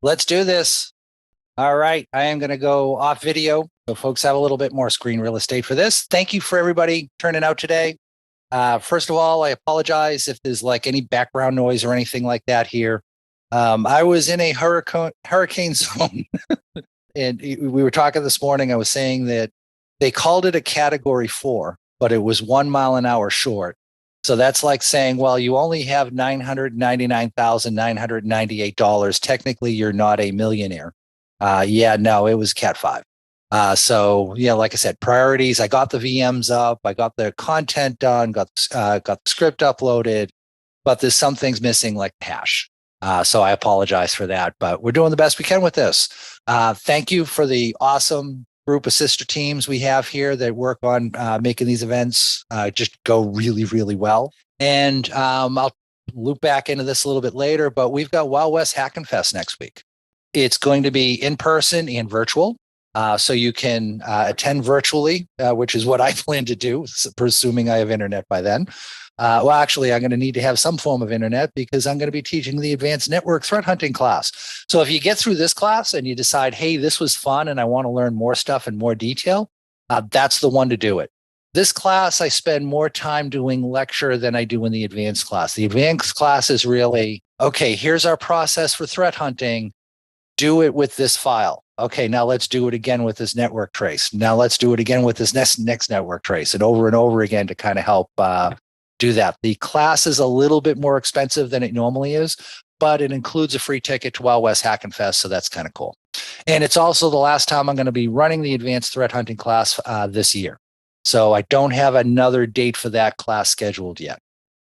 Let's do this. All right. I am going to go off video so folks have a little bit more screen real estate for this. Thank you for everybody turning out today. First of all, I apologize if there's like any background noise or anything like that here. I was in a hurricane zone and we were talking this morning. I was saying that they called it a category 4, but it was 1 mile an hour short. So that's like saying, well, you only have $999,998. Technically, you're not a millionaire. No, it was Cat 5. So, like I said, priorities. I got the VMs up. I got the content done, got the script uploaded, but there's some things missing like hash. So I apologize for that, but we're doing the best we can with this. Thank you for the awesome group of sister teams we have here that work on making these events just go really, really well. And I'll loop back into this a little bit later, but we've got Wild West Hackin' Fest next week. It's going to be in person and virtual. So you can attend virtually, which is what I plan to do, presuming I have internet by then. Well, actually, I'm going to need to have some form of internet because I'm going to be teaching the advanced network threat hunting class. So if you get through this class and you decide, hey, this was fun and I want to learn more stuff in more detail, that's the one to do it. This class, I spend more time doing lecture than I do in the advanced class. The advanced class is really, okay, here's our process for threat hunting. Do it with this file. Okay, now let's do it again with this network trace. Now let's do it again with this next network trace, and over again to kind of help do that. The class is a little bit more expensive than it normally is, but it includes a free ticket to Wild West Hackin' Fest, so that's kind of cool. And it's also the last time I'm going to be running the advanced threat hunting class this year. So I don't have another date for that class scheduled yet.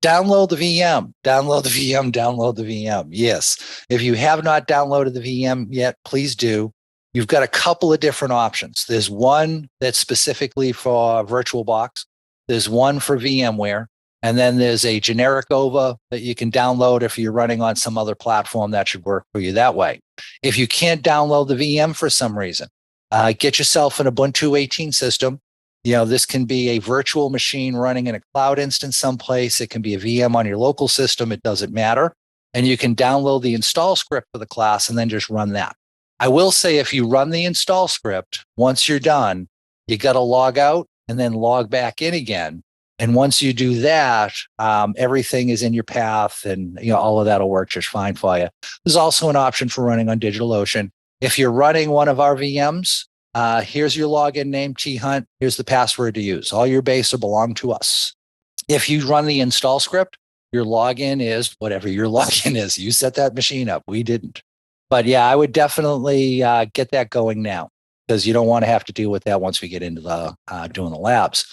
Download the VM, download the VM, download the VM. Yes. If you have not downloaded the VM yet, please do. You've got a couple of different options. There's one that's specifically for VirtualBox. There's one for VMware. And then there's a generic OVA that you can download if you're running on some other platform that should work for you that way. If you can't download the VM for some reason, get yourself an Ubuntu 18 system. This can be a virtual machine running in a cloud instance someplace. It can be a VM on your local system. It doesn't matter. And you can download the install script for the class and then just run that. I will say if you run the install script, once you're done, you got to log out and then log back in again. And once you do that, everything is in your path and all of that will work just fine for you. There's also an option for running on DigitalOcean. If you're running one of our VMs, here's your login name, T-Hunt. Here's the password to use. All your base will belong to us. If you run the install script, your login is whatever your login is. You set that machine up. We didn't. But yeah, I would definitely get that going now because you don't want to have to deal with that once we get into the doing the labs.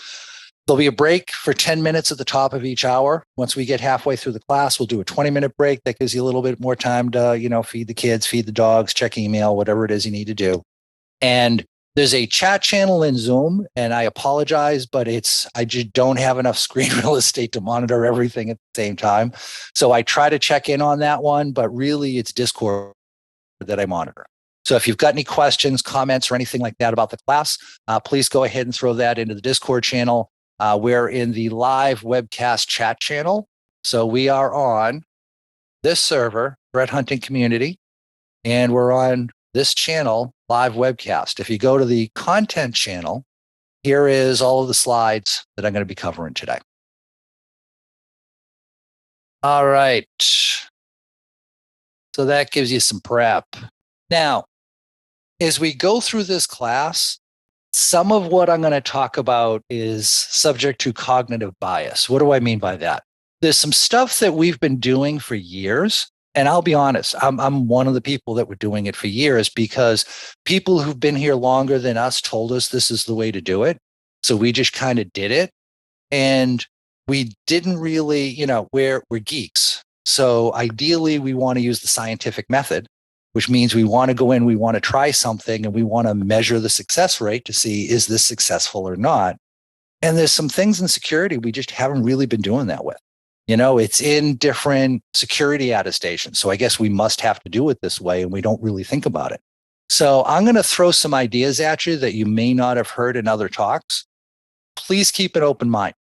There'll be a break for 10 minutes at the top of each hour. Once we get halfway through the class, we'll do a 20-minute break. That gives you a little bit more time to, feed the kids, feed the dogs, check email, whatever it is you need to do. And there's a chat channel in Zoom, and I apologize, but I just don't have enough screen real estate to monitor everything at the same time. So I try to check in on that one, but really it's Discord that I monitor. So if you've got any questions, comments, or anything like that about the class, please go ahead and throw that into the Discord channel. We're in the live webcast chat channel. So we are on this server, Threat Hunting Community, and we're on this channel, live webcast. If you go to the content channel, here is all of the slides that I'm going to be covering today. All right. So that gives you some prep. Now, as we go through this class, some of what I'm going to talk about is subject to cognitive bias. What do I mean by that? There's some stuff that we've been doing for years. And I'll be honest, I'm one of the people that were doing it for years because people who've been here longer than us told us this is the way to do it. So we just kind of did it. And we didn't really, we're geeks. So ideally, we want to use the scientific method, which means we want to go in, we want to try something, and we want to measure the success rate to see, is this successful or not? And there's some things in security we just haven't really been doing that with. It's in different security attestations. So I guess we must have to do it this way, and we don't really think about it. So I'm going to throw some ideas at you that you may not have heard in other talks. Please keep an open mind,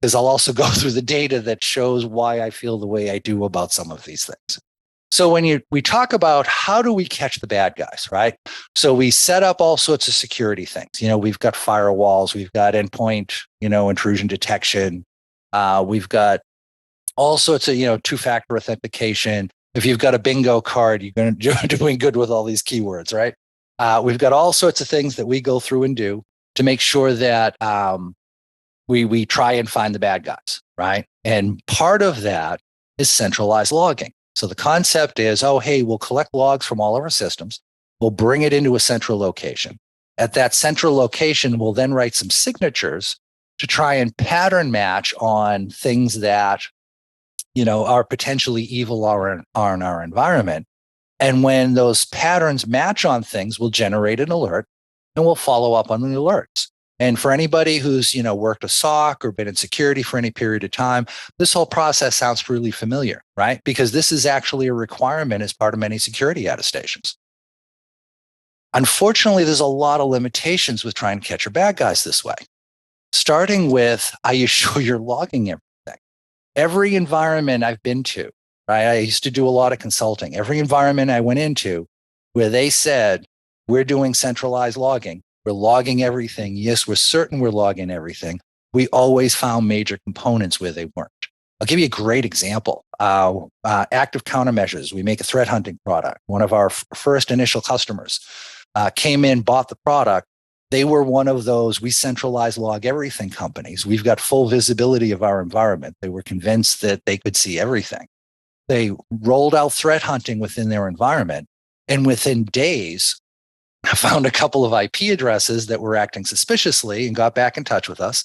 because I'll also go through the data that shows why I feel the way I do about some of these things. So when we talk about how do we catch the bad guys, right? So we set up all sorts of security things. We've got firewalls, we've got endpoint, intrusion detection. We've got all sorts of, two-factor authentication. If you've got a bingo card, you're going to doing good with all these keywords, right? We've got all sorts of things that we go through and do to make sure that we try and find the bad guys, right? And part of that is centralized logging. So the concept is, oh, hey, we'll collect logs from all of our systems. We'll bring it into a central location. At that central location, we'll then write some signatures to try and pattern match on things that, are potentially evil or in our environment. And when those patterns match on things, we'll generate an alert and we'll follow up on the alerts. And for anybody who's, worked a SOC or been in security for any period of time, this whole process sounds really familiar, right? Because this is actually a requirement as part of many security attestations. Unfortunately, there's a lot of limitations with trying to catch your bad guys this way. Starting with, are you sure you're logging everything? Every environment I've been to, right? I used to do a lot of consulting. Every environment I went into where they said, we're doing centralized logging, we're logging everything. Yes, we're certain we're logging everything. We always found major components where they weren't. I'll give you a great example. Active Countermeasures. We make a threat hunting product. One of our first initial customers came in, bought the product. They were one of those we centralize log everything companies. We've got full visibility of our environment. They were convinced that they could see everything. They rolled out threat hunting within their environment. And within days, I found a couple of IP addresses that were acting suspiciously and got back in touch with us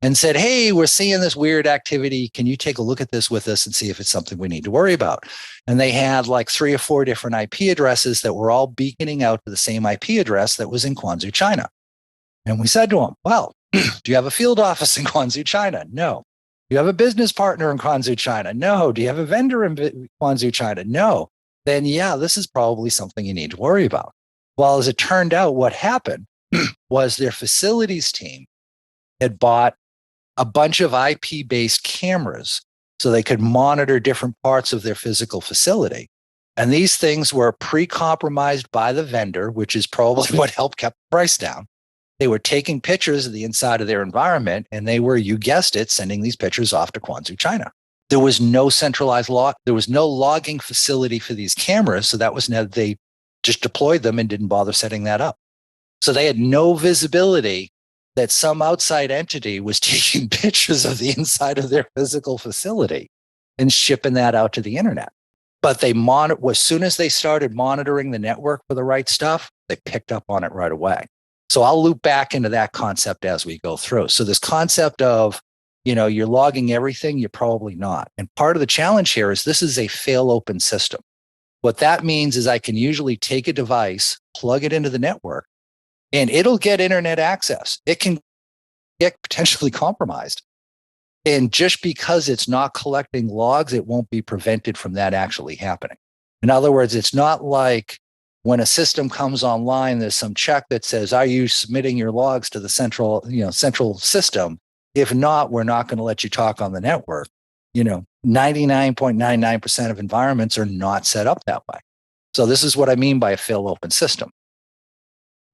and said, hey, we're seeing this weird activity. Can you take a look at this with us and see if it's something we need to worry about? And they had like 3 or 4 different IP addresses that were all beaconing out to the same IP address that was in Guangzhou, China. And we said to them, well, do you have a field office in Guangzhou, China? No. Do you have a business partner in Guangzhou, China? No. Do you have a vendor in Guangzhou, China? No. Then, yeah, this is probably something you need to worry about. Well, as it turned out, what happened was their facilities team had bought a bunch of IP-based cameras so they could monitor different parts of their physical facility. And these things were pre-compromised by the vendor, which is probably what helped keep the price down. They were taking pictures of the inside of their environment, and they were, you guessed it, sending these pictures off to Guangzhou, China. There was no centralized log. There was no logging facility for these cameras. So that was now they just deployed them and didn't bother setting that up. So they had no visibility that some outside entity was taking pictures of the inside of their physical facility and shipping that out to the internet. But they as soon as they started monitoring the network for the right stuff, they picked up on it right away. So I'll loop back into that concept as we go through. So this concept of, you're logging everything, you're probably not. And part of the challenge here is this is a fail open system. What that means is I can usually take a device, plug it into the network, and it'll get internet access. It can get potentially compromised. And just because it's not collecting logs, it won't be prevented from that actually happening. In other words, it's not like when a system comes online, there's some check that says, are you submitting your logs to the central system? If not, we're not going to let you talk on the network. 99.99% of environments are not set up that way. So this is what I mean by a fail open system.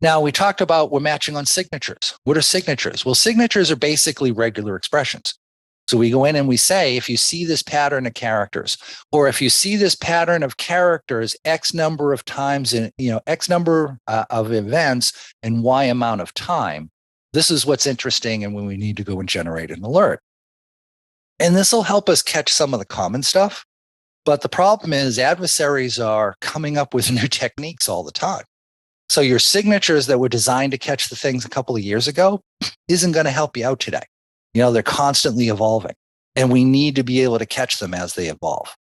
Now, we talked about we're matching on signatures. What are signatures? Well, signatures are basically regular expressions. So we go in and we say, if you see this pattern of characters, or if you see this pattern of characters X number of times in, X number of events and Y amount of time, this is what's interesting and when we need to go and generate an alert. And this will help us catch some of the common stuff. But the problem is adversaries are coming up with new techniques all the time. So your signatures that were designed to catch the things a couple of years ago isn't going to help you out today. They're constantly evolving, and we need to be able to catch them as they evolve.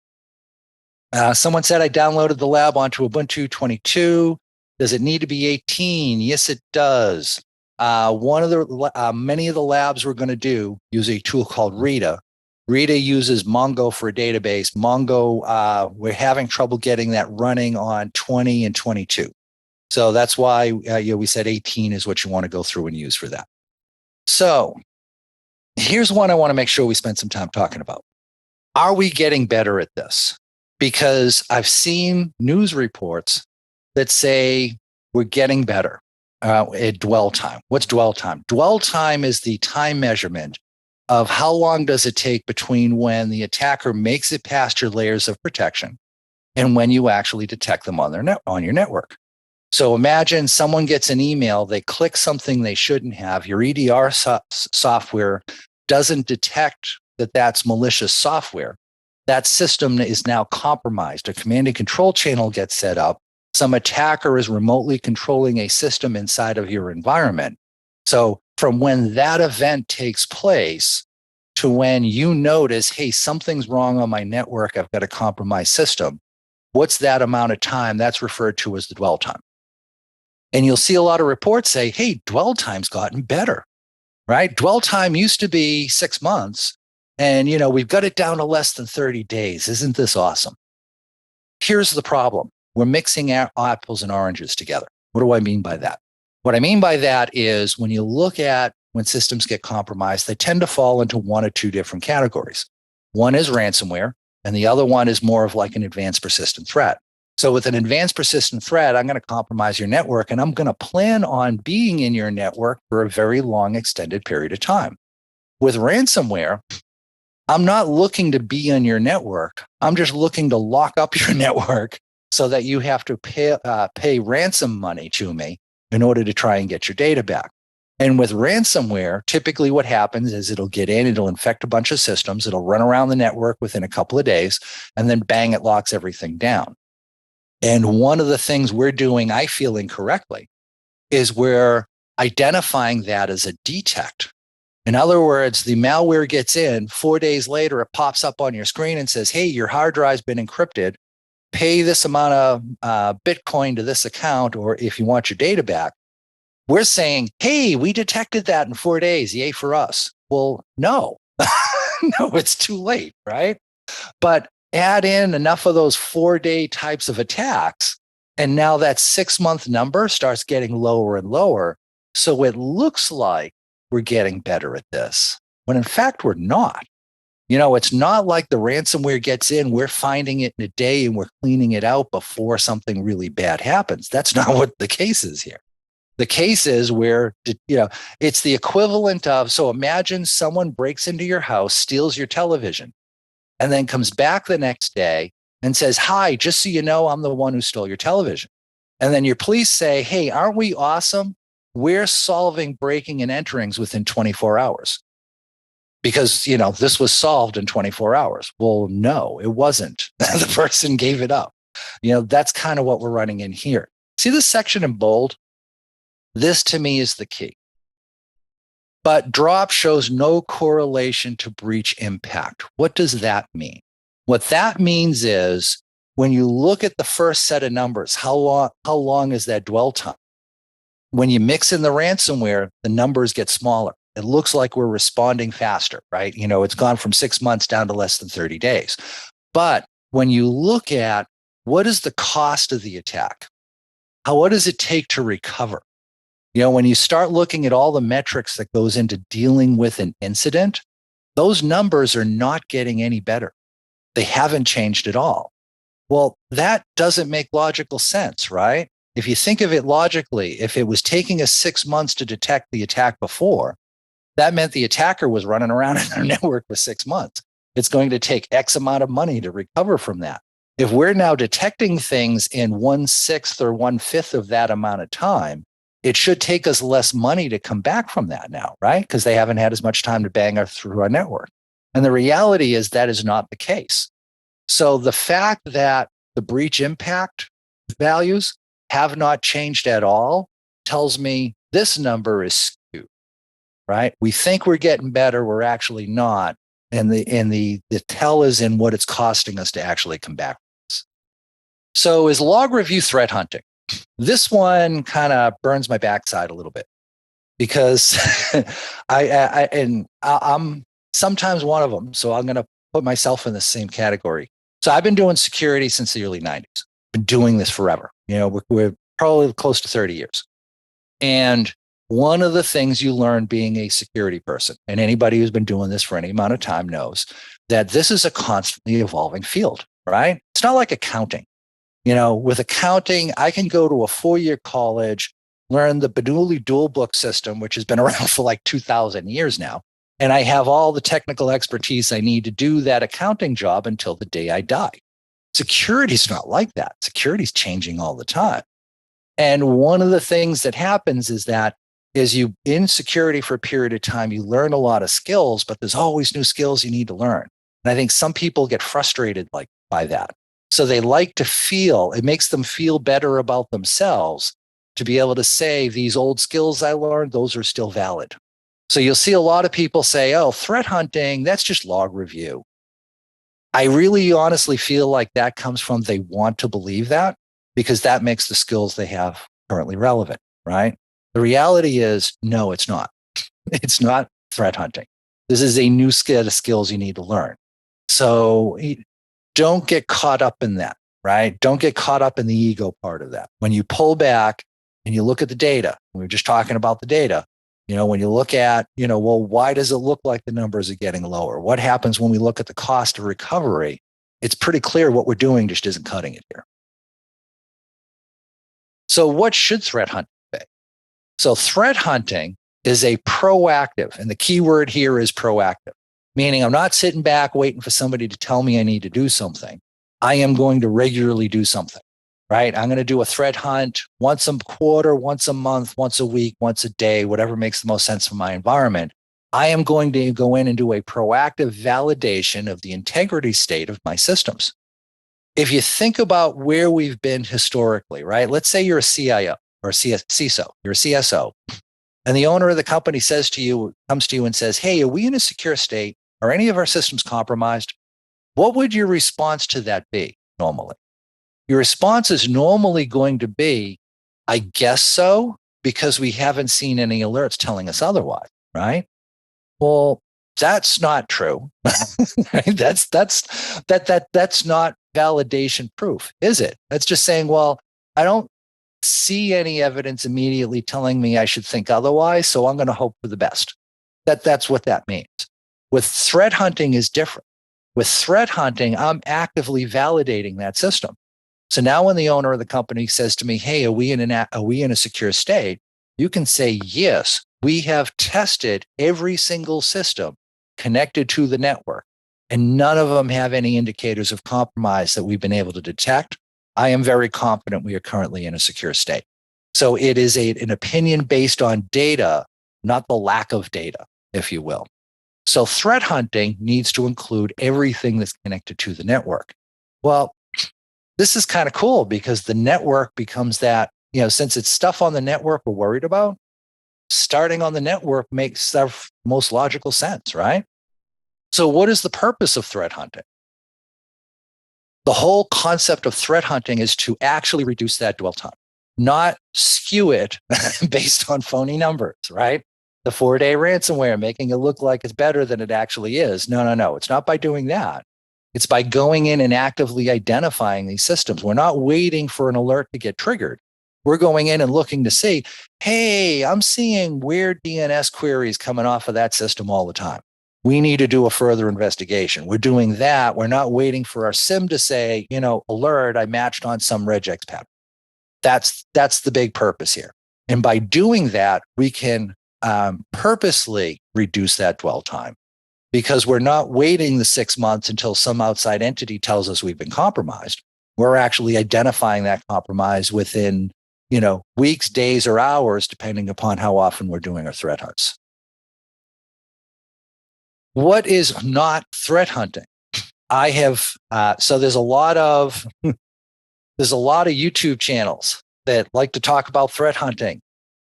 Someone said I downloaded the lab onto Ubuntu 22. Does it need to be 18? Yes, it does. Many of the labs we're going to do use a tool called Rita. Rita uses Mongo for a database. Mongo, we're having trouble getting that running on 20 and 22. So that's why we said 18 is what you want to go through and use for that. So here's one I want to make sure we spend some time talking about. Are we getting better at this? because I've seen news reports that say we're getting better at dwell time. What's dwell time? Dwell time is the time measurement of how long does it take between when the attacker makes it past your layers of protection and when you actually detect them on your network. So imagine someone gets an email, they click something they shouldn't have. Your EDR software doesn't detect that that's malicious software. That system is now compromised. A command and control channel gets set up. Some attacker is remotely controlling a system inside of your environment. So from when that event takes place to when you notice, hey, something's wrong on my network, I've got a compromised system, what's that amount of time? That's referred to as the dwell time. And you'll see a lot of reports say, hey, dwell time's gotten better, right? Dwell time used to be 6 months, and we've got it down to less than 30 days. Isn't this awesome? Here's the problem. We're mixing apples and oranges together. What do I mean by that? What I mean by that is when you look at when systems get compromised, they tend to fall into one or two different categories. One is ransomware, and the other one is more of like an advanced persistent threat. So with an advanced persistent threat, I'm going to compromise your network, and I'm going to plan on being in your network for a very long, extended period of time. With ransomware, I'm not looking to be on your network. I'm just looking to lock up your network so that you have to pay ransom money to me in order to try and get your data back. And with ransomware, typically what happens is it'll get in, it'll infect a bunch of systems, it'll run around the network within a couple of days, and then bang, it locks everything down. And one of the things we're doing, I feel incorrectly, is we're identifying that as a detect. In other words, the malware gets in, 4 days later, it pops up on your screen and says, hey, your hard drive's been encrypted. Pay this amount of Bitcoin to this account, or if you want your data back. We're saying, hey, we detected that in 4 days. Yay for us. Well, no, no, it's too late, right? But add in enough of those 4-day types of attacks, and now that 6-month number starts getting lower and lower. So it looks like we're getting better at this, when in fact, we're not. It's not like the ransomware gets in, we're finding it in a day and we're cleaning it out before something really bad happens. That's not what the case is here. The case is where, it's the equivalent of, so imagine someone breaks into your house, steals your television, and then comes back the next day and says, hi, just so you know, I'm the one who stole your television. And then your police say, hey, aren't we awesome? We're solving breaking and enterings within 24 hours. Because, this was solved in 24 hours. Well, no, it wasn't. The person gave it up. That's kind of what we're running in here. See this section in bold? This to me is the key. But drop shows no correlation to breach impact. What does that mean? What that means is when you look at the first set of numbers, how long is that dwell time? When you mix in the ransomware, the numbers get smaller. It looks like we're responding faster, right? It's gone from 6 months down to less than 30 days. But when you look at what is the cost of the attack, what does it take to recover? When you start looking at all the metrics that goes into dealing with an incident, those numbers are not getting any better. They haven't changed at all. Well, that doesn't make logical sense, right? If you think of it logically, if it was taking us 6 months to detect the attack before, that meant the attacker was running around in our network for 6 months. It's going to take X amount of money to recover from that. If we're now detecting things in 1/6 or 1/5 of that amount of time, it should take us less money to come back from that now, right? Because they haven't had as much time to bang through our network. And the reality is that is not the case. So the fact that the breach impact values have not changed at all tells me this number is skewed, right? We think we're getting better, we're actually not. And the tell is in what it's costing us to actually come back. So is log review threat hunting? This one kind of burns my backside a little bit because I'm sometimes one of them. So I'm going to put myself in the same category. So I've been doing security since the early 90s. Been doing this forever. We're probably close to 30 years. And one of the things you learn being a security person, and anybody who's been doing this for any amount of time knows, that this is a constantly evolving field, right? It's not like accounting. With accounting, I can go to a 4-year college, learn the Bernoulli dual book system, which has been around for like 2,000 years now. And I have all the technical expertise I need to do that accounting job until the day I die. Security's not like that. Security's changing all the time. And one of the things that happens is that is you in security for a period of time, you learn a lot of skills, but there's always new skills you need to learn. And I think some people get frustrated by that. So they like to feel, it makes them feel better about themselves to be able to say these old skills I learned, those are still valid. So you'll see a lot of people say, oh, threat hunting, that's just log review. I really honestly feel like that comes from they want to believe that because that makes the skills they have currently relevant, right? The reality is, no, it's not. It's not threat hunting. This is a new set of skills you need to learn. So don't get caught up in that, right? Don't get caught up in the ego part of that. When you pull back and you look at the data, we were just talking about the data, when you look at, well, why does it look like the numbers are getting lower? What happens when we look at the cost of recovery? It's pretty clear what we're doing just isn't cutting it here. So what should threat hunting be? So threat hunting is a proactive, and the key word here is proactive, meaning I'm not sitting back waiting for somebody to tell me I need to do something. I am going to regularly do something, right? I'm going to do a threat hunt once a quarter, once a month, once a week, once a day, whatever makes the most sense for my environment. I am going to go in and do a proactive validation of the integrity state of my systems. If you think about where we've been historically, right? Let's say you're a CIO or CISO, you're a CSO, and the owner of the company comes to you and says, hey, are we in a secure state? Are any of our systems compromised? What would your response to that be normally? Your response is normally going to be, I guess so, because we haven't seen any alerts telling us otherwise, right? Well, that's not true. Right? That's not validation proof, is it? That's just saying, well, I don't see any evidence immediately telling me I should think otherwise, so I'm going to hope for the best. That's what that means. With threat hunting is different. With threat hunting, I'm actively validating that system. So now when the owner of the company says to me, hey, are we in a secure state? You can say, yes, we have tested every single system connected to the network, and none of them have any indicators of compromise that we've been able to detect. I am very confident we are currently in a secure state. So it is an opinion based on data, not the lack of data, if you will. So threat hunting needs to include everything that's connected to the network. Well, this is kind of cool because the network becomes that, since it's stuff on the network we're worried about, starting on the network makes the most logical sense, right? So what is the purpose of threat hunting? The whole concept of threat hunting is to actually reduce that dwell time, not skew it based on phony numbers, right? The 4-day ransomware, making it look like it's better than it actually is. No. It's not by doing that. It's by going in and actively identifying these systems. We're not waiting for an alert to get triggered. We're going in and looking to see, hey, I'm seeing weird DNS queries coming off of that system all the time. We need to do a further investigation. We're doing that. We're not waiting for our SIM to say, alert, I matched on some regex pattern. That's the big purpose here. And by doing that, we can purposely reduce that dwell time because we're not waiting the 6 months until some outside entity tells us we've been compromised. We're actually identifying that compromise within, weeks, days, or hours, depending upon how often we're doing our threat hunts. What is not threat hunting? I have, so there's a lot of YouTube channels that like to talk about threat hunting.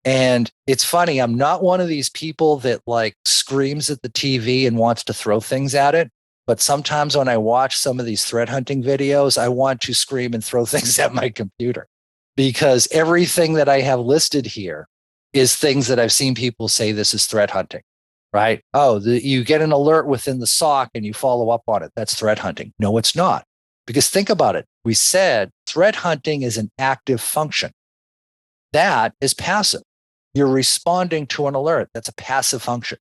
And it's funny, I'm not one of these people that screams at the TV and wants to throw things at it. But sometimes when I watch some of these threat hunting videos, I want to scream and throw things at my computer because everything that I have listed here is things that I've seen people say this is threat hunting, right? Oh, you get an alert within the SOC and you follow up on it. That's threat hunting. No, it's not. Because think about it. We said threat hunting is an active function. That is passive. You're responding to an alert. That's a passive function.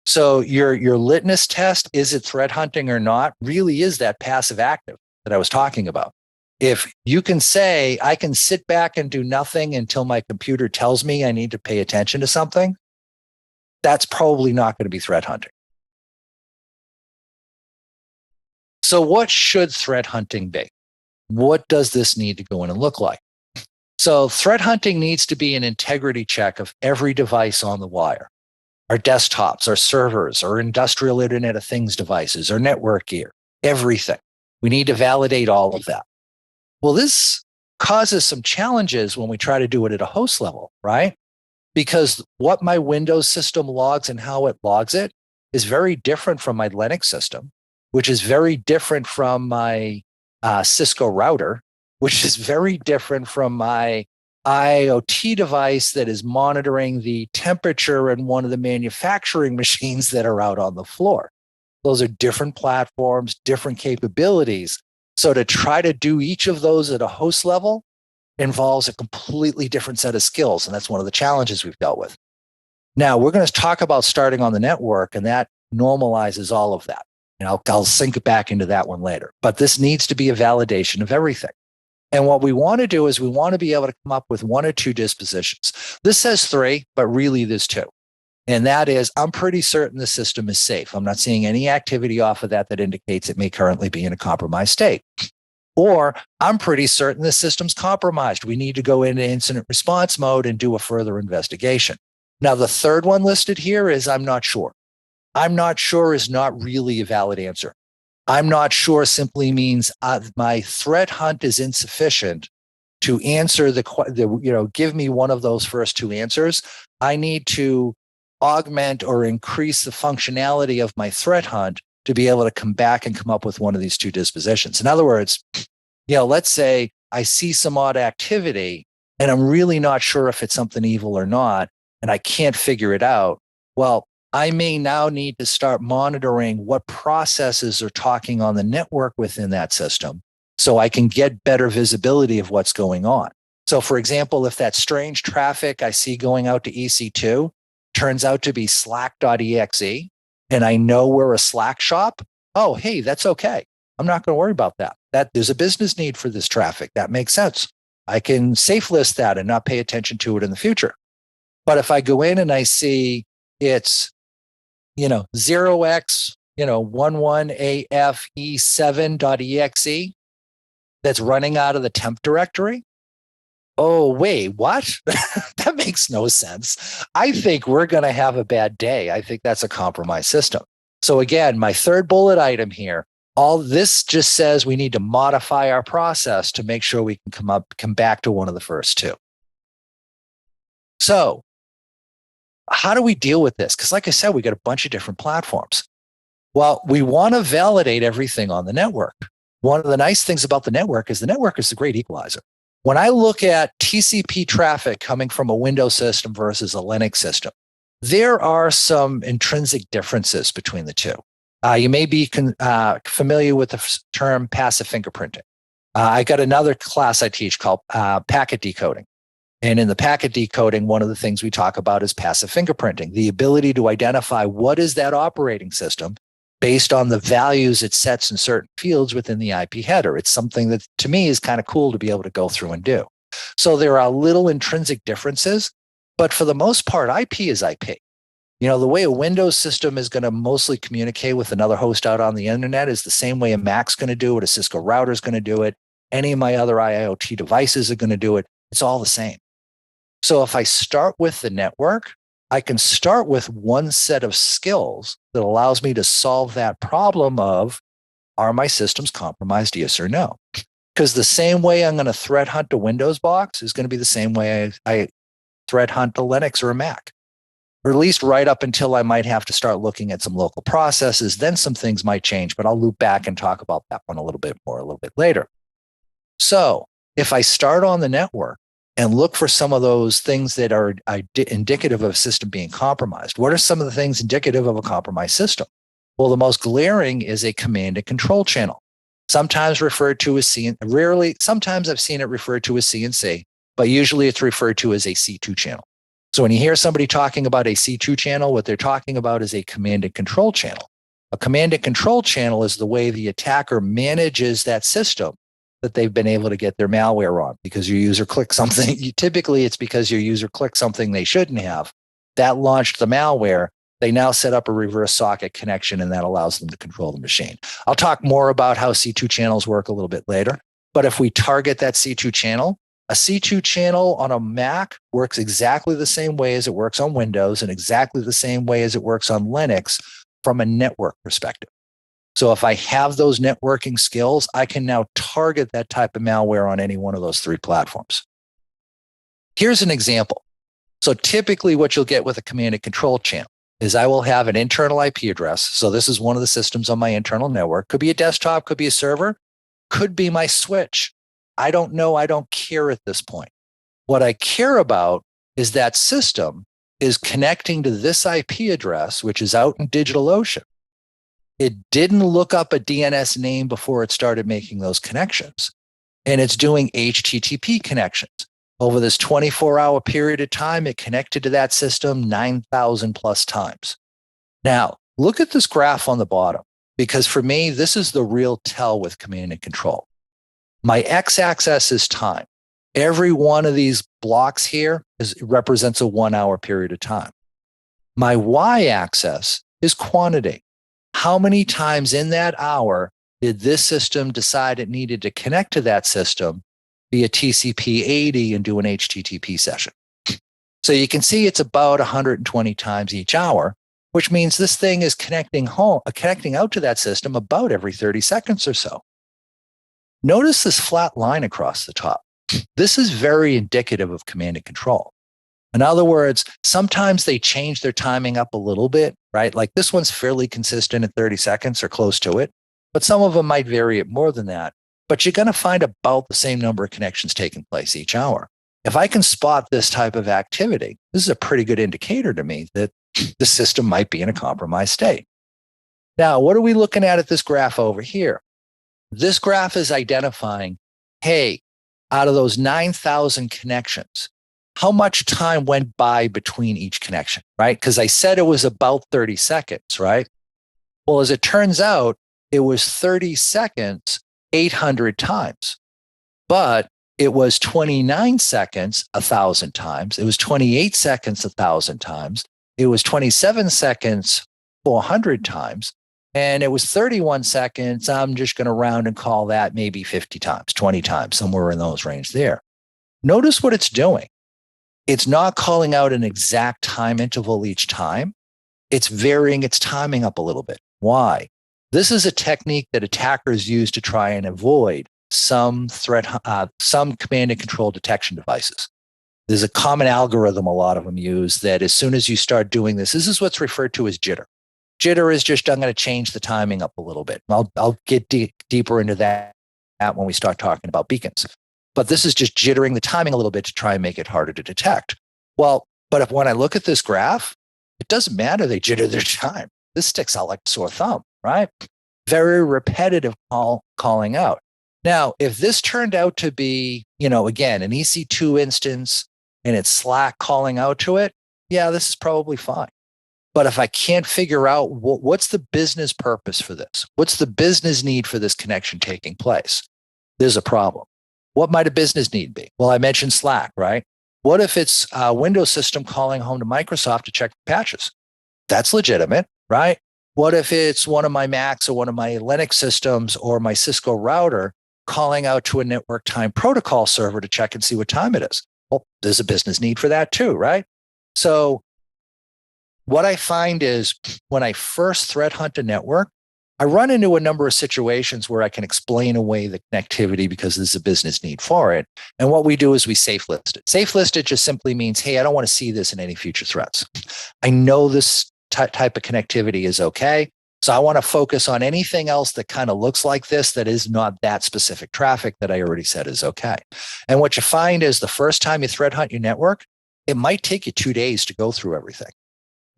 So your litmus test, is it threat hunting or not, really is that passive active. that I was talking about. If you can say, I can sit back and do nothing until my computer tells me I need to pay attention to something, that's probably not going to be threat hunting. So what should threat hunting be? What does this need to go in and look like? So threat hunting needs to be an integrity check of every device on the wire. Our desktops, our servers, our industrial Internet of Things devices, our network gear, everything. We need to validate all of that. Well, this causes some challenges when we try to do it at a host level, right? Because what my Windows system logs and how it logs it is very different from my Linux system, which is very different from my Cisco router, which is very different from my IIoT device that is monitoring the temperature in one of the manufacturing machines that are out on the floor. Those are different platforms, different capabilities. So to try to do each of those at a host level involves a completely different set of skills. And that's one of the challenges we've dealt with. Now, we're going to talk about starting on the network, and that normalizes all of that. And I'll sink it back into that one later. But this needs to be a validation of everything. And what we want to do is we want to be able to come up with one or two dispositions. This says 3, but really there's 2. And that is, I'm pretty certain the system is safe. I'm not seeing any activity off of that indicates it may currently be in a compromised state. Or I'm pretty certain the system's compromised. We need to go into incident response mode and do a further investigation. Now, the third one listed here is I'm not sure. I'm not sure is not really a valid answer. I'm not sure simply means my threat hunt is insufficient to answer give me one of those first 2 answers. I need to augment or increase the functionality of my threat hunt to be able to come back and come up with one of these 2 dispositions. In other words, let's say I see some odd activity and I'm really not sure if it's something evil or not, and I can't figure it out. Well, I may now need to start monitoring what processes are talking on the network within that system so I can get better visibility of what's going on. So for example, if that strange traffic I see going out to EC2 turns out to be slack.exe, and I know we're a Slack shop, oh, hey, that's okay. I'm not going to worry about that. There's a business need for this traffic. That makes sense. I can safe list that and not pay attention to it in the future. But if I go in and I see it's 0x, 11AFE7.exe that's running out of the temp directory. Oh, wait, what? That makes no sense. I think we're going to have a bad day. I think that's a compromised system. So again, my third bullet item here, all this just says we need to modify our process to make sure we can come back to one of the first 2. So how do we deal with this? Because like I said, we got a bunch of different platforms. Well, we want to validate everything on the network. One of the nice things about the network is the great equalizer. When I look at TCP traffic coming from a Windows system versus a Linux system, there are some intrinsic differences between the 2. You may be familiar with the term passive fingerprinting. I got another class I teach called packet decoding. And in the packet decoding, one of the things we talk about is passive fingerprinting, the ability to identify what is that operating system based on the values it sets in certain fields within the IP header. It's something that, to me, is kind of cool to be able to go through and do. So there are little intrinsic differences, but for the most part, IP is IP. The way a Windows system is going to mostly communicate with another host out on the internet is the same way a Mac's going to do it, a Cisco router is going to do it, any of my other IIoT devices are going to do it. It's all the same. So if I start with the network, I can start with one set of skills that allows me to solve that problem of, are my systems compromised, yes or no? Because the same way I'm going to threat hunt a Windows box is going to be the same way I threat hunt a Linux or a Mac, or at least right up until I might have to start looking at some local processes. Then some things might change, but I'll loop back and talk about that one a little bit later. So if I start on the network and look for some of those things that are indicative of a system being compromised, what are some of the things indicative of a compromised system? Well, the most glaring is a command and control channel, sometimes referred to as sometimes I've seen it referred to as CNC, but usually it's referred to as a C2 channel. So when you hear somebody talking about a C2 channel, what they're talking about is a command and control channel. A command and control channel is the way the attacker manages that system that they've been able to get their malware on, because your user clicked something. Typically, it's because your user clicked something they shouldn't have. That launched the malware. They now set up a reverse socket connection, and that allows them to control the machine. I'll talk more about how C2 channels work a little bit later. But if we target that C2 channel, a C2 channel on a Mac works exactly the same way as it works on Windows and exactly the same way as it works on Linux from a network perspective. So if I have those networking skills, I can now target that type of malware on any one of those three platforms. Here's an example. So typically what you'll get with a command and control channel is I will have an internal IP address. So this is one of the systems on my internal network. Could be a desktop, could be a server, could be my switch. I don't know. I don't care at this point. What I care about is that system is connecting to this IP address, which is out in DigitalOcean. It didn't look up a DNS name before it started making those connections. And it's doing HTTP connections. Over this 24-hour period of time, it connected to that system 9,000 plus times. Now, look at this graph on the bottom, because for me, this is the real tell with command and control. My x-axis is time. Every one of these blocks here represents a 1-hour period of time. My y-axis is quantity. How many times in that hour did this system decide it needed to connect to that system via TCP/80 and do an HTTP session? So you can see it's about 120 times each hour, which means this thing is connecting out to that system about every 30 seconds or so. Notice this flat line across the top. This is very indicative of command and control. In other words, sometimes they change their timing up a little bit, right? Like this one's fairly consistent at 30 seconds or close to it, but some of them might vary it more than that. But you're going to find about the same number of connections taking place each hour. If I can spot this type of activity, this is a pretty good indicator to me that the system might be in a compromised state. Now, what are we looking at this graph over here? This graph is identifying, hey, out of those 9,000 connections, how much time went by between each connection, right? Because I said it was about 30 seconds, right? Well, as it turns out, it was 30 seconds 800 times, but it was 29 seconds 1,000 times. It was 28 seconds 1,000 times. It was 27 seconds 400 times. And it was 31 seconds. I'm just going to round and call that maybe 50 times, 20 times, somewhere in those range there. Notice what it's doing. It's not calling out an exact time interval each time. It's varying its timing up a little bit. Why? This is a technique that attackers use to try and avoid some command and control detection devices. There's a common algorithm a lot of them use that as soon as you start doing this is what's referred to as jitter. Jitter is just, I'm going to change the timing up a little bit. I'll get deeper into that when we start talking about beacons. But this is just jittering the timing a little bit to try and make it harder to detect. Well, but when I look at this graph, it doesn't matter they jitter their time. This sticks out like a sore thumb, right? Very repetitive calling out. Now, if this turned out to be, again, an EC2 instance and it's Slack calling out to it, yeah, this is probably fine. But if I can't figure out what's the business purpose for this, what's the business need for this connection taking place, there's a problem. What might a business need be? Well, I mentioned Slack, right? What if it's a Windows system calling home to Microsoft to check patches? That's legitimate, right? What if it's one of my Macs or one of my Linux systems or my Cisco router calling out to a network time protocol server to check and see what time it is? Well, there's a business need for that too, right? So what I find is when I first threat hunt a network, I run into a number of situations where I can explain away the connectivity because there's a business need for it. And what we do is we safe list it. Safe list it just simply means, hey, I don't want to see this in any future threats. I know this type of connectivity is okay. So I want to focus on anything else that kind of looks like this that is not that specific traffic that I already said is okay. And what you find is the first time you threat hunt your network, it might take you 2 days to go through everything.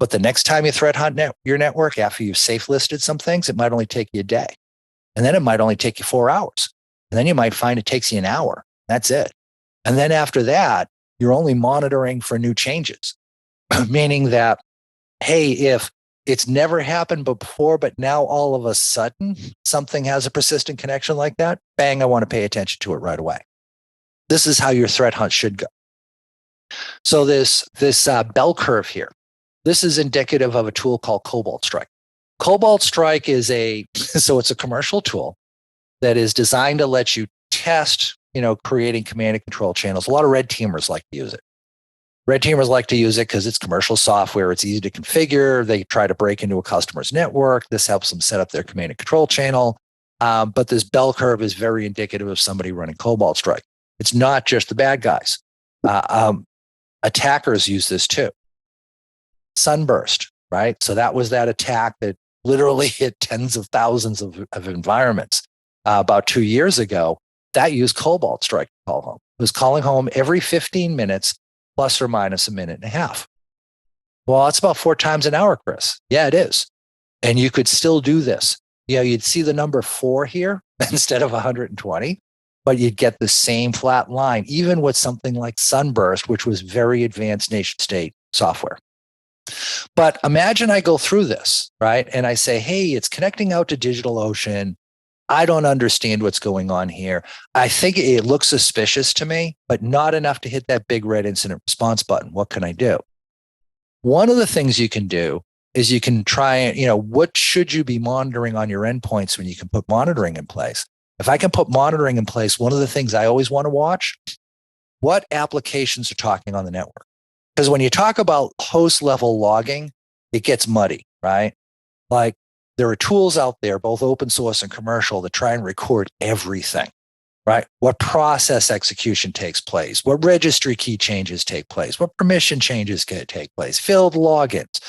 But the next time you threat hunt your network after you've safe listed some things, it might only take you a day. And then it might only take you 4 hours. And then you might find it takes you an hour. That's it. And then after that, you're only monitoring for new changes, meaning that, hey, if It's never happened before, but now all of a sudden, something has a persistent connection like that. Bang, I want to pay attention to it right away. This is how your threat hunt should go. So this bell curve here, this is indicative of a tool called Cobalt Strike. Cobalt Strike is it's a commercial tool that is designed to let you test, creating command and control channels. A lot of red teamers like to use it. Red teamers like to use it because it's commercial software. It's easy to configure. They try to break into a customer's network. This helps them set up their command and control channel. But this bell curve is very indicative of somebody running Cobalt Strike. It's not just the bad guys. Attackers use this too. Sunburst, right? So that was that attack that literally hit tens of thousands of environments about 2 years ago. That used Cobalt Strike to call home. It was calling home every 15 minutes, plus or minus a minute and a half. Well, that's about 4 times an hour, Chris. Yeah, it is. And you could still do this. You'd see the number 4 here instead of 120, but you'd get the same flat line, even with something like Sunburst, which was very advanced nation state software. But imagine I go through this, right? And I say, hey, it's connecting out to DigitalOcean. I don't understand what's going on here. I think it looks suspicious to me, but not enough to hit that big red incident response button. What can I do? One of the things you can do is you can try and, what should you be monitoring on your endpoints when you can put monitoring in place? If I can put monitoring in place, one of the things I always want to watch, what applications are talking on the network? Because when you talk about host level logging, it gets muddy, right? Like there are tools out there, both open source and commercial, that try and record everything, right? What process execution takes place, what registry key changes take place, what permission changes take place, field logins.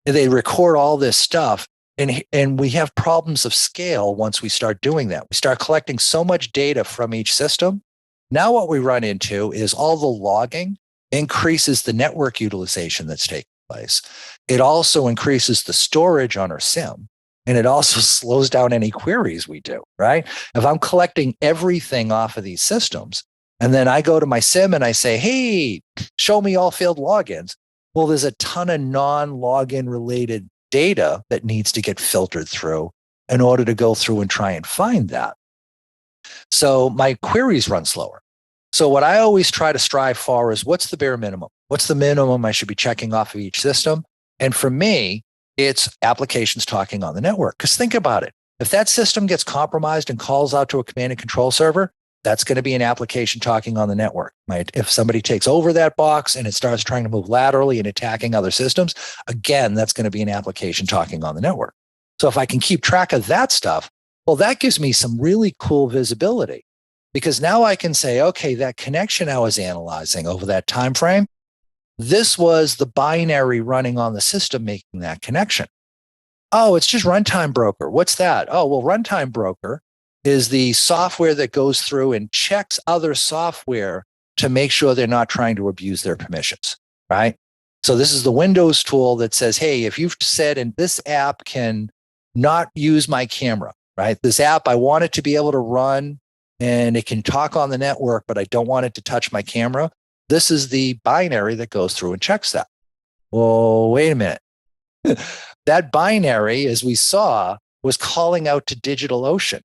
And they record all this stuff. And we have problems of scale once we start doing that. We start collecting so much data from each system. Now what we run into is all the logging increases the network utilization that's taking place. It also increases the storage on our SIM. And it also slows down any queries we do, right? If I'm collecting everything off of these systems, and then I go to my SIM and I say, hey, show me all field logins. Well, there's a ton of non-login related data that needs to get filtered through in order to go through and try and find that. So my queries run slower. So what I always try to strive for is what's the bare minimum? What's the minimum I should be checking off of each system? And for me, it's applications talking on the network. Because think about it. If that system gets compromised and calls out to a command and control server, that's going to be an application talking on the network. Right? If somebody takes over that box and it starts trying to move laterally and attacking other systems, again, that's going to be an application talking on the network. So if I can keep track of that stuff, well, that gives me some really cool visibility, because now I can say, okay, that connection I was analyzing over that time frame, this was the binary running on the system making that connection. Oh, it's just Runtime Broker. What's that? Oh, well, Runtime Broker is the software that goes through and checks other software to make sure they're not trying to abuse their permissions, right? So this is the Windows tool that says, hey, if you've said, and this app can not use my camera, right? This app, I want it to be able to run and it can talk on the network, but I don't want it to touch my camera. This is the binary that goes through and checks that. Well, wait a minute. That binary, as we saw, was calling out to DigitalOcean.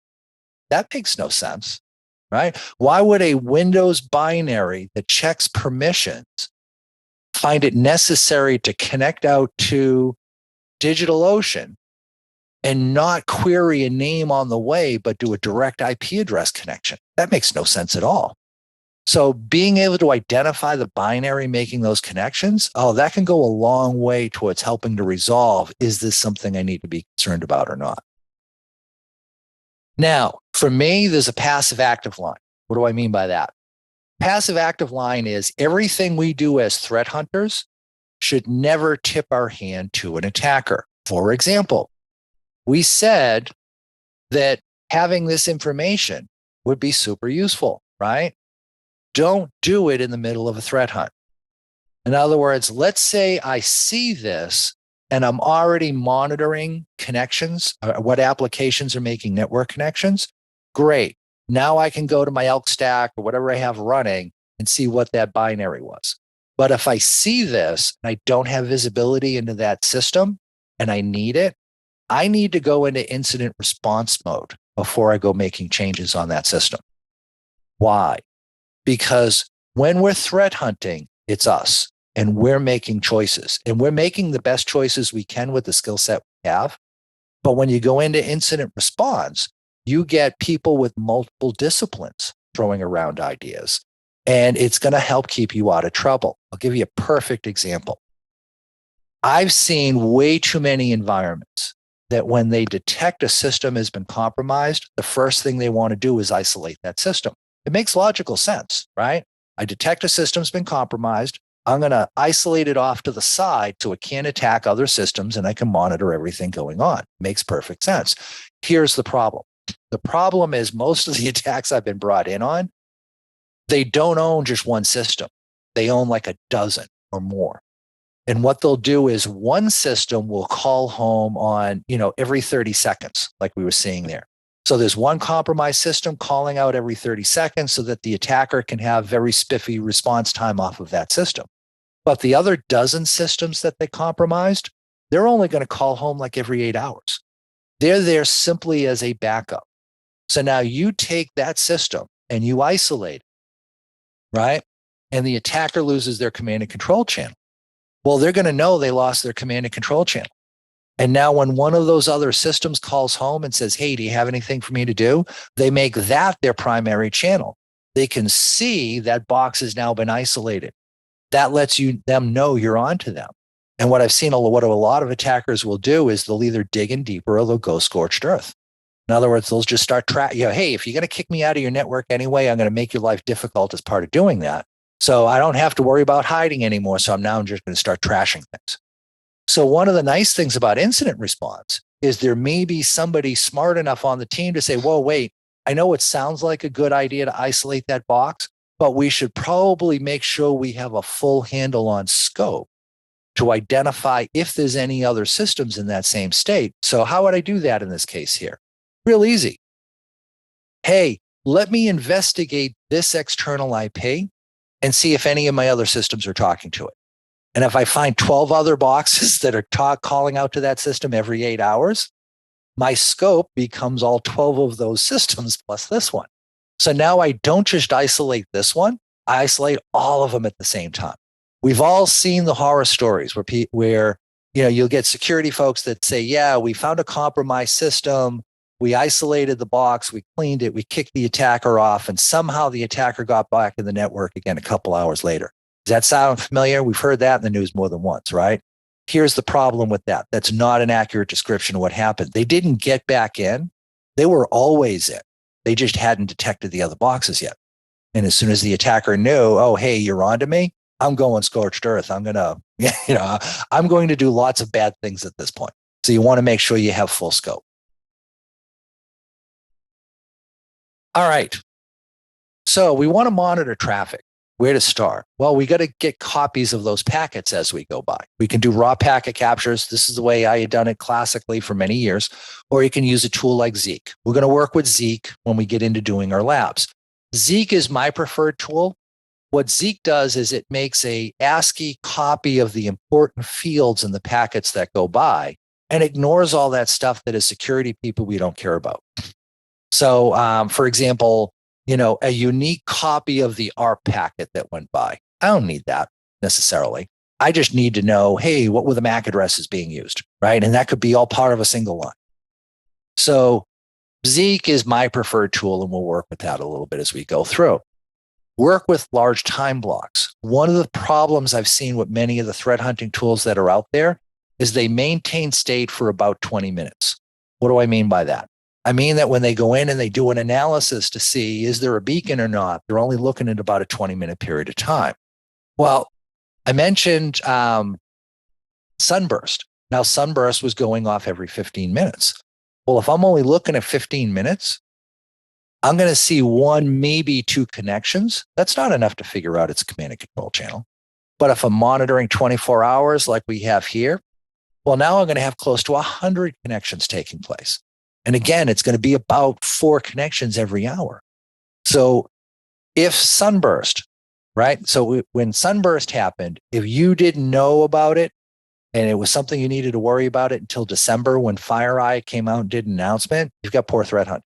That makes no sense, right? Why would a Windows binary that checks permissions find it necessary to connect out to DigitalOcean and not query a name on the way, but do a direct IP address connection? That makes no sense at all. So being able to identify the binary making those connections, that can go a long way towards helping to resolve, is this something I need to be concerned about or not? Now, for me, there's a passive active line. What do I mean by that? Passive active line is everything we do as threat hunters should never tip our hand to an attacker. For example, we said that having this information would be super useful, right? Don't do it in the middle of a threat hunt. In other words, let's say I see this and I'm already monitoring connections, what applications are making network connections. Great. Now I can go to my elk stack or whatever I have running and see what that binary was. But if I see this and I don't have visibility into that system, and I need it, I need to go into incident response mode before I go making changes on that system. Why? Because when we're threat hunting, it's us and we're making choices and we're making the best choices we can with the skill set we have. But when you go into incident response, you get people with multiple disciplines throwing around ideas, and it's going to help keep you out of trouble. I'll give you a perfect example. I've seen way too many environments that when they detect a system has been compromised, the first thing they want to do is isolate that system. It makes logical sense, right? I detect a system's been compromised. I'm going to isolate it off to the side so it can't attack other systems and I can monitor everything going on. Makes perfect sense. Here's the problem. The problem is most of the attacks I've been brought in on, they don't own just one system. They own like a dozen or more. And what they'll do is one system will call home on, every 30 seconds, like we were seeing there. So there's one compromised system calling out every 30 seconds so that the attacker can have very spiffy response time off of that system. But the other dozen systems that they compromised, they're only going to call home like every 8 hours. They're there simply as a backup. So now you take that system and you isolate it, right? And the attacker loses their command and control channel. Well, they're going to know they lost their command and control channel. And now when one of those other systems calls home and says, hey, do you have anything for me to do? They make that their primary channel. They can see that box has now been isolated. That lets them know you're onto them. And what I've seen, what a lot of attackers will do is they'll either dig in deeper or they'll go scorched earth. In other words, they'll just start hey, if you're going to kick me out of your network anyway, I'm going to make your life difficult as part of doing that. So I don't have to worry about hiding anymore. So I'm just going to start trashing things. So one of the nice things about incident response is there may be somebody smart enough on the team to say, whoa, wait, I know it sounds like a good idea to isolate that box, but we should probably make sure we have a full handle on scope to identify if there's any other systems in that same state. So how would I do that in this case here? Real easy. Hey, let me investigate this external IP and see if any of my other systems are talking to it. And if I find 12 other boxes that are calling out to that system every 8 hours, my scope becomes all 12 of those systems plus this one. So now I don't just isolate this one, I isolate all of them at the same time. We've all seen the horror stories where you'll get security folks that say, yeah, we found a compromised system. We isolated the box, we cleaned it, we kicked the attacker off, and somehow the attacker got back in the network again a couple hours later. Does that sound familiar? We've heard that in the news more than once, right? Here's the problem with that. That's not an accurate description of what happened. They didn't get back in. They were always in. They just hadn't detected the other boxes yet. And as soon as the attacker knew, oh, hey, you're onto me, I'm going scorched earth. I'm going to do lots of bad things at this point. So you want to make sure you have full scope. All right. So we want to monitor traffic. Where to start? Well, we got to get copies of those packets as we go by. We can do raw packet captures. This is the way I had done it classically for many years. Or you can use a tool like Zeke. We're going to work with Zeke when we get into doing our labs. Zeke is my preferred tool. What Zeke does is it makes a ASCII copy of the important fields in the packets that go by and ignores all that stuff that as security people we don't care about. So, for example, a unique copy of the ARP packet that went by. I don't need that necessarily. I just need to know, hey, what were the MAC addresses being used, right? And that could be all part of a single line. So Zeke is my preferred tool, and we'll work with that a little bit as we go through. Work with large time blocks. One of the problems I've seen with many of the threat hunting tools that are out there is they maintain state for about 20 minutes. What do I mean by that? I mean that when they go in and they do an analysis to see, is there a beacon or not, they're only looking at about a 20-minute period of time. Well, I mentioned Sunburst. Now, Sunburst was going off every 15 minutes. Well, if I'm only looking at 15 minutes, I'm going to see one, maybe two connections. That's not enough to figure out its command and control channel. But if I'm monitoring 24 hours like we have here, well, now I'm going to have close to 100 connections taking place. And again, it's going to be about 4 connections every hour. So if Sunburst, right? So when Sunburst happened, if you didn't know about it, and it was something you needed to worry about it until December when FireEye came out and did an announcement, you've got poor threat hunting.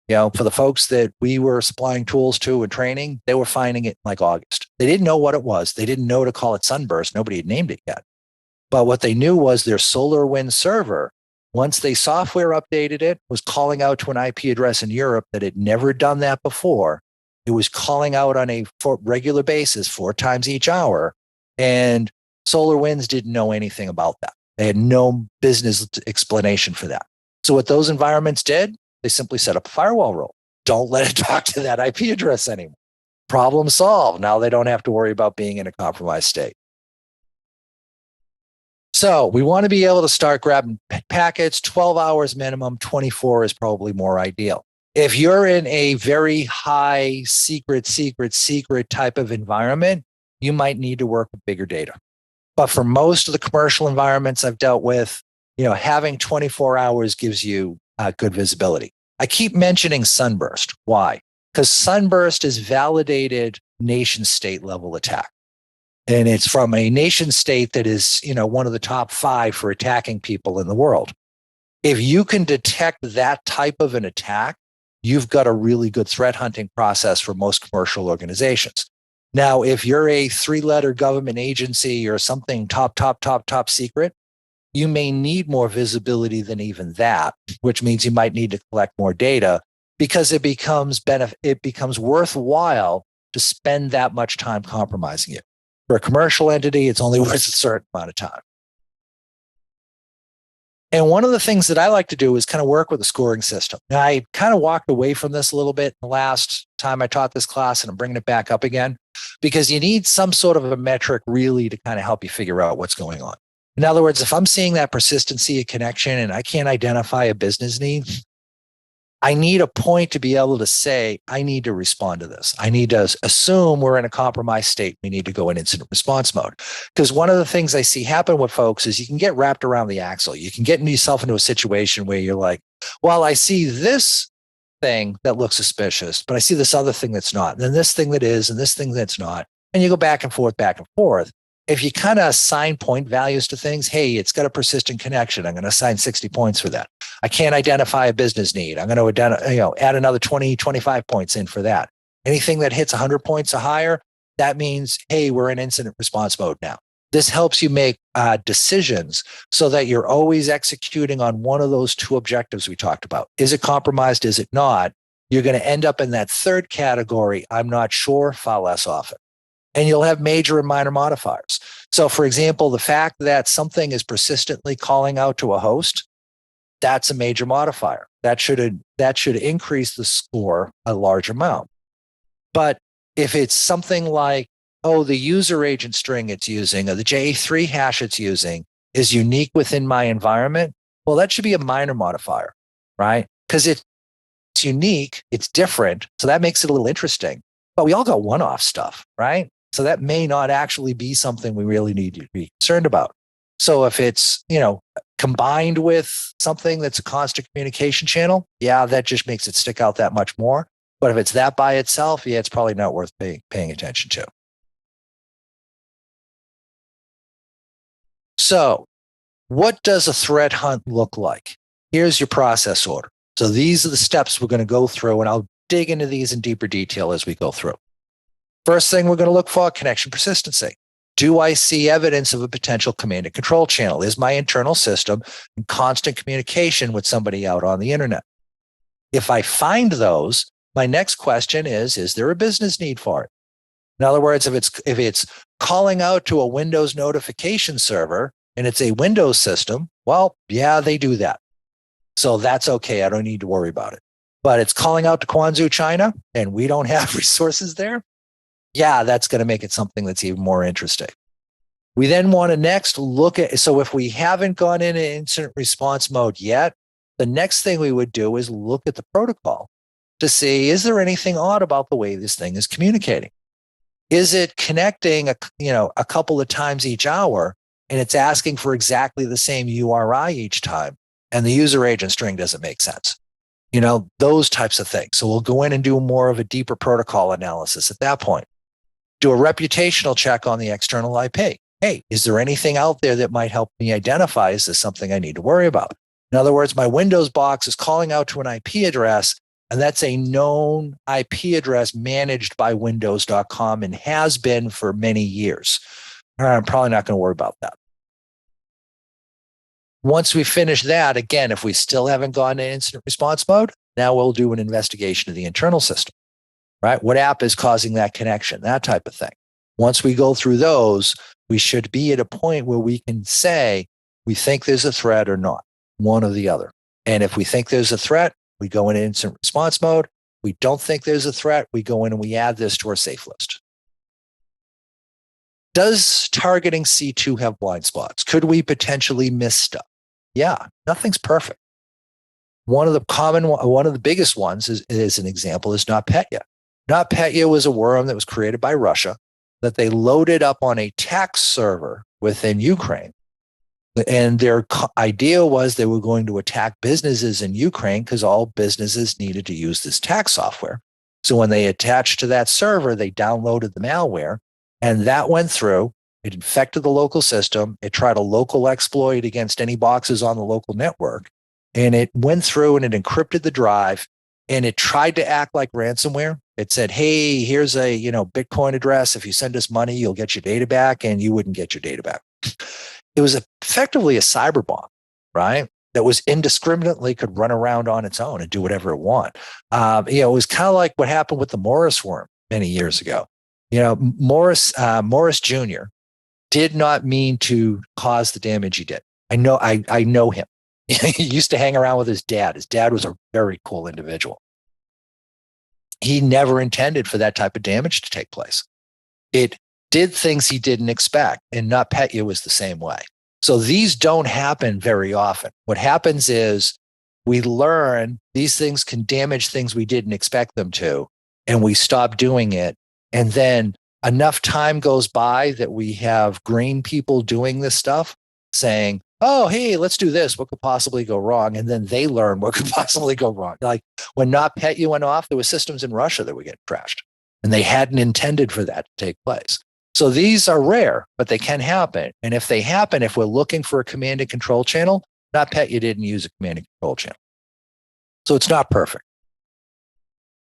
For the folks that we were supplying tools to and training, they were finding it like August. They didn't know what it was. They didn't know to call it sunburst. Nobody had named it yet. But what they knew was their SolarWinds server, once they software updated it, was calling out to an IP address in Europe that had never done that before. It was calling out on a regular basis 4 times each hour. And SolarWinds didn't know anything about that. They had no business explanation for that. So what those environments did, they simply set up a firewall rule. Don't let it talk to that IP address anymore. Problem solved. Now they don't have to worry about being in a compromised state. So we want to be able to start grabbing packets, 12 hours minimum, 24 is probably more ideal. If you're in a very high secret type of environment, you might need to work with bigger data. But for most of the commercial environments I've dealt with, having 24 hours gives you good visibility. I keep mentioning sunburst. Why? Because sunburst is validated nation state level attack. And it's from a nation state that is, one of the top 5 for attacking people in the world. If you can detect that type of an attack, you've got a really good threat hunting process for most commercial organizations. Now, if you're a 3-letter government agency or something top secret, you may need more visibility than even that, which means you might need to collect more data because it becomes worthwhile to spend that much time compromising it. For a commercial entity, it's only worth a certain amount of time. And one of the things that I like to do is kind of work with a scoring system. Now, I kind of walked away from this a little bit the last time I taught this class, and I'm bringing it back up again because you need some sort of a metric really to kind of help you figure out what's going on. In other words, if I'm seeing that persistency of connection and I can't identify a business need, I need a point to be able to say, I need to respond to this. I need to assume we're in a compromised state. We need to go in incident response mode. Because one of the things I see happen with folks is you can get wrapped around the axle. You can get yourself into a situation where you're like, well, I see this thing that looks suspicious, but I see this other thing that's not. And then this thing that is, and this thing that's not. And you go back and forth. If you kind of assign point values to things, hey, it's got a persistent connection. I'm going to assign 60 points for that. I can't identify a business need. I'm going to add another 20, 25 points in for that. Anything that hits 100 points or higher, that means, hey, we're in incident response mode now. This helps you make decisions so that you're always executing on one of those 2 objectives we talked about. Is it compromised? Is it not? You're going to end up in that 3rd category. I'm not sure, far less often. And you'll have major and minor modifiers. So for example, the fact that something is persistently calling out to a host, that's a major modifier. That should increase the score a large amount. But if it's something like, the user agent string it's using or the J3 hash it's using is unique within my environment, well, that should be a minor modifier, right? Because it's unique, it's different. So that makes it a little interesting. But we all got one-off stuff, right? So that may not actually be something we really need to be concerned about. So if it's, combined with something that's a constant communication channel, yeah, that just makes it stick out that much more. But if it's that by itself, yeah, it's probably not worth paying attention to. So what does a threat hunt look like? Here's your process order. So these are the steps we're going to go through, and I'll dig into these in deeper detail as we go through. First thing we're going to look for, connection persistency. Do I see evidence of a potential command and control channel? Is my internal system in constant communication with somebody out on the internet? If I find those, my next question is there a business need for it? In other words, if it's calling out to a Windows notification server and it's a Windows system, well, yeah, they do that. So that's okay. I don't need to worry about it. But it's calling out to Guangzhou, China, and we don't have resources there. Yeah, that's going to make it something that's even more interesting. We then want to next look at, so if we haven't gone into incident response mode yet, the next thing we would do is look at the protocol to see, is there anything odd about the way this thing is communicating? Is it connecting a couple of times each hour and it's asking for exactly the same URI each time and the user agent string doesn't make sense? Those types of things. So we'll go in and do more of a deeper protocol analysis at that point. Do a reputational check on the external IP. hey, is there anything out there that might help me identify? Is this something I need to worry about? In other words, my Windows box is calling out to an IP address, and that's a known IP address managed by Windows.com and has been for many years. I'm probably not going to worry about that. Once we finish that, again, if we still haven't gone to incident response mode, now we'll do an investigation of the internal system, right? What app is causing that connection, that type of thing. Once we go through those, we should be at a point where we can say, we think there's a threat or not, one or the other. And if we think there's a threat, we go into incident response mode. We don't think there's a threat, we go in and we add this to our safe list. Does targeting C2 have blind spots? Could we potentially miss stuff? Yeah, nothing's perfect. One of the biggest ones is an example is NotPetya. NotPetya was a worm that was created by Russia that they loaded up on a tax server within Ukraine. And their idea was they were going to attack businesses in Ukraine because all businesses needed to use this tax software. So when they attached to that server, they downloaded the malware, and that went through. It infected the local system. It tried a local exploit against any boxes on the local network. And it went through and it encrypted the drive, and it tried to act like ransomware. It said, hey, here's a Bitcoin address. If you send us money, you'll get your data back, and you wouldn't get your data back. It was effectively a cyber bomb, right? That was indiscriminately could run around on its own and do whatever it want. It was kind of like what happened with the Morris worm many years ago. Morris Jr. did not mean to cause the damage he did. I know him. He used to hang around with his dad. His dad was a very cool individual. He never intended for that type of damage to take place. It did things he didn't expect, and NotPetya was the same way. So these don't happen very often. What happens is we learn these things can damage things we didn't expect them to, and we stop doing it. And then enough time goes by that we have green people doing this stuff saying, oh, hey, let's do this. What could possibly go wrong? And then they learn what could possibly go wrong. Like when NotPetya went off, there were systems in Russia that would get trashed, and they hadn't intended for that to take place. So these are rare, but they can happen. And if they happen, if we're looking for a command and control channel, NotPetya didn't use a command and control channel. So it's not perfect.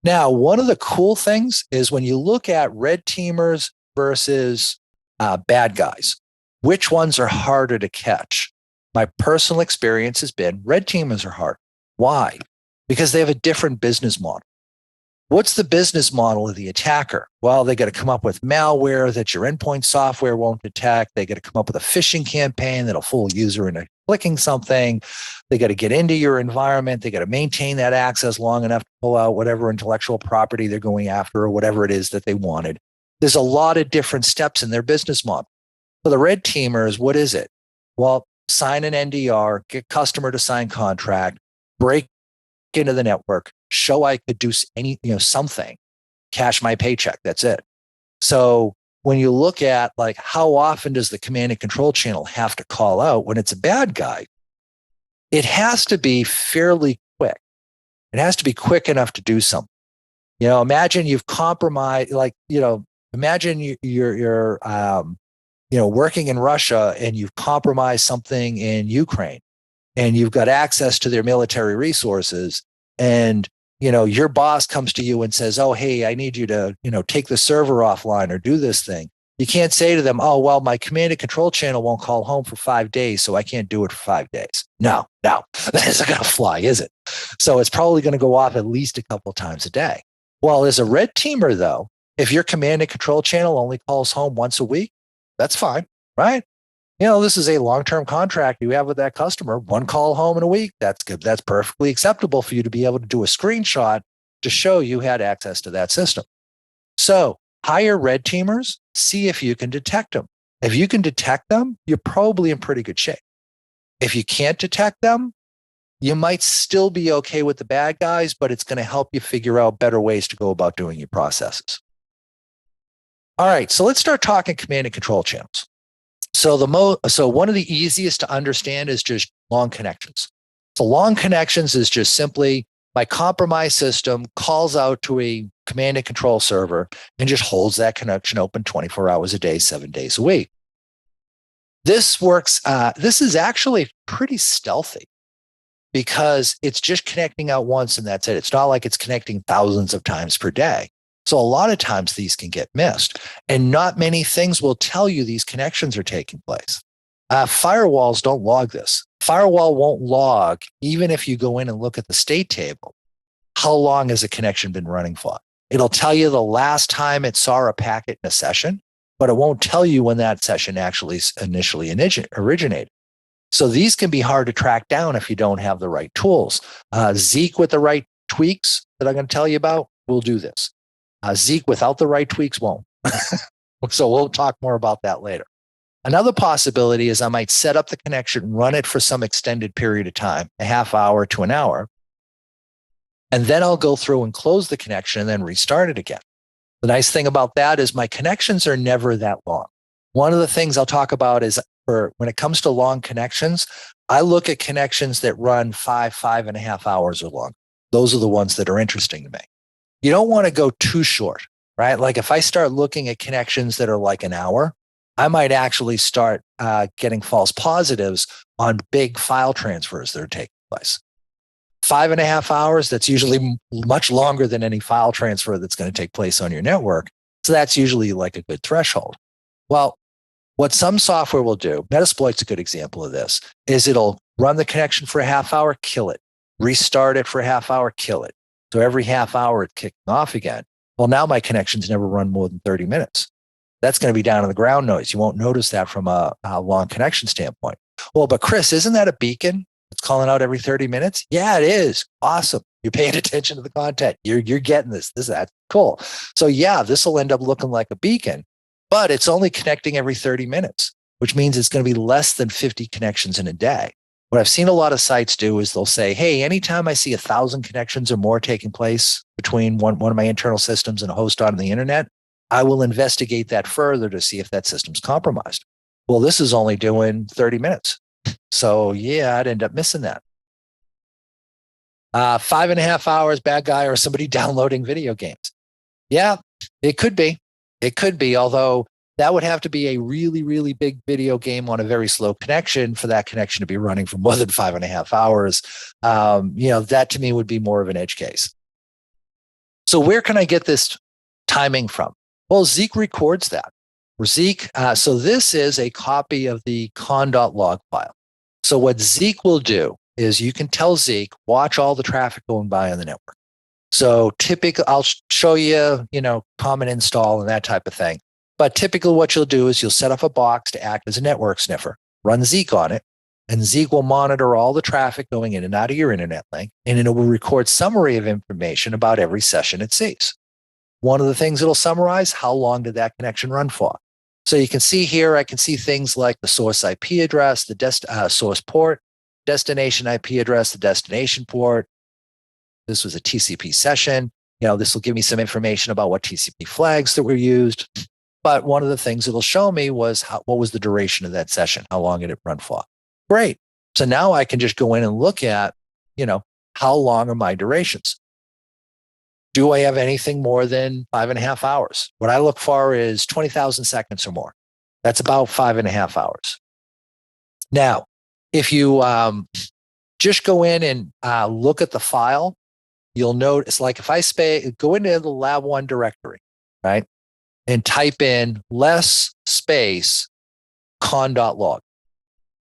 Now, one of the cool things is when you look at red teamers versus bad guys, which ones are harder to catch? My personal experience has been red teamers are hard. Why? Because they have a different business model. What's the business model of the attacker? Well, they got to come up with malware that your endpoint software won't detect. They got to come up with a phishing campaign that'll fool a user into clicking something. They got to get into your environment. They got to maintain that access long enough to pull out whatever intellectual property they're going after or whatever it is that they wanted. There's a lot of different steps in their business model. For the red teamers, what is it? Well, sign an NDR, get customer to sign contract, break into the network, show I could do something, cash my paycheck. That's it. So when you look at like how often does the command and control channel have to call out when it's a bad guy, it has to be fairly quick. It has to be quick enough to do something. Imagine you've compromised, imagine you're working in Russia and you've compromised something in Ukraine and you've got access to their military resources, and your boss comes to you and says, oh, hey, I need you to, take the server offline or do this thing. You can't say to them, oh, well, my command and control channel won't call home for 5 days, so I can't do it for 5 days. No, that isn't going to fly, is it? So it's probably going to go off at least a couple of times a day. Well, as a red teamer, though, if your command and control channel only calls home once a week, that's fine, right? This is a long-term contract you have with that customer. One call home in a week, that's good. That's perfectly acceptable for you to be able to do a screenshot to show you had access to that system. So hire red teamers, see if you can detect them. If you can detect them, you're probably in pretty good shape. If you can't detect them, you might still be okay with the bad guys, but it's going to help you figure out better ways to go about doing your processes. All right, so let's start talking command and control channels. So one of the easiest to understand is just long connections. So long connections is just simply my compromised system calls out to a command and control server and just holds that connection open 24 hours a day, 7 days a week. This works. This is actually pretty stealthy because it's just connecting out once and that's it. It's not like it's connecting thousands of times per day. So a lot of times these can get missed, and not many things will tell you these connections are taking place. Firewalls don't log this. Firewall won't log, even if you go in and look at the state table, how long has a connection been running for? It'll tell you the last time it saw a packet in a session, but it won't tell you when that session actually initially originated. So these can be hard to track down if you don't have the right tools. Zeke with the right tweaks that I'm going to tell you about will do this. Zeke without the right tweaks won't. So we'll talk more about that later. Another possibility is I might set up the connection, run it for some extended period of time, a half hour to an hour, and then I'll go through and close the connection and then restart it again. The nice thing about that is my connections are never that long. One of the things I'll talk about is when it comes to long connections, I look at connections that run 5.5 hours or long. Those are the ones that are interesting to me. You don't want to go too short, right? Like if I start looking at connections that are like an hour, I might actually start getting false positives on big file transfers that are taking place. 5.5 hours, that's usually much longer than any file transfer that's going to take place on your network. So that's usually like a good threshold. Well, what some software will do, Metasploit's a good example of this, is it'll run the connection for a half hour, kill it, restart it for a half hour, kill it. So every half hour it's kicking off again. Well, now my connections never run more than 30 minutes. That's going to be down in the ground noise. You won't notice that from a long connection standpoint. Well, but Chris, isn't that a beacon? It's calling out every 30 minutes. Yeah, it is. Awesome. You're paying attention to the content. You're getting this. That's cool. So yeah, this will end up looking like a beacon, but it's only connecting every 30 minutes, which means it's going to be less than 50 connections in a day. What I've seen a lot of sites do is they'll say, hey, anytime I see 1,000 connections or more taking place between one of my internal systems and a host on the internet, I will investigate that further to see if that system's compromised. Well, this is only doing 30 minutes. So yeah, I'd end up missing that. 5.5 hours, bad guy or somebody downloading video games. Yeah, it could be. It could be, although that would have to be a really, really big video game on a very slow connection for that connection to be running for more than 5.5 hours. That to me would be more of an edge case. So where can I get this timing from? Well, Zeke records that. Zeke, so this is a copy of the con.log file. So what Zeke will do is you can tell Zeke, watch all the traffic going by on the network. So typically, I'll show you, common install and that type of thing. But typically what you'll do is you'll set up a box to act as a network sniffer, run Zeke on it, and Zeke will monitor all the traffic going in and out of your internet link, and it will record summary of information about every session it sees. One of the things it'll summarize, how long did that connection run for? So you can see here, I can see things like the source IP address, the source port, destination IP address, the destination port. This was a TCP session. This will give me some information about what TCP flags that were used. But one of the things it'll show me was what was the duration of that session? How long did it run for? Great. So now I can just go in and look at, how long are my durations? Do I have anything more than 5.5 hours? What I look for is 20,000 seconds or more. That's about 5.5 hours. Now, if you just go in and look at the file, you'll notice, like if I go into the lab one directory, right, and type in less space con.log.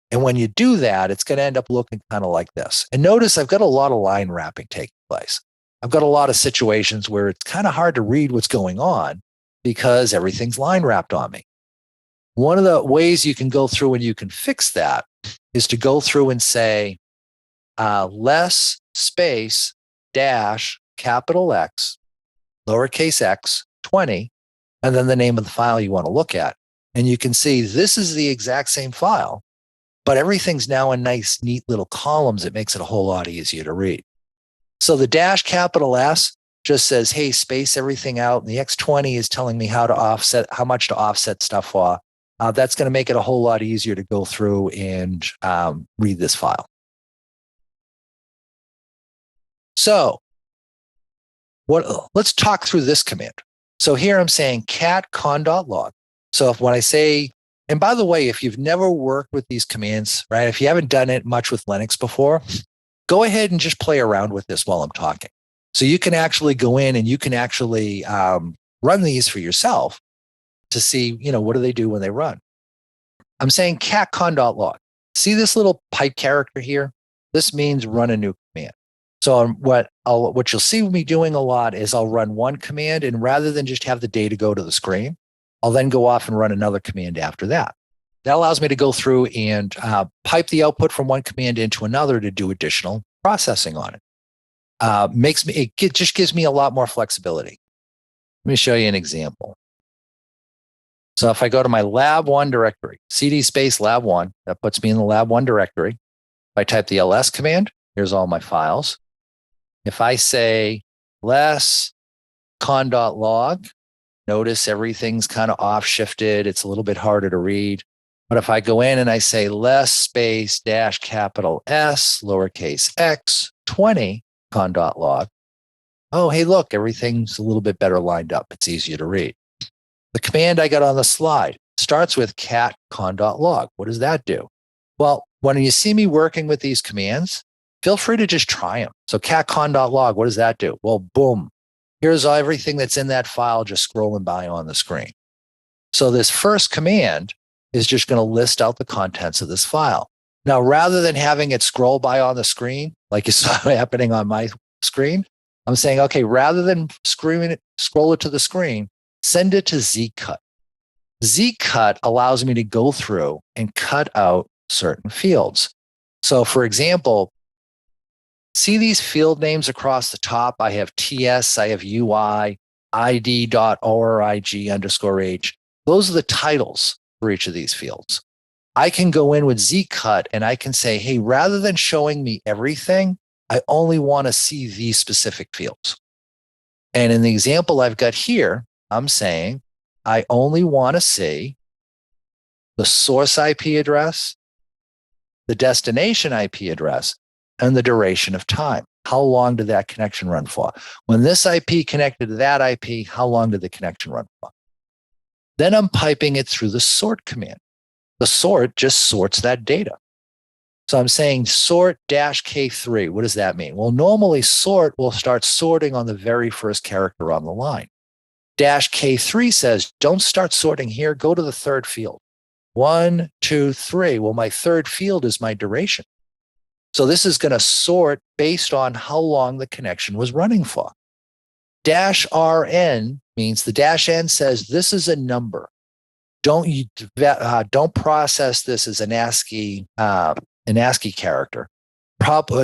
And when you do that, it's going to end up looking kind of like this. And notice I've got a lot of line wrapping taking place. I've got a lot of situations where it's kind of hard to read what's going on because everything's line wrapped on me. One of the ways you can go through and you can fix that is to go through and say less space dash capital X, lowercase x, 20, and then the name of the file you want to look at. And you can see this is the exact same file, but everything's now in nice, neat little columns. It makes it a whole lot easier to read. So the dash capital S just says, hey, space everything out. And the X20 is telling me how much to offset stuff for. That's going to make it a whole lot easier to go through and read this file. So let's talk through this command. So here I'm saying cat con.log. So when I say And by the way, if you've never worked with these commands, right, if you haven't done it much with Linux before, go ahead and just play around with this while I'm talking. So you can actually go in and you can actually run these for yourself to see, what do they do when they run? I'm saying cat con.log. See this little pipe character here? This means run a new command. So what you'll see me doing a lot is I'll run one command, and rather than just have the data go to the screen, I'll then go off and run another command after that. That allows me to go through and pipe the output from one command into another to do additional processing on it. It just gives me a lot more flexibility. Let me show you an example. So if I go to my lab one directory, cd space lab one, that puts me in the lab one directory. If I type the ls command, here's all my files. If I say less con.log, notice everything's kind of off shifted. It's a little bit harder to read. But if I go in and I say less space dash capital S lowercase x 20 con.log, oh, hey, look, everything's a little bit better lined up. It's easier to read. The command I got on the slide starts with cat con.log. What does that do? Well, when you see me working with these commands, feel free to just try them. So cat con.log, what does that do? Well, boom. Here's everything that's in that file just scrolling by on the screen. So this first command is just going to list out the contents of this file. Now, rather than having it scroll by on the screen, like you saw happening on my screen, I'm saying, okay, rather than scroll it to the screen, send it to Zeke. Zeke allows me to go through and cut out certain fields. So for example, see these field names across the top? I have TS, I have UI, ID.org_H. Those are the titles for each of these fields. I can go in with Zeke and I can say, hey, rather than showing me everything, I only want to see these specific fields. And in the example I've got here, I'm saying I only want to see the source IP address, the destination IP address, and the duration of time. How long did that connection run for? When this IP connected to that IP, how long did the connection run for? Then I'm piping it through the sort command. The sort just sorts that data. So I'm saying sort -K3. What does that mean? Well, normally sort will start sorting on the very first character on the line. -K3 says, don't start sorting here. Go to the third field. 1, 2, 3. Well, my third field is my duration. So this is going to sort based on how long the connection was running for. -RN means the -N says this is a number. Don't process this as an ASCII character.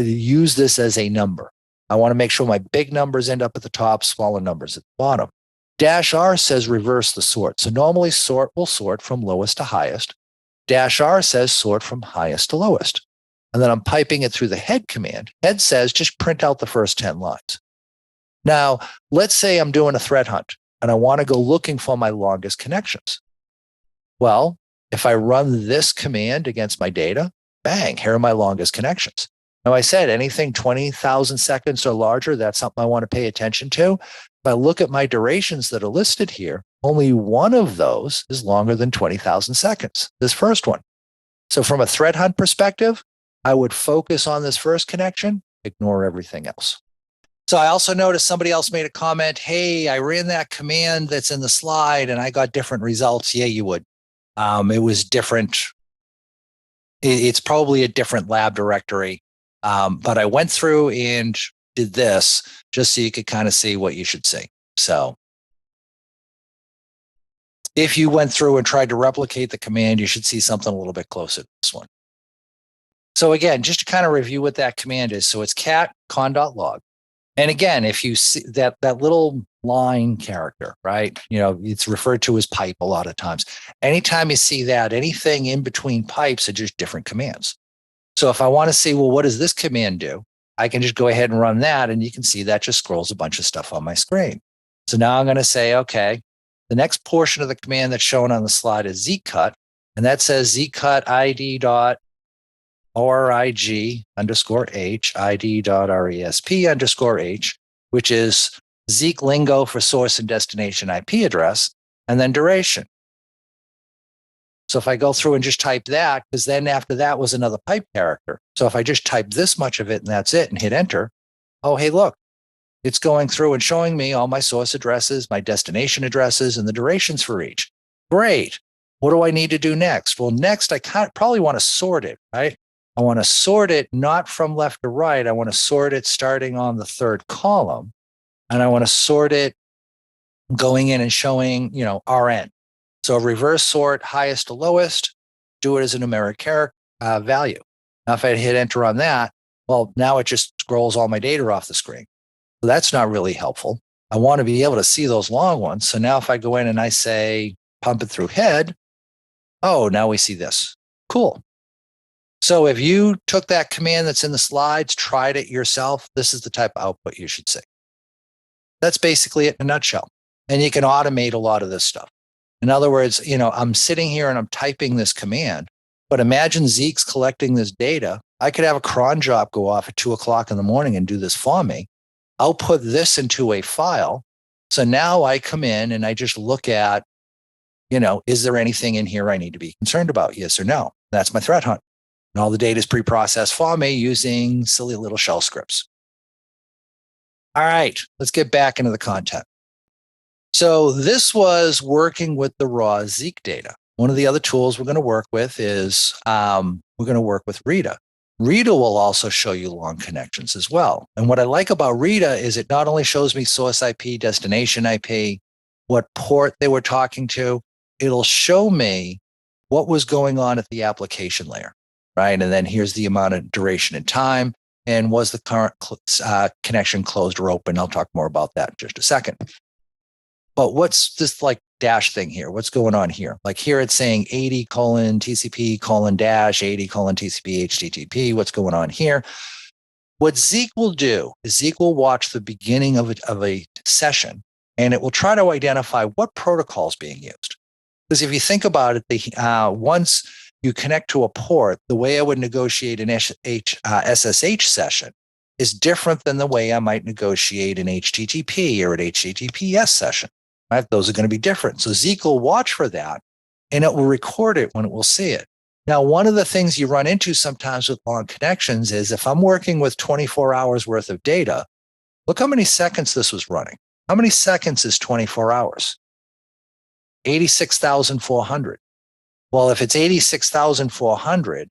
Use this as a number. I want to make sure my big numbers end up at the top, smaller numbers at the bottom. -R says reverse the sort. So normally sort will sort from lowest to highest. -R says sort from highest to lowest. And then I'm piping it through the head command. Head says just print out the first 10 lines. Now, let's say I'm doing a thread hunt and I want to go looking for my longest connections. Well, if I run this command against my data, bang, here are my longest connections. Now, I said anything 20,000 seconds or larger, that's something I want to pay attention to. If I look at my durations that are listed here, only one of those is longer than 20,000 seconds, this first one. So from a thread hunt perspective, I would focus on this first connection, ignore everything else. So I also noticed somebody else made a comment, hey, I ran that command that's in the slide and I got different results. Yeah, you would. It was different. It's probably a different lab directory. But I went through and did this just so you could kind of see what you should see. So if you went through and tried to replicate the command, you should see something a little bit closer to this one. So again, just to kind of review what that command is. So it's cat con.log. And again, if you see that little line character, right? It's referred to as pipe a lot of times. Anytime you see that, anything in between pipes are just different commands. So if I want to see, well, what does this command do? I can just go ahead and run that, and you can see that just scrolls a bunch of stuff on my screen. So now I'm going to say, okay, the next portion of the command that's shown on the slide is Zeke, and that says Zeke ID.org_H, ID.RESP_H, which is Zeke lingo for source and destination IP address, and then duration. So if I go through and just type that, because then after that was another pipe character. So if I just type this much of it and that's it and hit enter, oh, hey, look, it's going through and showing me all my source addresses, my destination addresses, and the durations for each. Great. What do I need to do next? Well, next, I probably want to sort it, right? I want to sort it not from left to right. I want to sort it starting on the third column. And I want to sort it going in and showing, RN. So reverse sort highest to lowest, do it as a numeric value. Now, if I hit enter on that, well, now it just scrolls all my data off the screen. So that's not really helpful. I want to be able to see those long ones. So now if I go in and I say, pump it through head, oh, now we see this. Cool. So if you took that command that's in the slides, tried it yourself, this is the type of output you should see. That's basically it in a nutshell. And you can automate a lot of this stuff. In other words, I'm sitting here and I'm typing this command, but imagine Zeke's collecting this data. I could have a cron job go off at 2:00 in the morning and do this for me. I'll put this into a file. So now I come in and I just look at, is there anything in here I need to be concerned about? Yes or no? That's my threat hunt. And all the data is pre-processed for me using silly little shell scripts. All right, let's get back into the content. So this was working with the raw Zeke data. One of the other tools we're going to work with is we're going to work with Rita. Rita will also show you long connections as well. And what I like about Rita is it not only shows me source IP, destination IP, what port they were talking to, it'll show me what was going on at the application layer, right? And then here's the amount of duration and time, and was the current connection closed or open? I'll talk more about that in just a second. But what's this dash thing here? What's going on here? Like here it's saying 80 TCP dash 80 TCP HTTP. What's going on here? What Zeke will do is Zeke will watch the beginning of a session, and it will try to identify what protocol is being used. Because if you think about it, once you connect to a port, the way I would negotiate an SSH session is different than the way I might negotiate an HTTP or an HTTPS session. Right? Those are going to be different. So Zeke will watch for that, and it will record it when it will see it. Now, one of the things you run into sometimes with long connections is if I'm working with 24 hours worth of data, look how many seconds this was running. How many seconds is 24 hours? 86,400. Well, if it's 86,400,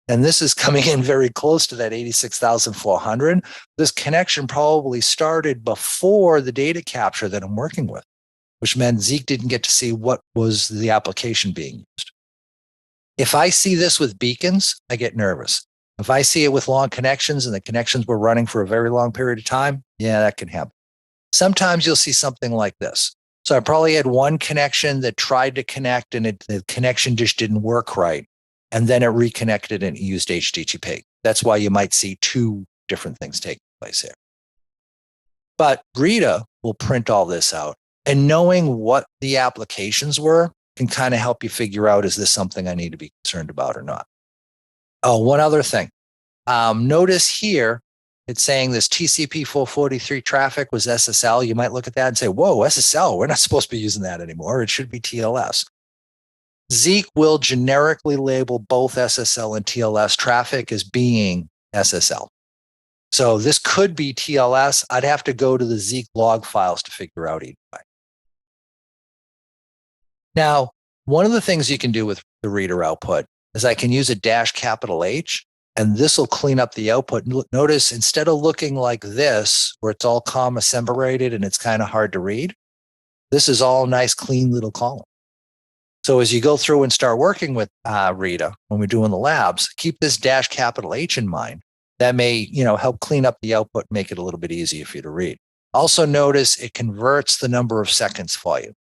and this is coming in very close to that 86,400, this connection probably started before the data capture that I'm working with, which meant Zeke didn't get to see what was the application being used. If I see this with beacons, I get nervous. If I see it with long connections and the connections were running for a very long period of time, yeah, that can happen. Sometimes you'll see something like this. So I probably had one connection that tried to connect and the connection just didn't work right. And then it reconnected and it used HTTP. That's why you might see two different things taking place here. But Rita will print all this out. And knowing what the applications were can kind of help you figure out, is this something I need to be concerned about or not? Oh, one other thing. Notice here, it's saying this TCP 443 traffic was SSL. You might look at that and say, whoa, SSL, we're not supposed to be using that anymore. It should be TLS. Zeke will generically label both SSL and TLS traffic as being SSL. So this could be TLS. I'd have to go to the Zeke log files to figure out either way. Now, one of the things you can do with the reader output is I can use a $H, and this will clean up the output. Notice instead of looking like this, where it's all comma separated and it's kind of hard to read, this is all nice, clean little column. So as you go through and start working with Rita, when we're doing the labs, keep this $H in mind. That may, help clean up the output, make it a little bit easier for you to read. Also notice it converts the number of seconds for you.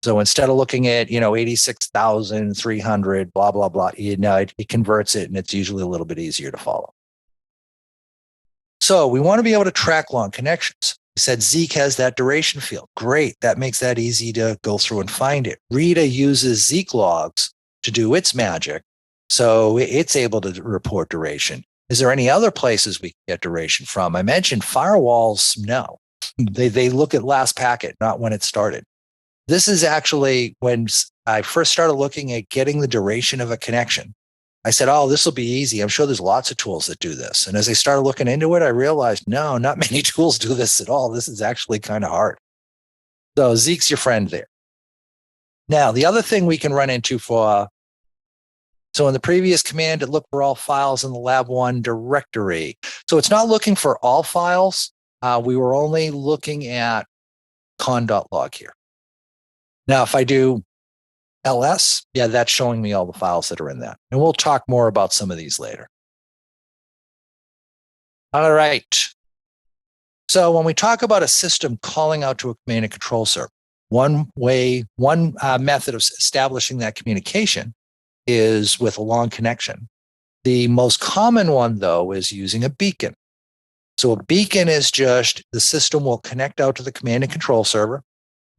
So instead of looking at, 86,300, blah, blah, blah, it converts it, and it's usually a little bit easier to follow. So we want to be able to track long connections. We said Zeke has that duration field. Great. That makes that easy to go through and find it. Rita uses Zeke logs to do its magic. So it's able to report duration. Is there any other places we can get duration from? I mentioned firewalls. No, they look at last packet, not when it started. This is actually when I first started looking at getting the duration of a connection, I said, oh, this will be easy. I'm sure there's lots of tools that do this. And as I started looking into it, I realized, no, not many tools do this at all. This is actually kind of hard. So Zeke's your friend there. Now, the other thing we can run into so in the previous command, it looked for all files in the lab1 directory. So it's not looking for all files. We were only looking at con.log here. Now, if I do ls, yeah, that's showing me all the files that are in that. And we'll talk more about some of these later. All right. So when we talk about a system calling out to a command and control server, one method of establishing that communication is with a long connection. The most common one, though, is using a beacon. So a beacon is just the system will connect out to the command and control server.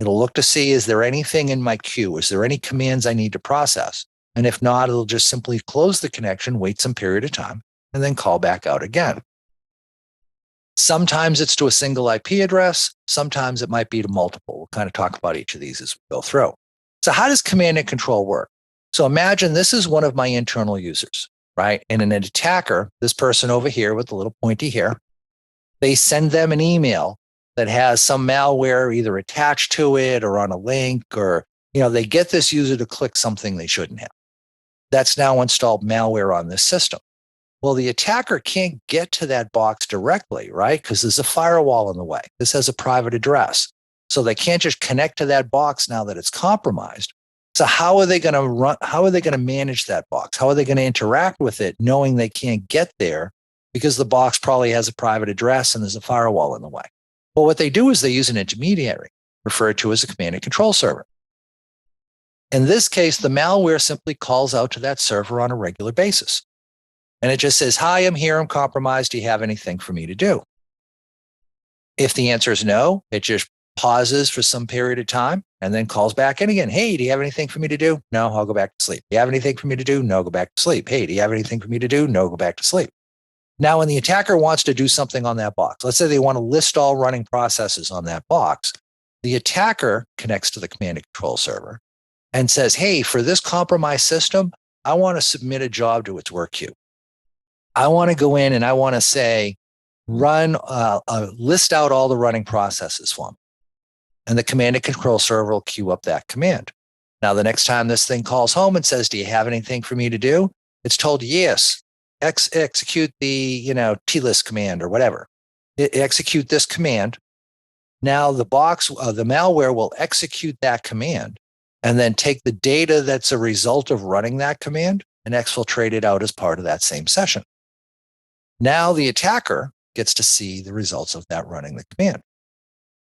It'll look to see, is there anything in my queue? Is there any commands I need to process? And if not, it'll just simply close the connection, wait some period of time, and then call back out again. Sometimes it's to a single IP address. Sometimes it might be to multiple. We'll kind of talk about each of these as we go through. So how does command and control work? So imagine this is one of my internal users, right? And an attacker, this person over here with the little pointy hair, they send them an email that has some malware either attached to it or on a link, or they get this user to click something they shouldn't have. That's now installed malware on this system. Well, the attacker can't get to that box directly, right? Because there's a firewall in the way. This has a private address. So they can't just connect to that box now that it's compromised. So how are they going to run? How are they going to manage that box? How are they going to interact with it knowing they can't get there because the box probably has a private address and there's a firewall in the way? Well, what they do is they use an intermediary referred to as a command and control server. In this case, the malware simply calls out to that server on a regular basis. And it just says, hi, I'm here, I'm compromised. Do you have anything for me to do? If the answer is no, it just pauses for some period of time and then calls back in again. Hey, do you have anything for me to do? No, I'll go back to sleep. Do you have anything for me to do? No, go back to sleep. Hey, do you have anything for me to do? No, go back to sleep. Now, when the attacker wants to do something on that box, let's say they want to list all running processes on that box, the attacker connects to the command and control server and says, hey, for this compromised system, I want to submit a job to its work queue. I want to go in and I want to say, list out all the running processes for me. And the command and control server will queue up that command. Now, the next time this thing calls home and says, do you have anything for me to do? It's told, yes, execute the, TList command or whatever. Execute this command. Now the malware will execute that command and then take the data that's a result of running that command and exfiltrate it out as part of that same session. Now the attacker gets to see the results of that running the command.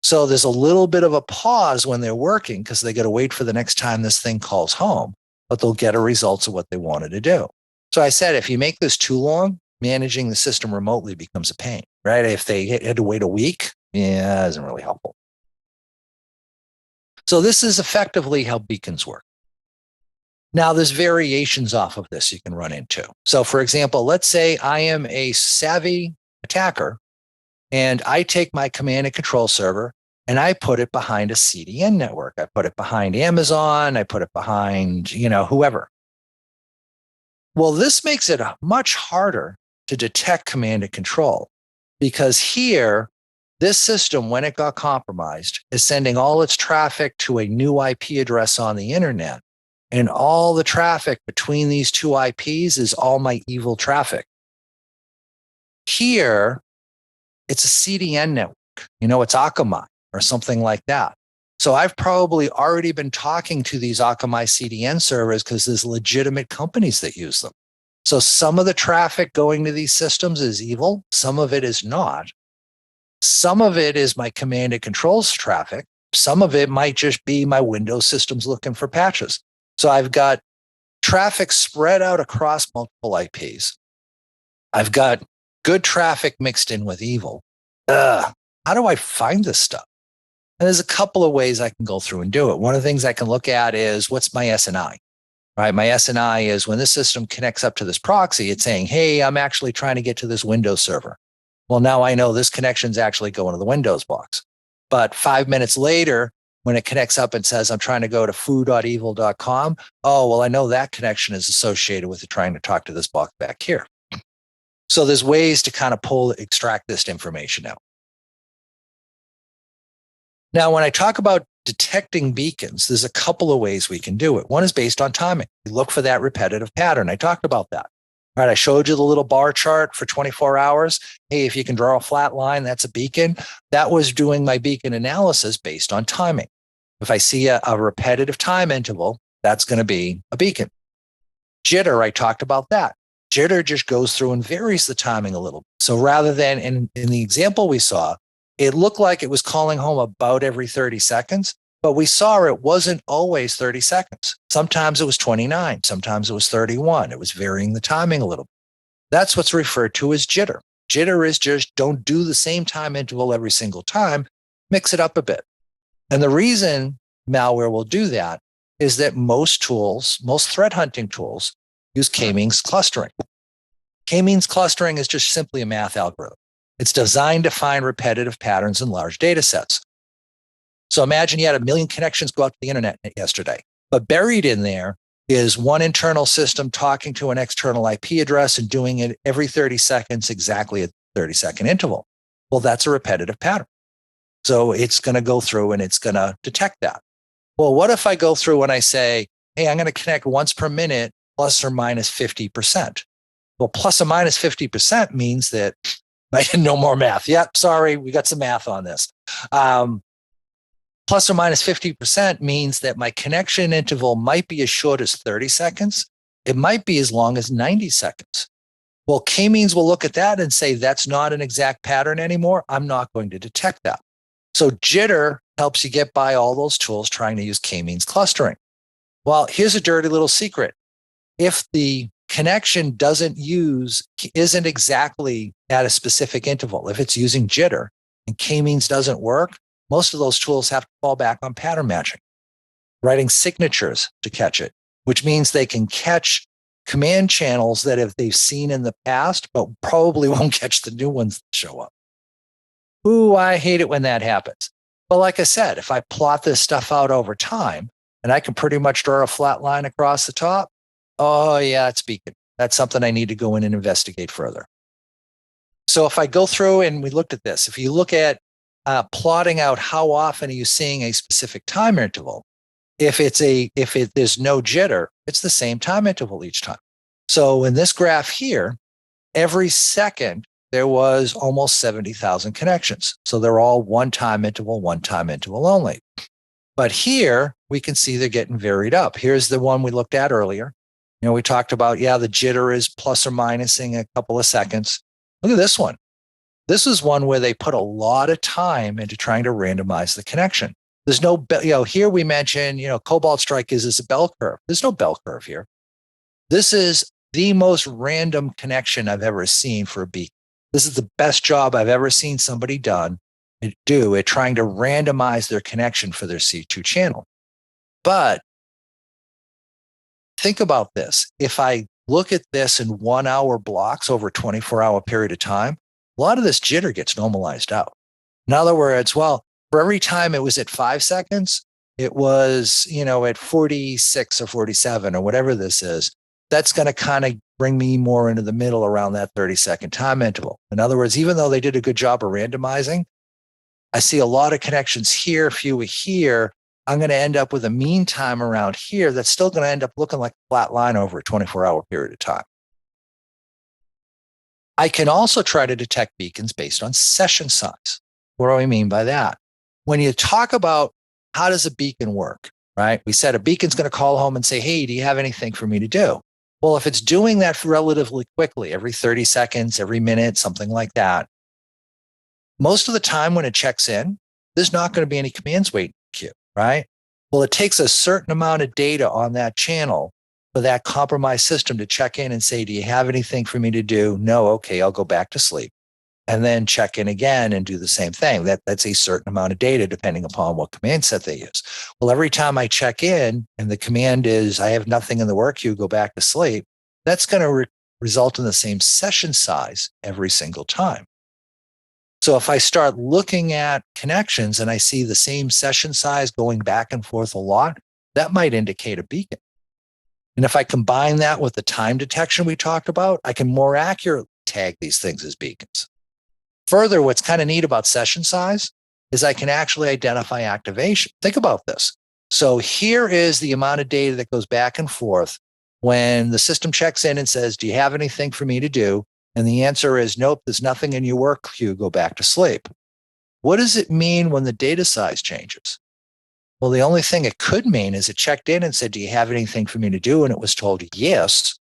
So there's a little bit of a pause when they're working because they got to wait for the next time this thing calls home, but they'll get a results of what they wanted to do. So I said, if you make this too long, managing the system remotely becomes a pain, right? If they had to wait a week, that isn't really helpful. So this is effectively how beacons work. Now, there's variations off of this you can run into. So for example, let's say I am a savvy attacker and I take my command and control server and I put it behind a CDN network. I put it behind Amazon. I put it behind, whoever. Well, this makes it much harder to detect command and control because here, this system, when it got compromised, is sending all its traffic to a new IP address on the internet. And all the traffic between these two IPs is all my evil traffic. Here, it's a CDN network. It's Akamai or something like that. So I've probably already been talking to these Akamai CDN servers because there's legitimate companies that use them. So some of the traffic going to these systems is evil. Some of it is not. Some of it is my command and controls traffic. Some of it might just be my Windows systems looking for patches. So I've got traffic spread out across multiple IPs. I've got good traffic mixed in with evil. How do I find this stuff? And there's a couple of ways I can go through and do it. One of the things I can look at is what's my SNI, right? My SNI is when this system connects up to this proxy, it's saying, hey, I'm actually trying to get to this Windows server. Well, now I know this connection's actually going to the Windows box. But 5 minutes later, when it connects up and says, I'm trying to go to foo.evil.com. Oh, well, I know that connection is associated with it trying to talk to this box back here. So there's ways to kind of extract this information out. Now, when I talk about detecting beacons, there's a couple of ways we can do it. One is based on timing. We look for that repetitive pattern. I talked about that. All right, I showed you the little bar chart for 24 hours. Hey, if you can draw a flat line, that's a beacon. That was doing my beacon analysis based on timing. If I see a repetitive time interval, that's going to be a beacon. Jitter, I talked about that. Jitter just goes through and varies the timing a little. So rather than in the example we saw, it looked like it was calling home about every 30 seconds, but we saw it wasn't always 30 seconds. Sometimes it was 29, sometimes it was 31. It was varying the timing a little. That's what's referred to as jitter. Jitter is just don't do the same time interval every single time, mix it up a bit. And the reason malware will do that is that most tools, most threat hunting tools, use k-means clustering. K-means clustering is just simply a math algorithm. It's designed to find repetitive patterns in large data sets. So imagine you had 1 million connections go out to the internet yesterday, but buried in there is one internal system talking to an external IP address and doing it every 30 seconds, exactly at 30-second interval. Well, that's a repetitive pattern. So it's going to go through and it's going to detect that. Well, what if I go through and I say, hey, I'm going to connect once per minute, plus or minus 50%. Well, plus or minus 50% means that no more math. Yep, sorry, we got some math on this. Plus or minus 50% means that my connection interval might be as short as 30 seconds. It might be as long as 90 seconds. Well, k-means will look at that and say, that's not an exact pattern anymore. I'm not going to detect that. So jitter helps you get by all those tools trying to use k-means clustering. Well, here's a dirty little secret. If the connection isn't exactly at a specific interval, if it's using jitter and k-means doesn't work, most of those tools have to fall back on pattern matching, writing signatures to catch it, which means they can catch command channels that they've seen in the past, but probably won't catch the new ones that show up. Ooh, I hate it when that happens. But like I said, if I plot this stuff out over time and I can pretty much draw a flat line across the top, oh yeah, it's beacon. That's something I need to go in and investigate further. So if I go through and we looked at this, if you look at plotting out how often are you seeing a specific time interval, if there's no jitter, it's the same time interval each time. So in this graph here, every second there was almost 70,000 connections. So they're all one time interval only. But here we can see they're getting varied up. Here's the one we looked at earlier. We talked about, the jitter is plus or minusing a couple of seconds. Look at this one. This is one where they put a lot of time into trying to randomize the connection. There's no, here we mentioned, Cobalt Strike is a bell curve. There's no bell curve here. This is the most random connection I've ever seen for a beacon. This is the best job I've ever seen somebody do at trying to randomize their connection for their C2 channel. But think about this. If I look at this in 1 hour blocks over a 24-hour period of time, a lot of this jitter gets normalized out. In other words, for every time it was at 5 seconds, it was, at 46 or 47 or whatever this is. That's going to kind of bring me more into the middle around that 30-second time interval. In other words, even though they did a good job of randomizing, I see a lot of connections here, fewer here. I'm going to end up with a mean time around here that's still going to end up looking like a flat line over a 24-hour period of time. I can also try to detect beacons based on session size. What do I mean by that? When you talk about how does a beacon work, right? We said a beacon's going to call home and say, hey, do you have anything for me to do? Well, if it's doing that relatively quickly, every 30 seconds, every minute, something like that, most of the time when it checks in, there's not going to be any commands waiting in queue, right? Well, it takes a certain amount of data on that channel for that compromised system to check in and say, do you have anything for me to do? No, okay, I'll go back to sleep. And then check in again and do the same thing. That's a certain amount of data depending upon what command set they use. Well, every time I check in and the command is, I have nothing in the work queue, go back to sleep, that's going to result in the same session size every single time. So if I start looking at connections and I see the same session size going back and forth a lot, that might indicate a beacon. And if I combine that with the time detection we talked about, I can more accurately tag these things as beacons. Further, what's kind of neat about session size is I can actually identify activation. Think about this. So here is the amount of data that goes back and forth when the system checks in and says, do you have anything for me to do? And the answer is, nope, there's nothing in your work queue, go back to sleep. What does it mean when the data size changes? Well, the only thing it could mean is it checked in and said, do you have anything for me to do? And it was told yes.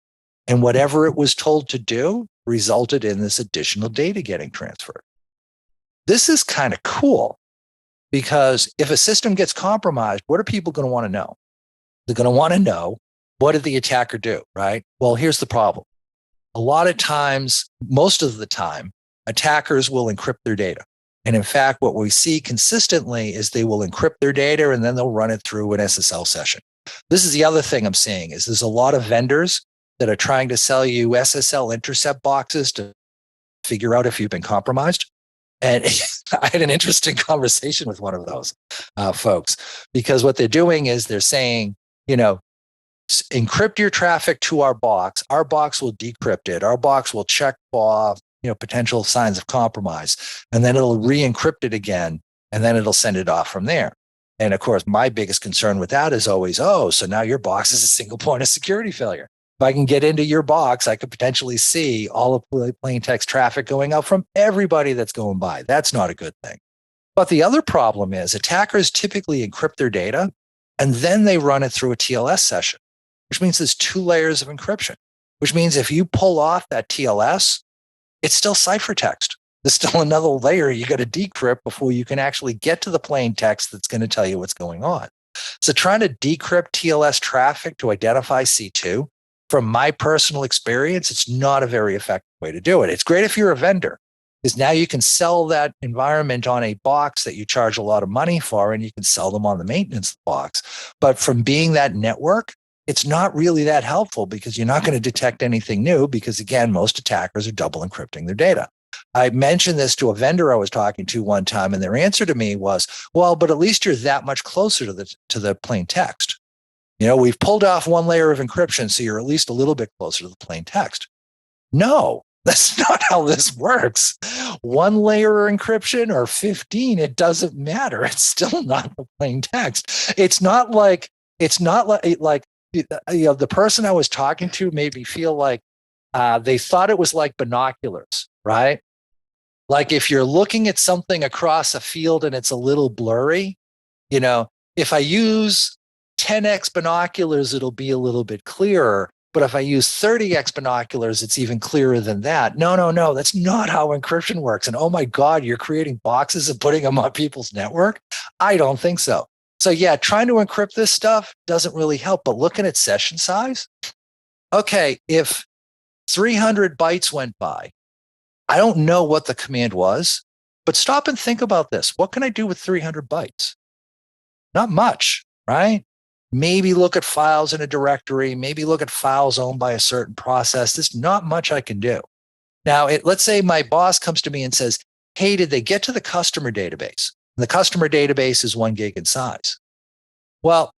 And whatever it was told to do resulted in this additional data getting transferred. This is kind of cool because if a system gets compromised, what are people going to want to know? They're going to want to know, what did the attacker do, right? Well, here's the problem. A lot of times, most of the time, attackers will encrypt their data. And in fact, what we see consistently is they will encrypt their data and then they'll run it through an SSL session. This is the other thing I'm seeing is there's a lot of vendors that are trying to sell you SSL intercept boxes to figure out if you've been compromised. And I had an interesting conversation with one of those folks, because what they're doing is they're saying, encrypt your traffic to our box will decrypt it. Our box will check for, potential signs of compromise, and then it'll re-encrypt it again, and then it'll send it off from there. And of course, my biggest concern with that is always, so now your box is a single point of security failure. If I can get into your box, I could potentially see all of the plain text traffic going out from everybody that's going by. That's not a good thing. But the other problem is attackers typically encrypt their data, and then they run it through a TLS session, which means there's 2 layers of encryption, which means if you pull off that TLS, it's still ciphertext. There's still another layer you got to decrypt before you can actually get to the plain text that's going to tell you what's going on. So trying to decrypt TLS traffic to identify C2, from my personal experience, it's not a very effective way to do it. It's great if you're a vendor, because now you can sell that environment on a box that you charge a lot of money for, and you can sell them on the maintenance box. But from being that network, it's not really that helpful because you're not going to detect anything new because, again, most attackers are double encrypting their data. I mentioned this to a vendor I was talking to one time, and their answer to me was, well, but at least you're that much closer to the plain text. We've pulled off 1 layer of encryption, so you're at least a little bit closer to the plain text. No, that's not how this works. 1 layer of encryption or 15, it doesn't matter. It's still not the plain text. It's not like the person I was talking to made me feel like they thought it was like binoculars, right? Like if you're looking at something across a field and it's a little blurry, if I use 10x binoculars, it'll be a little bit clearer. But if I use 30x binoculars, it's even clearer than that. No, that's not how encryption works. And oh my God, you're creating boxes and putting them on people's network? I don't think so. So yeah, trying to encrypt this stuff doesn't really help, but looking at session size, okay, if 300 bytes went by, I don't know what the command was, but stop and think about this. What can I do with 300 bytes? Not much, right? Maybe look at files in a directory, maybe look at files owned by a certain process. There's not much I can do. Now, let's say my boss comes to me and says, hey, did they get to the customer database? And the customer database is 1 gig in size. Well,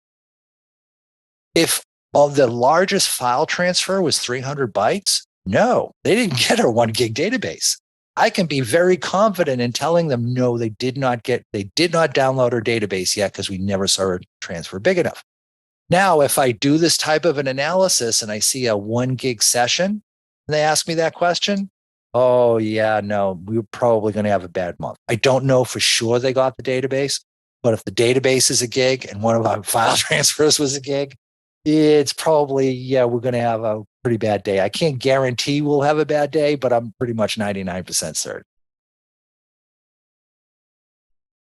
if the largest file transfer was 300 bytes, no, they didn't get our 1 gig database. I can be very confident in telling them, no, they did not download our database yet because we never saw a transfer big enough. Now, if I do this type of an analysis and I see a 1 gig session and they ask me that question, oh yeah, no, we're probably going to have a bad month. I don't know for sure they got the database, but if the database is a gig and one of our file transfers was a gig, it's probably, we're going to have a pretty bad day. I can't guarantee we'll have a bad day, but I'm pretty much 99% certain.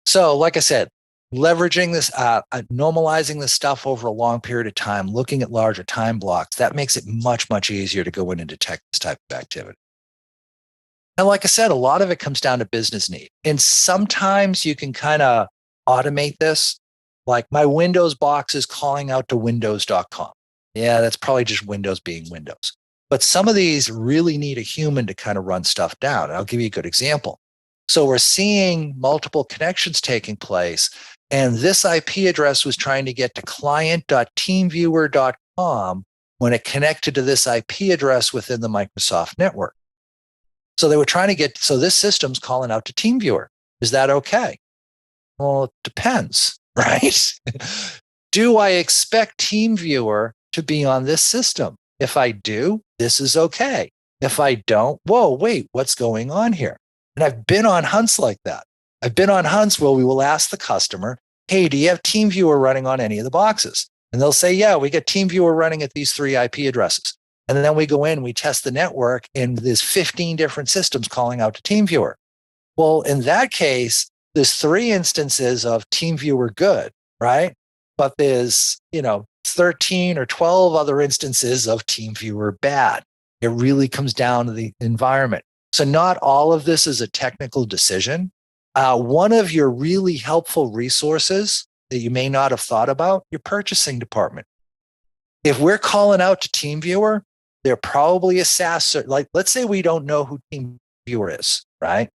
So like I said, leveraging this, normalizing this stuff over a long period of time, looking at larger time blocks, that makes it much, much easier to go in and detect this type of activity. And like I said, a lot of it comes down to business need. And sometimes you can kind of automate this. Like my Windows box is calling out to windows.com. Yeah, that's probably just Windows being Windows. But some of these really need a human to kind of run stuff down. And I'll give you a good example. So we're seeing multiple connections taking place. And this IP address was trying to get to client.teamviewer.com when it connected to this IP address within the Microsoft network. So they were trying to get, so this system's calling out to TeamViewer. Is that okay? Well, it depends, right? Do I expect TeamViewer to be on this system? If I do, this is okay. If I don't, whoa, wait, what's going on here? And I've been on hunts like that. I've been on hunts where we will ask the customer, hey, do you have TeamViewer running on any of the boxes? And they'll say, yeah, we got TeamViewer running at these 3 IP addresses. And then we go in, we test the network, and there's 15 different systems calling out to TeamViewer. Well, in that case, there's 3 instances of TeamViewer good, right? But there's, 13 or 12 other instances of TeamViewer bad. It really comes down to the environment. So not all of this is a technical decision. One of your really helpful resources that you may not have thought about, your purchasing department. If we're calling out to TeamViewer, they're probably a SaaS, like let's say we don't know who TeamViewer is, right?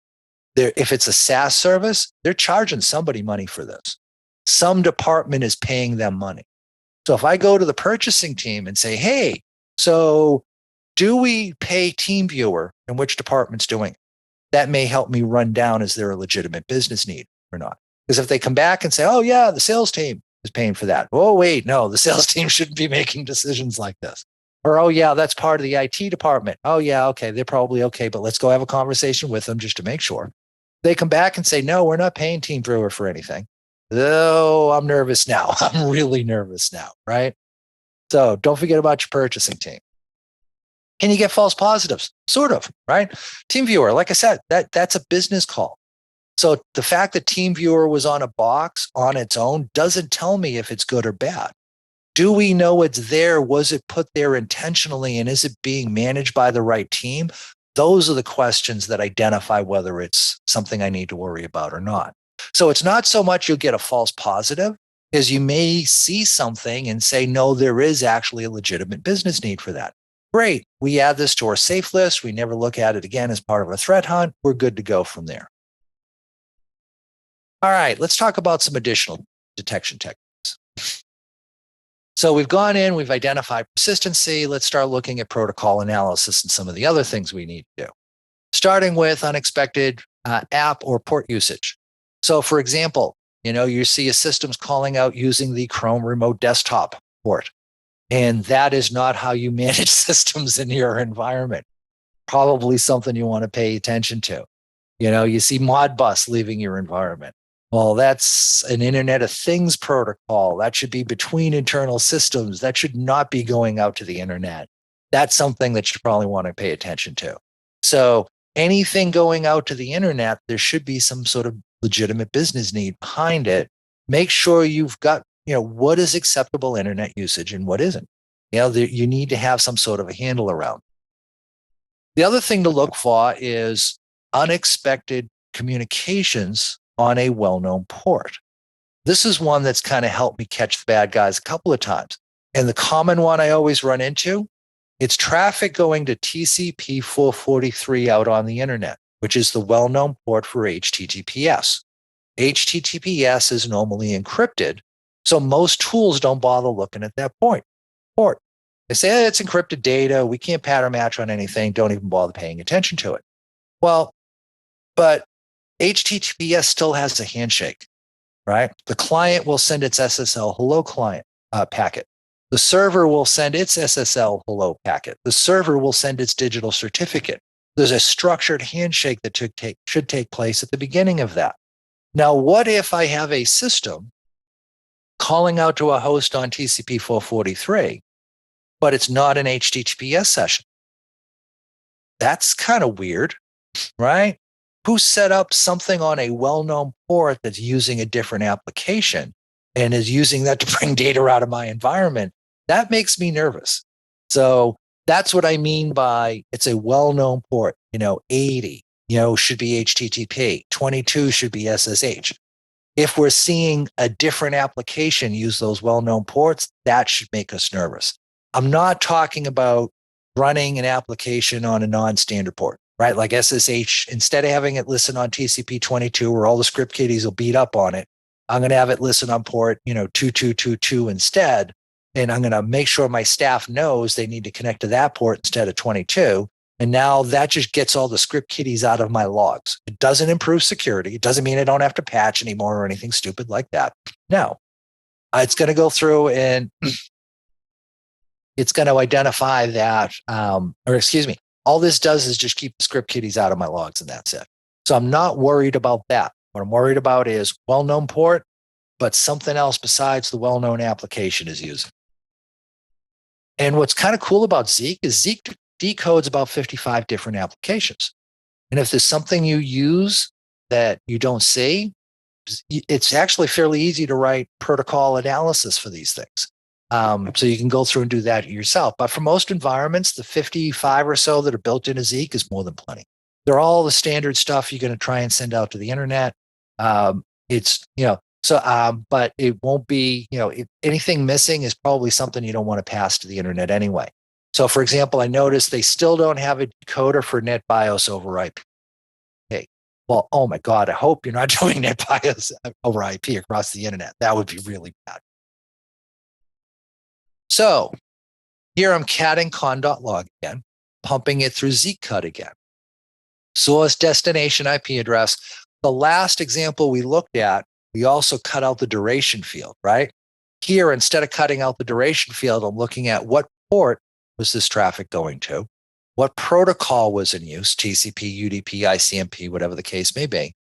If it's a SaaS service, they're charging somebody money for this. Some department is paying them money. So if I go to the purchasing team and say, hey, so do we pay TeamViewer and which department's doing it? That may help me run down, is there a legitimate business need or not? Because if they come back and say, oh yeah, the sales team is paying for that. Oh, wait, no, the sales team shouldn't be making decisions like this. Or, oh yeah, that's part of the IT department. Oh yeah, okay, they're probably okay, but let's go have a conversation with them just to make sure. They come back and say, no, we're not paying TeamViewer for anything. Oh, I'm nervous now. I'm really nervous now, right? So don't forget about your purchasing team. Can you get false positives? Sort of, right? TeamViewer, like I said, that's a business call. So the fact that TeamViewer was on a box on its own doesn't tell me if it's good or bad. Do we know it's there? Was it put there intentionally? And is it being managed by the right team? Those are the questions that identify whether it's something I need to worry about or not. So it's not so much you'll get a false positive as you may see something and say, no, there is actually a legitimate business need for that. Great. We add this to our safe list. We never look at it again as part of a threat hunt. We're good to go from there. All right, let's talk about some additional detection techniques. So we've gone in, we've identified persistency. Let's start looking at protocol analysis and some of the other things we need to do. Starting with unexpected app or port usage. So for example, you see a system's calling out using the Chrome remote desktop port. And that is not how you manage systems in your environment. Probably something you want to pay attention to. You see Modbus leaving your environment. Well, that's an Internet of Things protocol. That should be between internal systems. That should not be going out to the internet. That's something that you probably want to pay attention to. So anything going out to the internet, there should be some sort of legitimate business need behind it. Make sure you've got, what is acceptable internet usage and what isn't. You need to have some sort of a handle around. The other thing to look for is unexpected communications on a well-known port. This is one that's kind of helped me catch the bad guys a couple of times. And the common one I always run into, it's traffic going to TCP 443 out on the internet, which is the well-known port for HTTPS. HTTPS is normally encrypted, so most tools don't bother looking at that port. They say, hey, it's encrypted data. We can't pattern match on anything. Don't even bother paying attention to it. Well, but HTTPS still has a handshake, right? The client will send its SSL hello client packet. The server will send its SSL hello packet. The server will send its digital certificate. There's a structured handshake that should take place at the beginning of that. Now, what if I have a system calling out to a host on TCP 443, but it's not an HTTPS session? That's kind of weird, right? Who set up something on a well-known port that's using a different application and is using that to bring data out of my environment? That makes me nervous. So that's what I mean by it's a well-known port. 80, should be HTTP. 22 should be SSH. If we're seeing a different application use those well-known ports, that should make us nervous. I'm not talking about running an application on a non-standard port. right? Like SSH, instead of having it listen on TCP 22 where all the script kiddies will beat up on it, I'm going to have it listen on port, 2222 instead. And I'm going to make sure my staff knows they need to connect to that port instead of 22. And now that just gets all the script kiddies out of my logs. It doesn't improve security. It doesn't mean I don't have to patch anymore or anything stupid like that. No, it's going to go through and it's going to identify that, all this does is just keep the script kiddies out of my logs and that's it. So I'm not worried about that. What I'm worried about is well-known port, but something else besides the well-known application is using. And what's kind of cool about Zeke is Zeke decodes about 55 different applications. And if there's something you use that you don't see, it's actually fairly easy to write protocol analysis for these things. So you can go through and do that yourself. But for most environments, the 55 or so that are built into Zeke is more than plenty. They're all the standard stuff you're going to try and send out to the internet. But it won't be, anything missing is probably something you don't want to pass to the internet anyway. So for example, I noticed they still don't have a decoder for NetBIOS over IP. Hey, well, oh my God, I hope you're not doing NetBIOS over IP across the internet. That would be really bad. So here I'm catting con.log again, pumping it through Zeekcut again. Source destination IP address. The last example we looked at, we also cut out the duration field, right? Here, instead of cutting out the duration field, I'm looking at what port was this traffic going to, what protocol was in use, TCP, UDP, ICMP, whatever the case may be.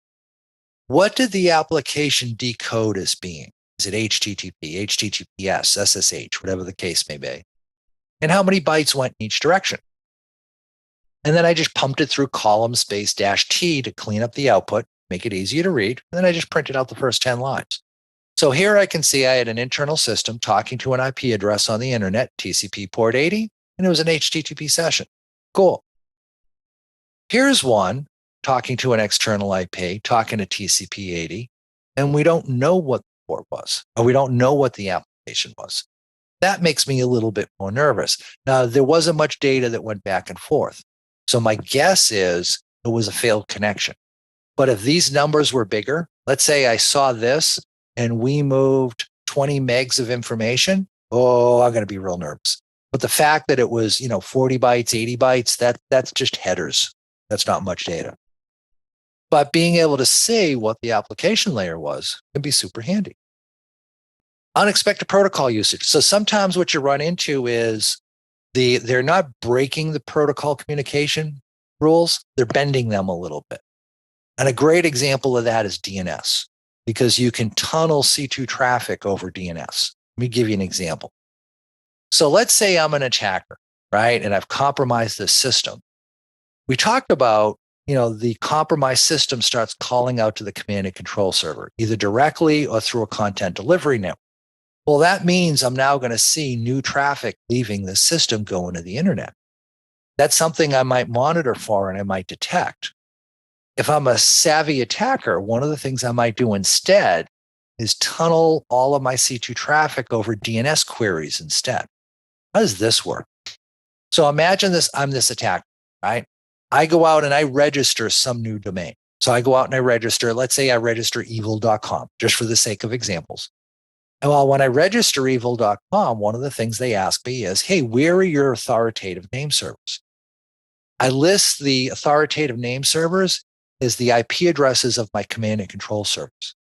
What did the application decode as being? Is it HTTP, HTTPS, SSH, whatever the case may be? And how many bytes went in each direction? And then I just pumped it through column space -T to clean up the output, make it easier to read. And then I just printed out the first 10 lines. So here I can see I had an internal system talking to an IP address on the internet, TCP port 80, and it was an HTTP session. Cool. Here's one talking to an external IP, talking to TCP 80, and we don't know what the port was, or we don't know what the application was. That makes me a little bit more nervous. Now, there wasn't much data that went back and forth. So my guess is it was a failed connection. But if these numbers were bigger, let's say I saw this and we moved 20 megs of information, I'm going to be real nervous. But the fact that it was, 40 bytes, 80 bytes, that's just headers. That's not much data. But being able to see what the application layer was can be super handy. Unexpected protocol usage. So sometimes what you run into is they're not breaking the protocol communication rules, they're bending them a little bit. And a great example of that is DNS, because you can tunnel C2 traffic over DNS. Let me give you an example. So let's say I'm an attacker, right? And I've compromised this system. We talked about, the compromised system starts calling out to the command and control server, either directly or through a content delivery network. Well, that means I'm now going to see new traffic leaving the system going to the internet. That's something I might monitor for and I might detect. If I'm a savvy attacker, one of the things I might do instead is tunnel all of my C2 traffic over DNS queries instead. How does this work? So imagine this, I'm this attacker, right? I go out and I register some new domain. So I go out and I register, let's say I register evil.com, just for the sake of examples. And well, when I register evil.com, one of the things they ask me is, hey, where are your authoritative name servers? I list the authoritative name servers as the IP addresses of my command and control servers.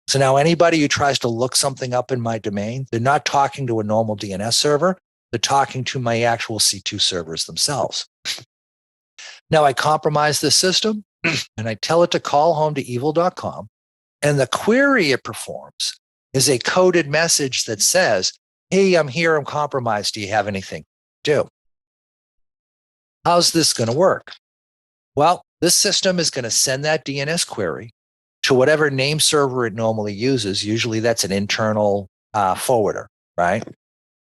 So now anybody who tries to look something up in my domain, they're not talking to a normal DNS server, they're talking to my actual C2 servers themselves. Now I compromise this system and I tell it to call home to evil.com, and the query it performs is a coded message that says, hey, I'm here, I'm compromised. Do you have anything to do? How's this going to work? Well, this system is going to send that DNS query to whatever name server it normally uses. Usually that's an internal forwarder, right?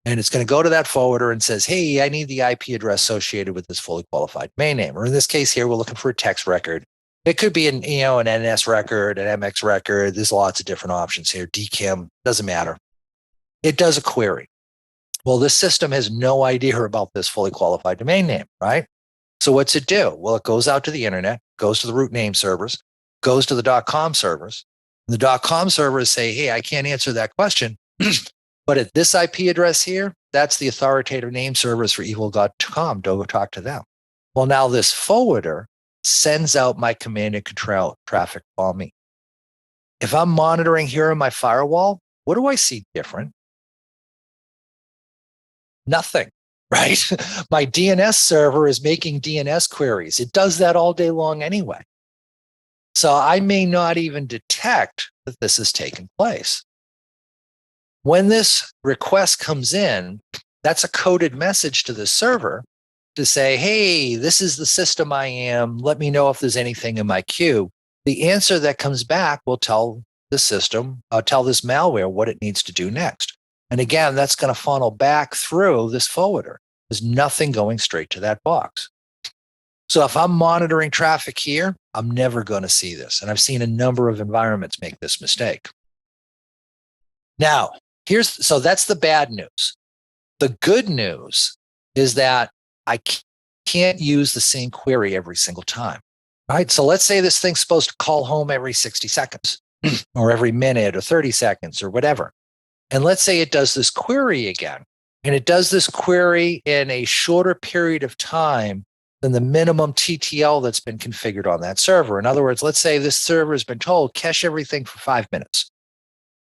And it's going to go to that forwarder and says, hey, I need the IP address associated with this fully qualified domain name. Or in this case here, we're looking for a text record. It could be an NS record, an MX record. There's lots of different options here. DKIM, doesn't matter. It does a query. Well, this system has no idea about this fully qualified domain name, right? So what's it do? Well, it goes out to the internet, goes to the root name servers, goes to the .com servers. The .com servers say, hey, I can't answer that question, but at this IP address here, that's the authoritative name servers for evil.com. Go talk to them. Well, now this forwarder sends out my command and control traffic for me. If I'm monitoring here on my firewall, what do I see different? Nothing, right? My DNS server is making DNS queries. It does that all day long anyway. So I may not even detect that this has taken place. When this request comes in, that's a coded message to the server to say, hey, this is the system I am. Let me know if there's anything in my queue. The answer that comes back will tell the system, tell this malware what it needs to do next. And again, that's going to funnel back through this forwarder. There's nothing going straight to that box. So if I'm monitoring traffic here, I'm never going to see this. And I've seen a number of environments make this mistake. Now, so that's the bad news. The good news is that I can't use the same query every single time, right? So let's say this thing's supposed to call home every 60 seconds or every minute or 30 seconds or whatever. And let's say it does this query again, and it does this query in a shorter period of time than the minimum TTL that's been configured on that server. In other words, let's say this server has been told, cache everything for 5 minutes,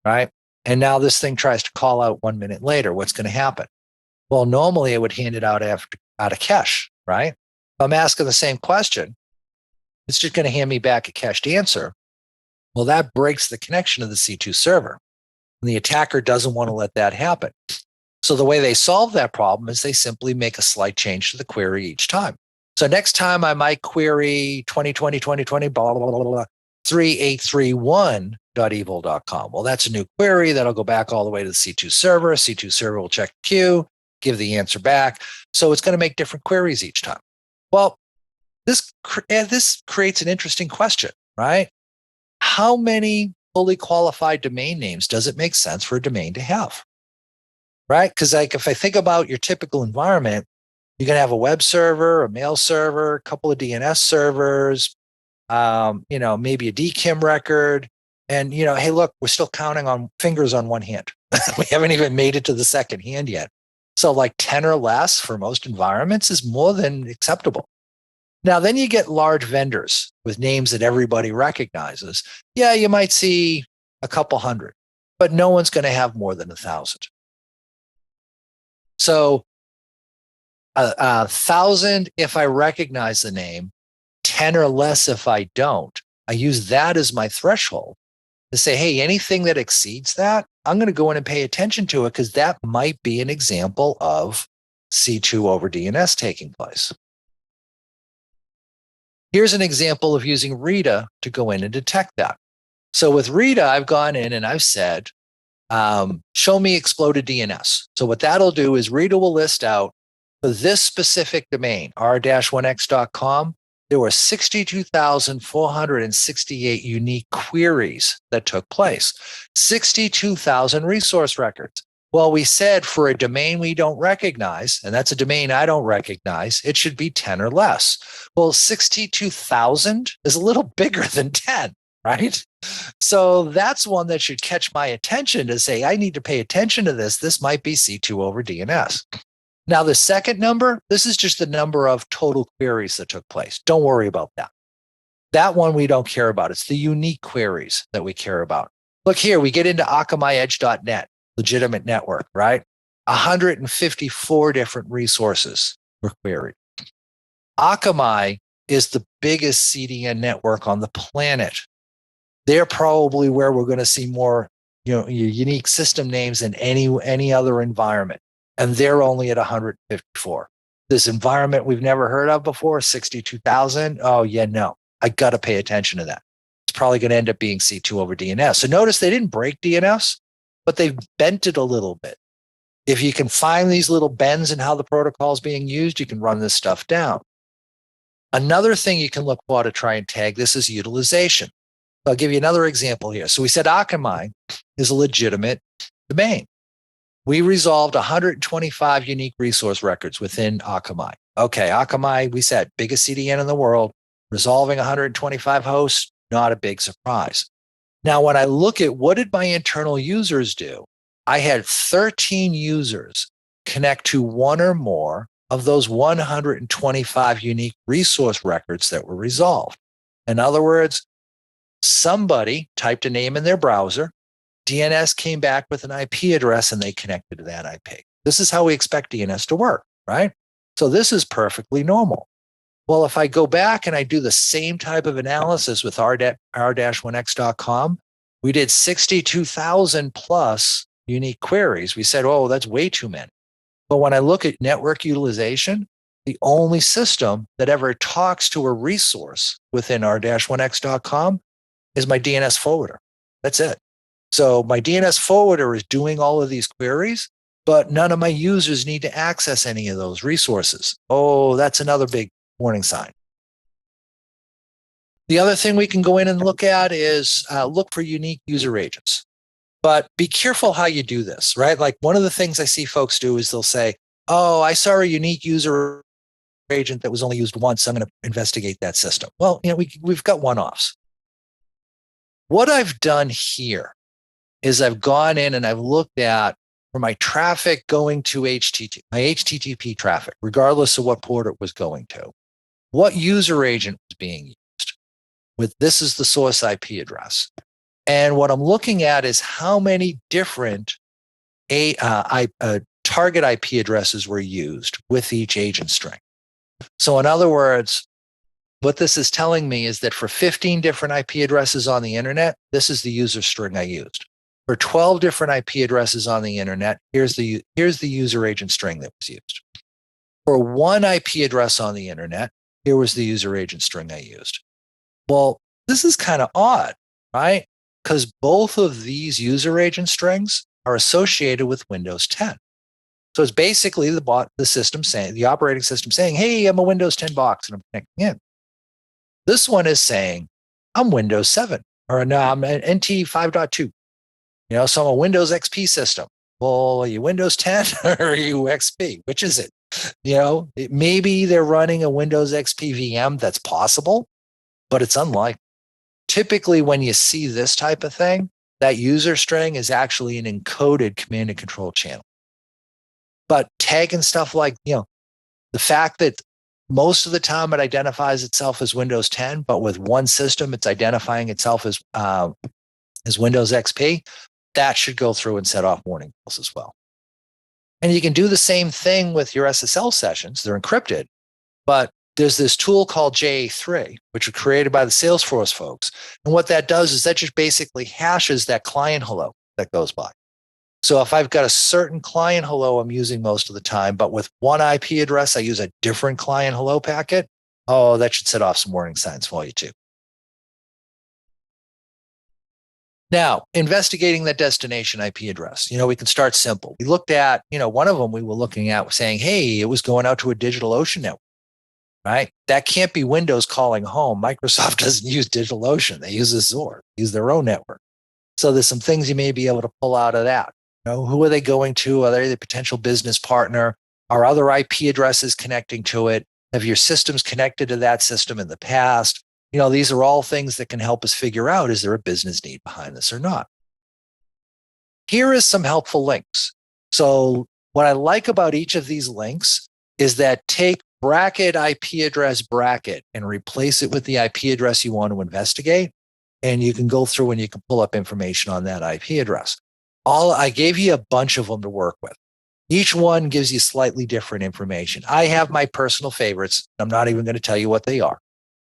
right? And now this thing tries to call out 1 minute later. What's going to happen? Well, normally it would hand it out of cache, right? If I'm asking the same question, it's just going to hand me back a cached answer. Well, that breaks the connection to the C2 server. And the attacker doesn't want to let that happen. So the way they solve that problem is they simply make a slight change to the query each time. So next time I might query 2020, blah, blah, blah, blah, 3831.evil.com. Well, that's a new query that'll go back all the way to the C2 server. C2 server will check the queue, give the answer back. So it's going to make different queries each time. Well, this creates an interesting question, right? How many fully qualified domain names does it make sense for a domain to have? Right? Because like if I think about your typical environment, you're going to have a web server, a mail server, a couple of DNS servers, maybe a DKIM record. And, hey, look, we're still counting on fingers on one hand. We haven't even made it to the second hand yet. So like 10 or less for most environments is more than acceptable. Now, then you get large vendors with names that everybody recognizes. Yeah, you might see a couple hundred, but no one's going to have more than 1,000. So 1,000 if I recognize the name, 10 or less if I don't. I use that as my threshold to say, hey, anything that exceeds that, I'm going to go in and pay attention to it because that might be an example of C2 over DNS taking place. Here's an example of using Rita to go in and detect that. So with Rita, I've gone in and I've said, show me exploded DNS. So what that'll do is Rita will list out for this specific domain, r-1x.com, there were 62,468 unique queries that took place, 62,000 resource records. Well, we said for a domain we don't recognize, and that's a domain I don't recognize, it should be 10 or less. Well, 62,000 is a little bigger than 10, right? So that's one that should catch my attention to say, I need to pay attention to this. This might be C2 over DNS. Now, the second number, this is just the number of total queries that took place. Don't worry about that. That one we don't care about. It's the unique queries that we care about. Look here, we get into akamaiedge.net, legitimate network, right? 154 different resources were queried. Akamai is the biggest CDN network on the planet. They're probably where we're going to see more, unique system names than any other environment. And they're only at 154. This environment we've never heard of before, 62,000. Oh, yeah, no, I got to pay attention to that. It's probably going to end up being C2 over DNS. So notice they didn't break DNS, but they've bent it a little bit. If you can find these little bends in how the protocol is being used, you can run this stuff down. Another thing you can look for to try and tag this is utilization. I'll give you another example here. So we said Akamai is a legitimate domain. We resolved 125 unique resource records within Akamai. Okay, Akamai, we said, biggest CDN in the world, resolving 125 hosts, not a big surprise. Now, when I look at what did my internal users do, I had 13 users connect to one or more of those 125 unique resource records that were resolved. In other words, somebody typed a name in their browser, DNS came back with an IP address, and they connected to that IP. This is how we expect DNS to work, right? So this is perfectly normal. Well, if I go back and I do the same type of analysis with r-1x.com, we did 62,000 plus unique queries. We said, oh, that's way too many. But when I look at network utilization, the only system that ever talks to a resource within r-1x.com is my DNS forwarder. That's it. So my DNS forwarder is doing all of these queries, but none of my users need to access any of those resources. Oh, that's another big warning sign. The other thing we can go in and look at is look for unique user agents. But be careful how you do this, right? Like one of the things I see folks do is they'll say, oh, I saw a unique user agent that was only used once, so I'm going to investigate that system. Well, we've got one-offs. What I've done here is I've gone in and I've looked at for my traffic going to HTTP, my HTTP traffic, regardless of what port it was going to, what user agent was being used with this is the source IP address. And what I'm looking at is how many different target IP addresses were used with each agent string. So in other words, what this is telling me is that for 15 different IP addresses on the internet, this is the user string I used. For 12 different IP addresses on the internet, here's the user agent string that was used. For one IP address on the internet, here was the user agent string I used. Well, this is kind of odd, right? Because both of these user agent strings are associated with Windows 10. So it's basically the system saying, the operating system saying, hey, I'm a Windows 10 box and I'm connecting in. This one is saying, I'm Windows 7, or no, I'm an NT 5.2. So I'm a Windows XP system. Well, are you Windows 10 or are you XP? Which is it? Maybe they're running a Windows XP VM. That's possible, but it's unlikely. Typically, when you see this type of thing, that user string is actually an encoded command and control channel. But tagging stuff like, the fact that most of the time it identifies itself as Windows 10, but with one system, it's identifying itself as Windows XP, that should go through and set off warning bells as well. And you can do the same thing with your SSL sessions. They're encrypted, but there's this tool called JA3, which was created by the Salesforce folks. And what that does is that just basically hashes that client hello that goes by. So if I've got a certain client hello I'm using most of the time, but with one IP address, I use a different client hello packet, oh, that should set off some warning signs for you too. Now, investigating that destination IP address, we can start simple. We looked at, one of them we were looking at saying, hey, it was going out to a DigitalOcean network, right? That can't be Windows calling home. Microsoft doesn't use DigitalOcean. They use Azure, use their own network. So there's some things you may be able to pull out of that. Who are they going to? Are they the potential business partner? Are other IP addresses connecting to it? Have your systems connected to that system in the past? These are all things that can help us figure out, is there a business need behind this or not? Here is some helpful links. So what I like about each of these links is that take bracket IP address bracket and replace it with the IP address you want to investigate. And you can go through and you can pull up information on that IP address. I gave you a bunch of them to work with. Each one gives you slightly different information. I have my personal favorites. I'm not even going to tell you what they are.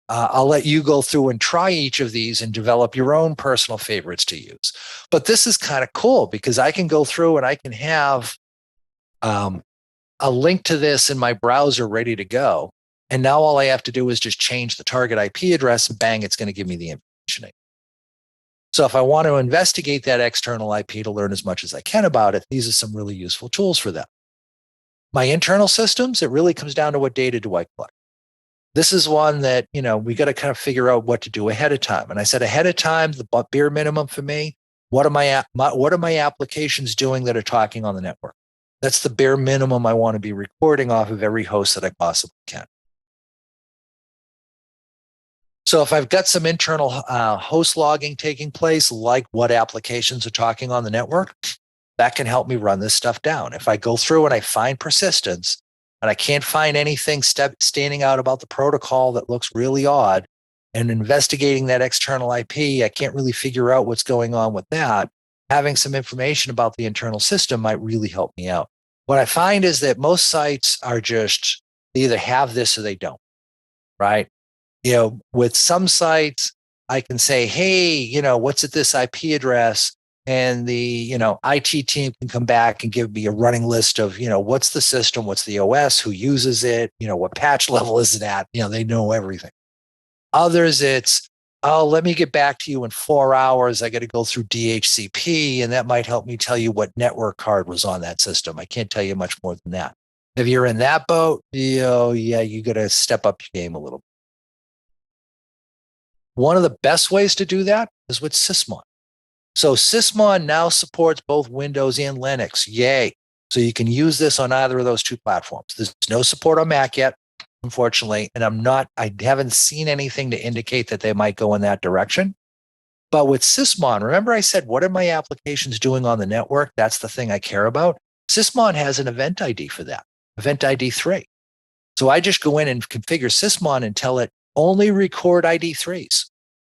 I'll let you go through and try each of these and develop your own personal favorites to use. But this is kind of cool because I can go through and I can have a link to this in my browser ready to go. And now all I have to do is just change the target IP address and bang, it's going to give me the information. So if I want to investigate that external IP to learn as much as I can about it, these are some really useful tools for that. My internal systems, it really comes down to what data do I collect. This is one that, we got to kind of figure out what to do ahead of time. And I said ahead of time, the bare minimum for me, what are my applications doing that are talking on the network? That's the bare minimum I want to be recording off of every host that I possibly can. So if I've got some internal host logging taking place, like what applications are talking on the network, that can help me run this stuff down. If I go through and I find persistence and I can't find anything standing out about the protocol that looks really odd, and investigating that external IP, I can't really figure out what's going on with that. Having some information about the internal system might really help me out. What I find is that most sites are just, they either have this or they don't, right? With some sites, I can say, hey, what's at this IP address? And the, IT team can come back and give me a running list of, what's the system, what's the OS, who uses it, what patch level is it at? They know everything. Others, it's, oh, let me get back to you in 4 hours. I got to go through DHCP, and that might help me tell you what network card was on that system. I can't tell you much more than that. If you're in that boat, you got to step up your game a little bit. One of the best ways to do that is with Sysmon. So Sysmon now supports both Windows and Linux. Yay. So you can use this on either of those two platforms. There's no support on Mac yet, unfortunately, and I haven't seen anything to indicate that they might go in that direction. But with Sysmon, remember I said, what are my applications doing on the network? That's the thing I care about. Sysmon has an event ID for that, event ID 3. So I just go in and configure Sysmon and tell it only record ID 3s.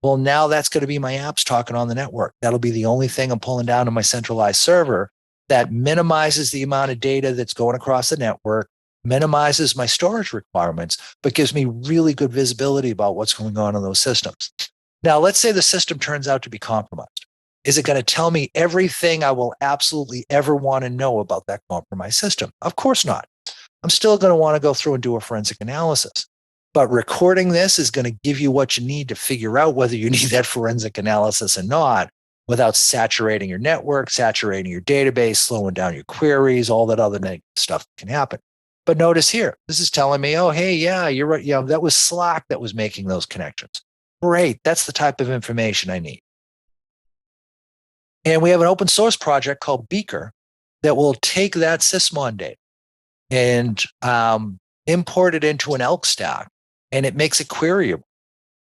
Well, now that's going to be my apps talking on the network. That'll be the only thing I'm pulling down to my centralized server. That minimizes the amount of data that's going across the network, minimizes my storage requirements, but gives me really good visibility about what's going on in those systems. Now, let's say the system turns out to be compromised. Is it going to tell me everything I will absolutely ever want to know about that compromised system? Of course not. I'm still going to want to go through and do a forensic analysis. But recording this is going to give you what you need to figure out whether you need that forensic analysis or not, without saturating your network, saturating your database, slowing down your queries, all that other negative stuff that can happen. But notice here, this is telling me, oh, hey, yeah, you're right. Yeah, that was Slack that was making those connections. Great. That's the type of information I need. And we have an open source project called BeaKer that will take that Sysmon data and import it into an elk stack, and it makes it queryable.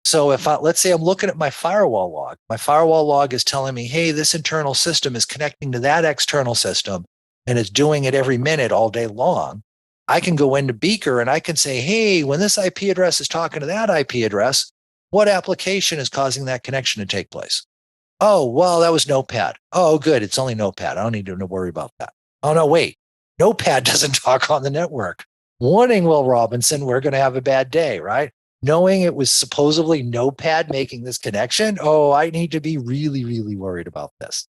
So let's say I'm looking at my firewall log is telling me, hey, this internal system is connecting to that external system, and it's doing it every minute all day long. I can go into BeaKer and I can say, hey, when this IP address is talking to that IP address, what application is causing that connection to take place? Oh, well, that was Notepad. Oh, good. It's only Notepad. I don't need to worry about that. Oh, no, wait. Notepad doesn't talk on the network. Warning, Will Robinson, we're going to have a bad day, right? Knowing it was supposedly Notepad making this connection, oh, I need to be really, really worried about this.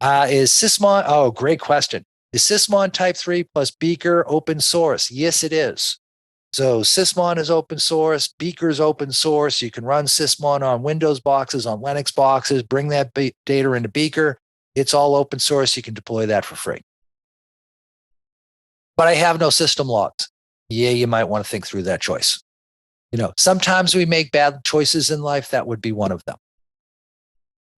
Is Sysmon, oh, great question. Is Sysmon Type 3 plus BeaKer open source? Yes, it is. So Sysmon is open source, BeaKer is open source. You can run Sysmon on Windows boxes, on Linux boxes, bring that data into BeaKer. It's all open source. You can deploy that for free. But I have no system logs. Yeah, you might want to think through that choice. Sometimes we make bad choices in life. That would be one of them.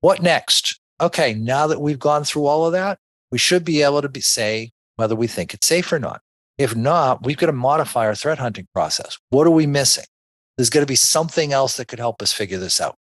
What next? Okay, now that we've gone through all of that, we should be able to say whether we think it's safe or not. If not, we've got to modify our threat hunting process. What are we missing? There's got to be something else that could help us figure this out.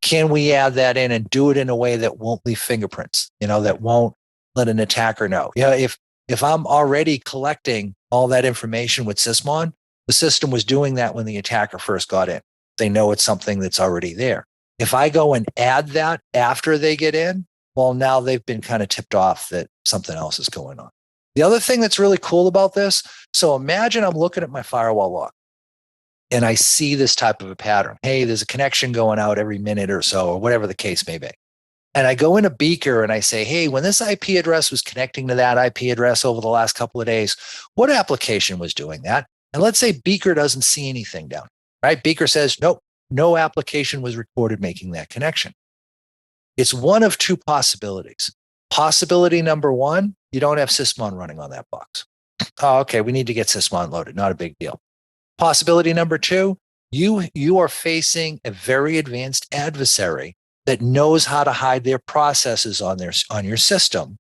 Can we add that in and do it in a way that won't leave fingerprints, that won't let an attacker know? If I'm already collecting all that information with Sysmon, the system was doing that when the attacker first got in. They know it's something that's already there. If I go and add that after they get in, well, now they've been kind of tipped off that something else is going on. The other thing that's really cool about this, so imagine I'm looking at my firewall log and I see this type of a pattern. Hey, there's a connection going out every minute or so, or whatever the case may be. And I go into BeaKer and I say, hey, when this IP address was connecting to that IP address over the last couple of days, what application was doing that? And let's say BeaKer doesn't see anything down, right? BeaKer says, nope, no application was recorded making that connection. It's one of two possibilities. Possibility number one, you don't have Sysmon running on that box. Oh, okay, we need to get Sysmon loaded, not a big deal. Possibility number two, you are facing a very advanced adversary that knows how to hide their processes on your system.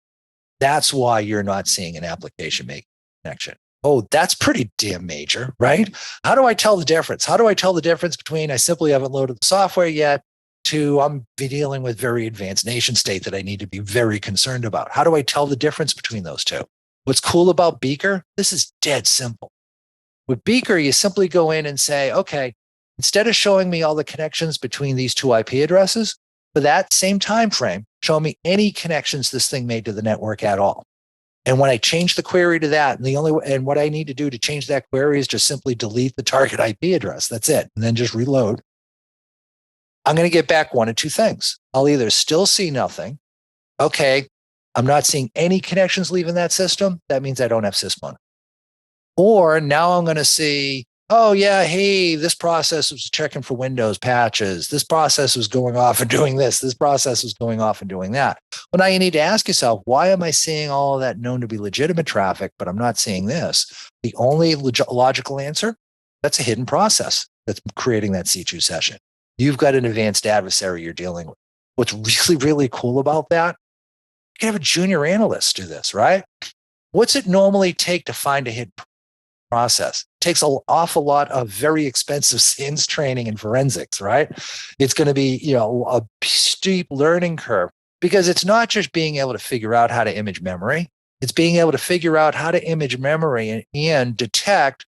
That's why you're not seeing an application make connection. Oh, that's pretty damn major, right? How do I tell the difference? How do I tell the difference between I simply haven't loaded the software yet to I'm dealing with very advanced nation state that I need to be very concerned about? How do I tell the difference between those two? What's cool about BeaKer? This is dead simple. With BeaKer, you simply go in and say, okay, instead of showing me all the connections between these two IP addresses, for that same time frame, show me any connections this thing made to the network at all. And when I change the query to that, and what I need to do to change that query is just simply delete the target IP address. That's it. And then just reload. I'm going to get back one of two things. I'll either still see nothing. Okay, I'm not seeing any connections leaving that system. That means I don't have Sysmon. Or now I'm going to see, oh yeah, hey, this process was checking for Windows patches. This process was going off and doing this. This process was going off and doing that. Well, now you need to ask yourself, why am I seeing all of that known to be legitimate traffic, but I'm not seeing this? The only logical answer, that's a hidden process that's creating that C2 session. You've got an advanced adversary you're dealing with. What's really, really cool about that, you can have a junior analyst do this, right? What's it normally take to find a hidden process? It takes an awful lot of very expensive SINS training and forensics, right? It's going to be, a steep learning curve because it's not just being able to figure out how to image memory. It's being able to figure out how to image memory and detect,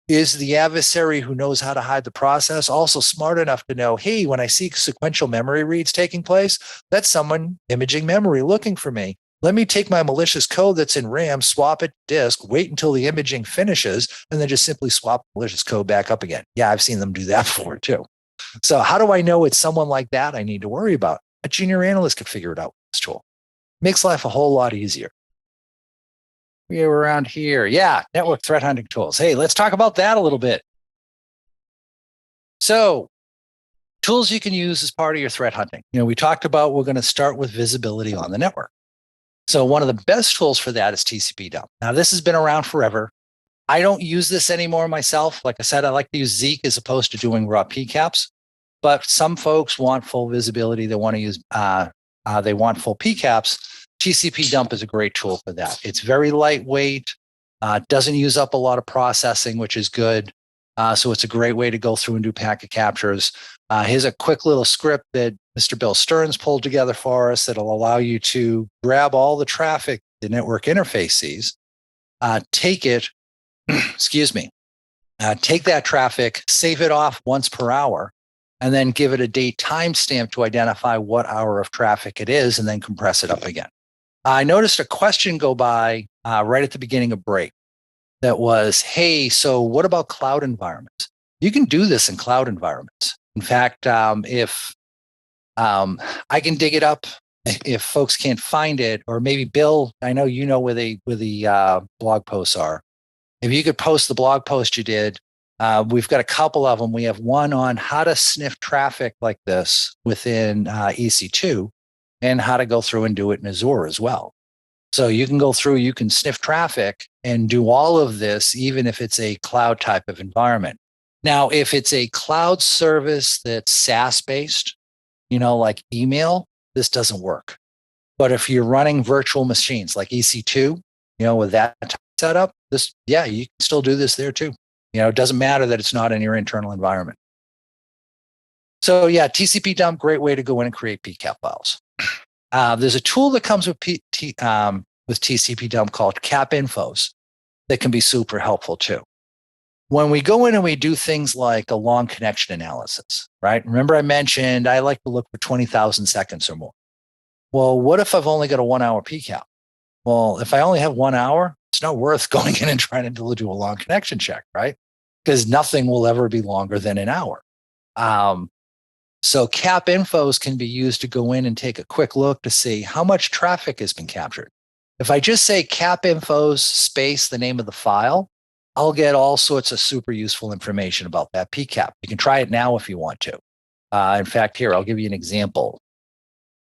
is the adversary who knows how to hide the process also smart enough to know, hey, when I see sequential memory reads taking place, that's someone imaging memory looking for me. Let me take my malicious code that's in RAM, swap it to disk, wait until the imaging finishes, and then just simply swap malicious code back up again. Yeah, I've seen them do that before too. So how do I know it's someone like that I need to worry about? A junior analyst could figure it out with this tool. Makes life a whole lot easier. We're around here. Yeah, network threat hunting tools. Hey, let's talk about that a little bit. So tools you can use as part of your threat hunting. We talked about we're going to start with visibility on the network. So one of the best tools for that is TCP dump. Now, this has been around forever. I don't use this anymore myself. Like I said, I like to use Zeke as opposed to doing raw PCAPs. But some folks want full visibility. They want to use, they want full PCAPs. TCP dump is a great tool for that. It's very lightweight, doesn't use up a lot of processing, which is good. So it's a great way to go through and do packet captures. Here's a quick little script that Mr. Bill Stearns pulled together for us that'll allow you to grab all the traffic the network interface sees, take it, excuse me, take that traffic, save it off once per hour, and then give it a date timestamp to identify what hour of traffic it is, and then compress it up again. I noticed a question go by right at the beginning of break that was, hey, so what about cloud environments? You can do this in cloud environments. In fact, if I can dig it up, if folks can't find it, or maybe Bill, I know you know where the blog posts are. If you could post the blog post you did, we've got a couple of them. We have one on how to sniff traffic like this within EC2 and how to go through and do it in Azure as well. So you can go through, you can sniff traffic and do all of this, even if it's a cloud type of environment. Now, if it's a cloud service that's SaaS-based, like email, this doesn't work. But if you're running virtual machines like EC2, with that setup, you can still do this there too. It doesn't matter that it's not in your internal environment. So yeah, TCP dump, great way to go in and create PCAP files. There's a tool that comes with TCP dump called cap infos that can be super helpful too. When we go in and we do things like a long connection analysis, right? Remember I mentioned I like to look for 20,000 seconds or more. Well, what if I've only got a 1 hour PCAP? Well, if I only have 1 hour, it's not worth going in and trying to do a long connection check, right? Because nothing will ever be longer than an hour. So cap infos can be used to go in and take a quick look to see how much traffic has been captured. If I just say cap infos space the name of the file, I'll get all sorts of super useful information about that PCAP. You can try it now if you want to. In fact, here, I'll give you an example.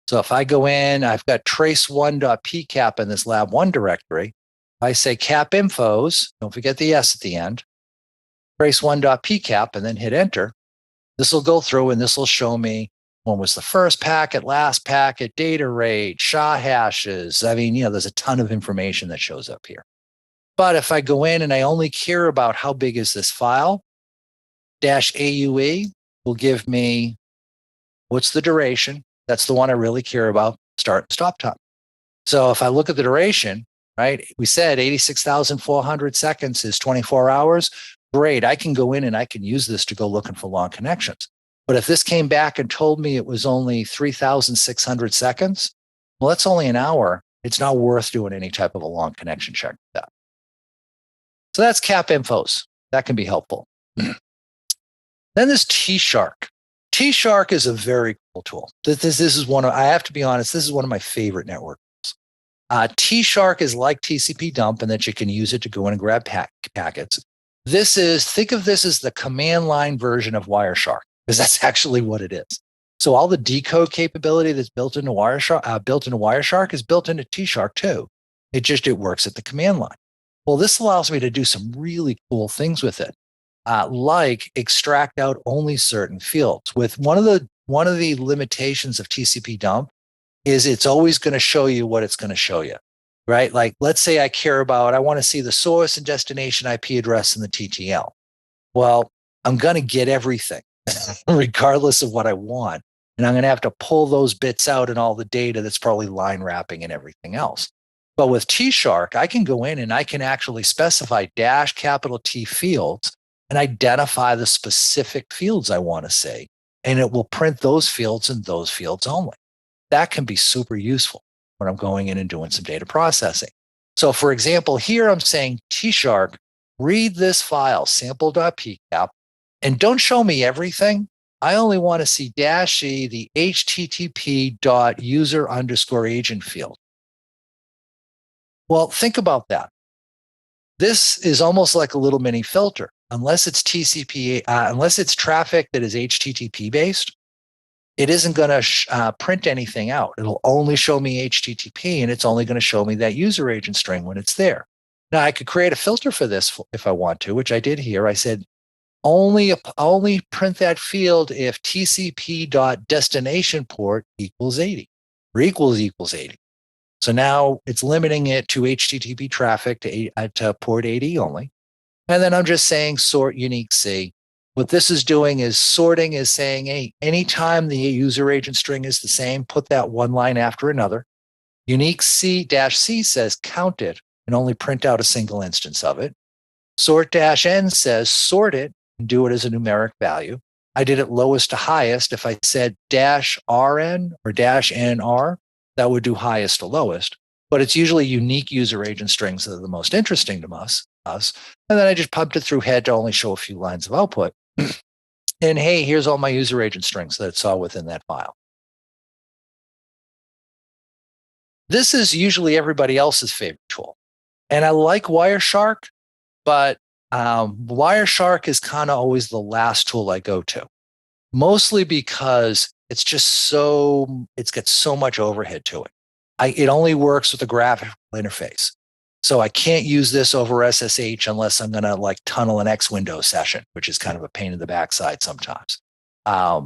So if I go in, I've got trace1.pcap in this lab1 directory. I say cap infos, don't forget the S at the end, trace1.pcap, and then hit enter. This will go through and this will show me when was the first packet, last packet, data rate, SHA hashes. I mean, there's a ton of information that shows up here. But if I go in and I only care about how big is this file, -AUE will give me what's the duration. That's the one I really care about, start and stop time. So if I look at the duration, right, we said 86,400 seconds is 24 hours. Great, I can go in and I can use this to go looking for long connections. But if this came back and told me it was only 3,600 seconds, well, that's only an hour. It's not worth doing any type of a long connection check with that. So that's cap infos. That can be helpful. Then there's T-Shark. T-Shark is a very cool tool. This is one of, I have to be honest, this is one of my favorite network tools. T-Shark is like TCP dump in that you can use it to go in and grab packets. Think of this as the command line version of Wireshark, because that's actually what it is. So all the decode capability that's built into Wireshark is built into T-Shark too. It works at the command line. Well, this allows me to do some really cool things with it, like extract out only certain fields. With one of the limitations of TCP dump is it's always going to show you what it's going to show you, right? Like, let's say I want to see the source and destination IP address in the TTL. Well, I'm going to get everything regardless of what I want. And I'm going to have to pull those bits out and all the data that's probably line wrapping and everything else. But with T-Shark, I can go in and I can actually specify -T fields and identify the specific fields I want to see. And it will print those fields and those fields only. That can be super useful when I'm going in and doing some data processing. So for example, here I'm saying T-Shark, read this file, sample.pcap, and don't show me everything. I only want to see -E, the http.user_agent field. Well, think about that. This is almost like a little mini filter. Unless it's unless it's traffic that is HTTP based, it isn't going to print anything out. It'll only show me HTTP, and it's only going to show me that user agent string when it's there. Now, I could create a filter for this if I want to, which I did here. I said, only print that field if TCP.destination port equals 80 or equals 80. So now it's limiting it to HTTP traffic to port 80 only. And then I'm just saying sort unique C. What this is doing is sorting is saying, hey, anytime the user agent string is the same, put that one line after another. Unique C-C says count it and only print out a single instance of it. Sort-N says sort it and do it as a numeric value. I did it lowest to highest. If I said -RN or -NR, that would do highest to lowest. But it's usually unique user agent strings that are the most interesting to us. And then I just pumped it through head to only show a few lines of output. And hey, here's all my user agent strings that it saw within that file. This is usually everybody else's favorite tool. And I like Wireshark, but Wireshark is kind of always the last tool I go to, mostly because it's got so much overhead to it. It only works with a graphical interface. So I can't use this over SSH unless I'm going to like tunnel an X window session, which is kind of a pain in the backside sometimes. I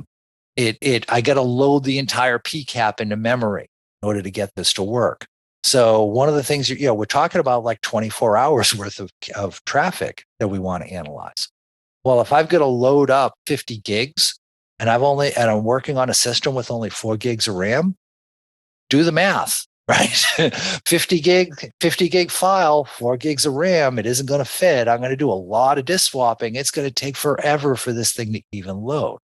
got to load the entire PCAP into memory in order to get this to work. So one of the things, we're talking about like 24 hours worth of traffic that we want to analyze. Well, if I've got to load up 50 gigs and I'm working on a system with only 4 gigs of RAM, do the math, right? 50 gig file, 4 gigs of RAM, it isn't going to fit. I'm going to do a lot of disk swapping. It's going to take forever for this thing to even load.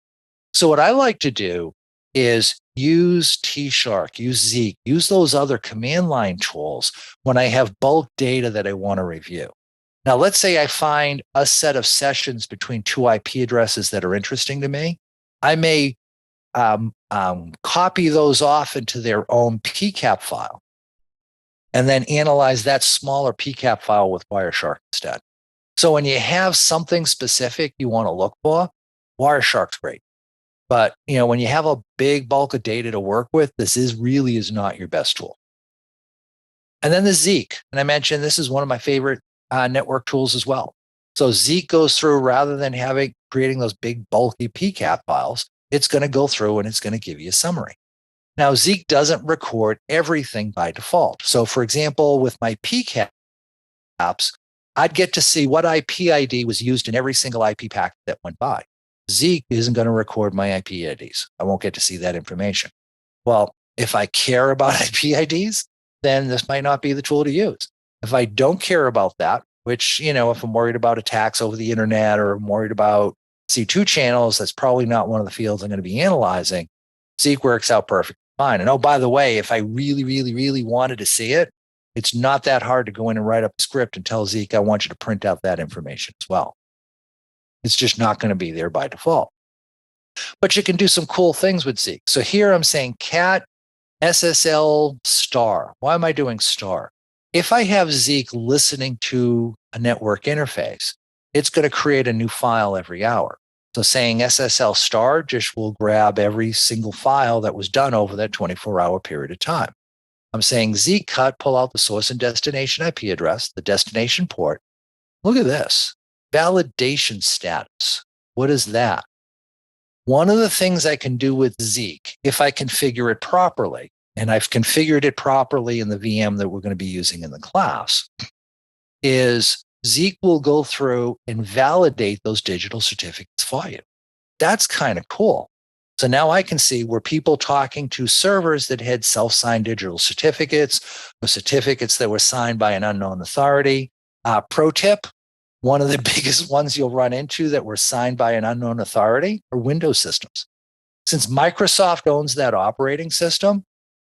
So what I like to do is use T-Shark, use Zeke, use those other command line tools when I have bulk data that I want to review. Now, let's say I find a set of sessions between 2 IP addresses that are interesting to me. I may copy those off into their own PCAP file and then analyze that smaller PCAP file with Wireshark instead. So when you have something specific you want to look for, Wireshark's great. But when you have a big bulk of data to work with, this really is not your best tool. And then the Zeke, and I mentioned this is one of my favorite network tools as well. So Zeke goes through, rather than creating those big bulky PCAP files, it's going to go through and it's going to give you a summary. Now, Zeke doesn't record everything by default. So for example, with my PCAPs, I'd get to see what IP ID was used in every single IP packet that went by. Zeke isn't going to record my IP IDs. I won't get to see that information. Well, if I care about IP IDs, then this might not be the tool to use. If I don't care about that, which, if I'm worried about attacks over the internet or I'm worried about C2 channels, that's probably not one of the fields I'm going to be analyzing. Zeke works out perfectly fine. And oh, by the way, if I really, really, really wanted to see it, it's not that hard to go in and write up a script and tell Zeke, I want you to print out that information as well. It's just not going to be there by default. But you can do some cool things with Zeke. So here I'm saying cat SSL star. Why am I doing star? If I have Zeke listening to a network interface, it's going to create a new file every hour. So saying SSL star just will grab every single file that was done over that 24-hour period of time. I'm saying Zeke cut, pull out the source and destination IP address, the destination port. Look at this. Validation status. What is that? One of the things I can do with Zeke, if I configure it properly, and I've configured it properly in the VM that we're going to be using in the class, is Zeke will go through and validate those digital certificates for you. That's kind of cool. So now I can see were people talking to servers that had self-signed digital certificates or certificates that were signed by an unknown authority. Pro tip, one of the biggest ones you'll run into that were signed by an unknown authority are Windows systems. Since Microsoft owns that operating system,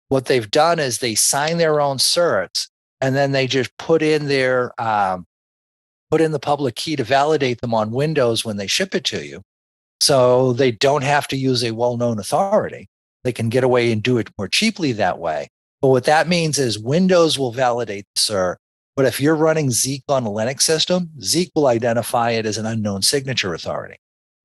what they've done is they sign their own certs and then they just put in the public key to validate them on Windows when they ship it to you. So they don't have to use a well-known authority. They can get away and do it more cheaply that way. But what that means is Windows will validate the cert. But if you're running Zeke on a Linux system, Zeke will identify it as an unknown signature authority.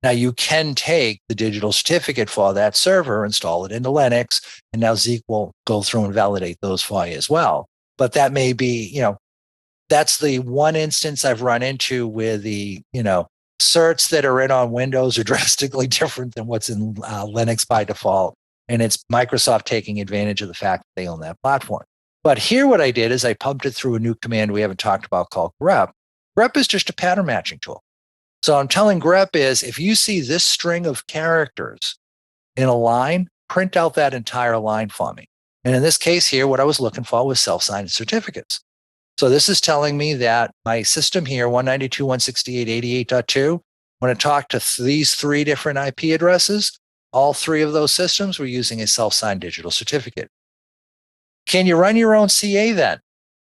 Now you can take the digital certificate for that server, install it into Linux, and now Zeke will go through and validate those for you as well. But that may be, that's the one instance I've run into where the, certs that are in on Windows are drastically different than what's in Linux by default. And it's Microsoft taking advantage of the fact that they own that platform. But here what I did is I pumped it through a new command we haven't talked about called grep. Grep is just a pattern matching tool. So I'm telling grep is if you see this string of characters in a line, print out that entire line for me. And in this case here, what I was looking for was self-signed certificates. So this is telling me that my system here, 192.168.88.2, when I talk to these three different IP addresses, all three of those systems were using a self-signed digital certificate. Can you run your own CA then?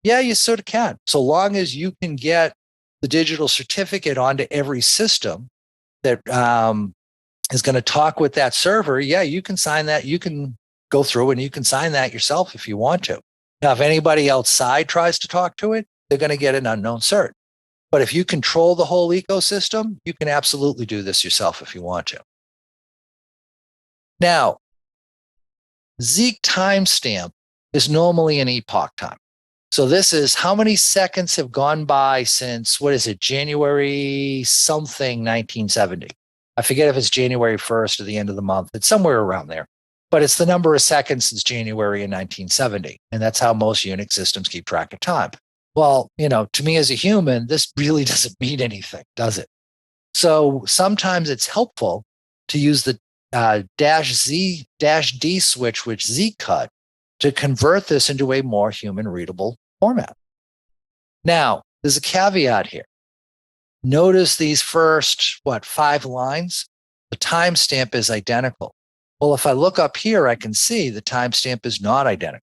Yeah, you sort of can. So long as you can get the digital certificate onto every system that is going to talk with that server, yeah, you can sign that. You can go through and you can sign that yourself if you want to. Now, if anybody outside tries to talk to it, they're going to get an unknown cert. But if you control the whole ecosystem, you can absolutely do this yourself if you want to. Now, Zeke timestamp is normally an epoch time. So this is how many seconds have gone by since, January something 1970. I forget if it's January 1st or the end of the month. It's somewhere around there. But it's the number of seconds since January in 1970. And that's how most Unix systems keep track of time. Well, to me as a human, this really doesn't mean anything, does it? So sometimes it's helpful to use the -Z-D switch, which Zeke cut, to convert this into a more human readable format. Now, there's a caveat here. Notice these first, 5 lines? The timestamp is identical. Well, if I look up here, I can see the timestamp is not identical.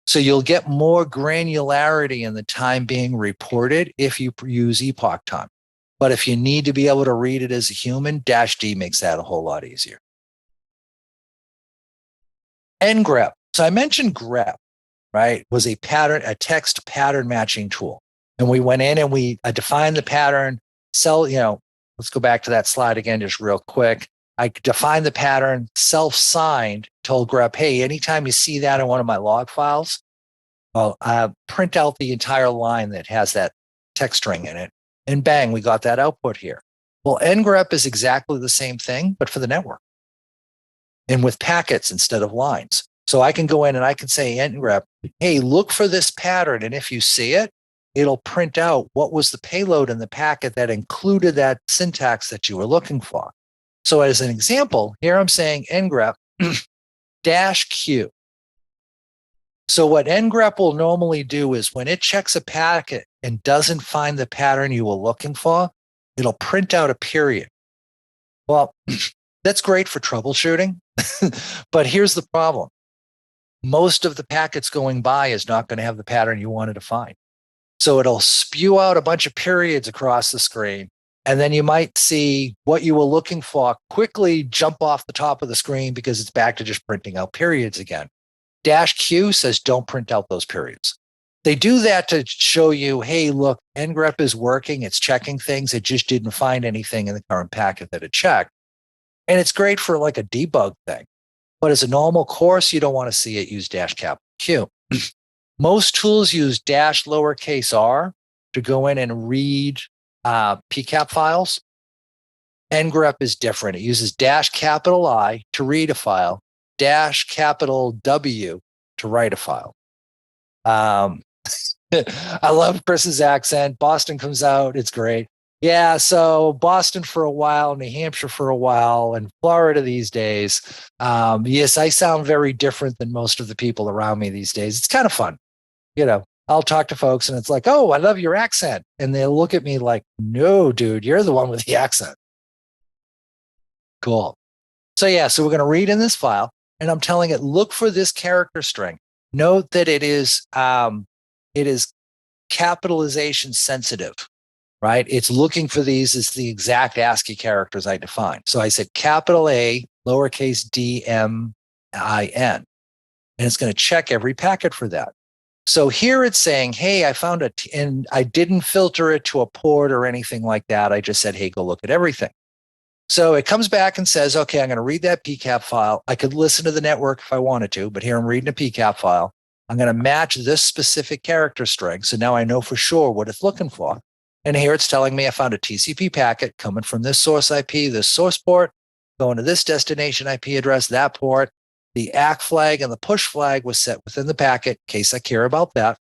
So you'll get more granularity in the time being reported if you use epoch time. But if you need to be able to read it as a human, -D makes that a whole lot easier. NGrep. So I mentioned grep, right, was a text pattern matching tool. And we went in and we defined the pattern. Let's go back to that slide again, just real quick. I defined the pattern, self-signed, told grep, hey, anytime you see that in one of my log files, print out the entire line that has that text string in it. And bang, we got that output here. Well, NGrep is exactly the same thing, but for the network. and with packets instead of lines. So I can go in and I can say NGrep, hey, look for this pattern. And if you see it, it'll print out what was the payload in the packet that included that syntax that you were looking for. So as an example, here I'm saying NGrep -Q. So what NGrep will normally do is when it checks a packet and doesn't find the pattern you were looking for, it'll print out a period. Well, that's great for troubleshooting, but here's the problem. Most of the packets going by is not going to have the pattern you wanted to find. So it'll spew out a bunch of periods across the screen, and then you might see what you were looking for quickly jump off the top of the screen because it's back to just printing out periods again. -Q says don't print out those periods. They do that to show you, hey, look, NGrep is working. It's checking things. It just didn't find anything in the current packet that it checked. And it's great for like a debug thing. But as a normal course, you don't want to see it use -Q. Most tools use -r to go in and read PCAP files. NGrep is different. It uses -I to read a file, -W to write a file. I love Chris's accent. Boston comes out. It's great. Yeah, so Boston for a while, New Hampshire for a while, and Florida these days. Yes, I sound very different than most of the people around me these days. It's kind of fun. I'll talk to folks and it's like, oh, I love your accent. And they'll look at me like, no, dude, you're the one with the accent. Cool. So yeah, so we're going to read in this file and I'm telling it, look for this character string. Note that it is capitalization sensitive, right? It's looking for these as the exact ASCII characters I defined. So I said capital A, lowercase d, m, I, n. And it's going to check every packet for that. So here it's saying, hey, I found it, and I didn't filter it to a port or anything like that. I just said, hey, go look at everything. So it comes back and says, okay, I'm going to read that PCAP file. I could listen to the network if I wanted to, but here I'm reading a PCAP file. I'm going to match this specific character string. So now I know for sure what it's looking for. And here it's telling me I found a TCP packet coming from this source IP, this source port, going to this destination IP address, that port. The ACK flag and the push flag was set within the packet in case I care about that.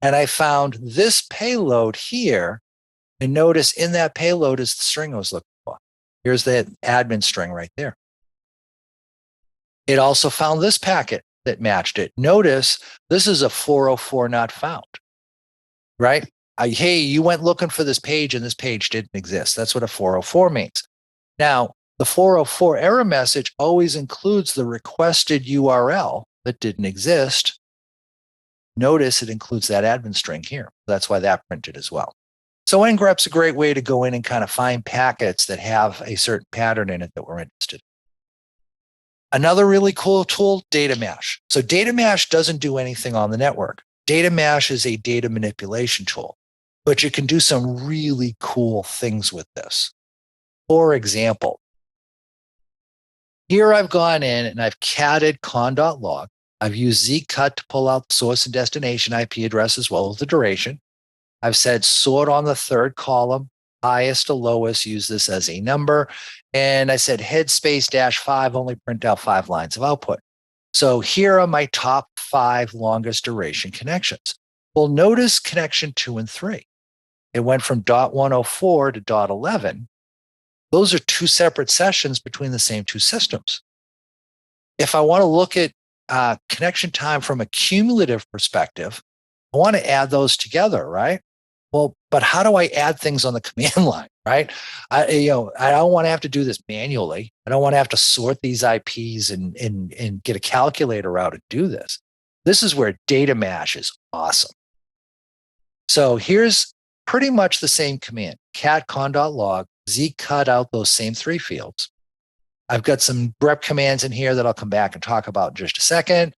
And I found this payload here. And notice in that payload is the string I was looking for. Here's the admin string right there. It also found this packet that matched it. Notice this is a 404 not found, right? Hey, you went looking for this page and this page didn't exist. That's what a 404 means. Now, the 404 error message always includes the requested URL that didn't exist. Notice it includes that admin string here. That's why that printed as well. So NGrep's a great way to go in and kind of find packets that have a certain pattern in it that we're interested in. Another really cool tool, data mash. So data mash doesn't do anything on the network. Data mash is a data manipulation tool, but you can do some really cool things with this. For example, here I've gone in and I've catted con.log. I've used Zeke cut to pull out the source and destination IP address as well as the duration. I've said sort on the third column, highest to lowest, use this as a number. And I said head space -5, only print out 5 lines of output. So here are my top 5 longest duration connections. Well, notice connection 2 and 3. It went from .104 to .11. Those are 2 separate sessions between the same 2 systems. If I want to look at connection time from a cumulative perspective, I want to add those together, right? Well, but how do I add things on the command line, right? I don't want to have to do this manually. I don't want to have to sort these IPs and get a calculator out to do this. This is where data mash is awesome. So here's pretty much the same command, cat con.log, Zeke cut out those same 3 fields. I've got some grep commands in here that I'll come back and talk about in just a second,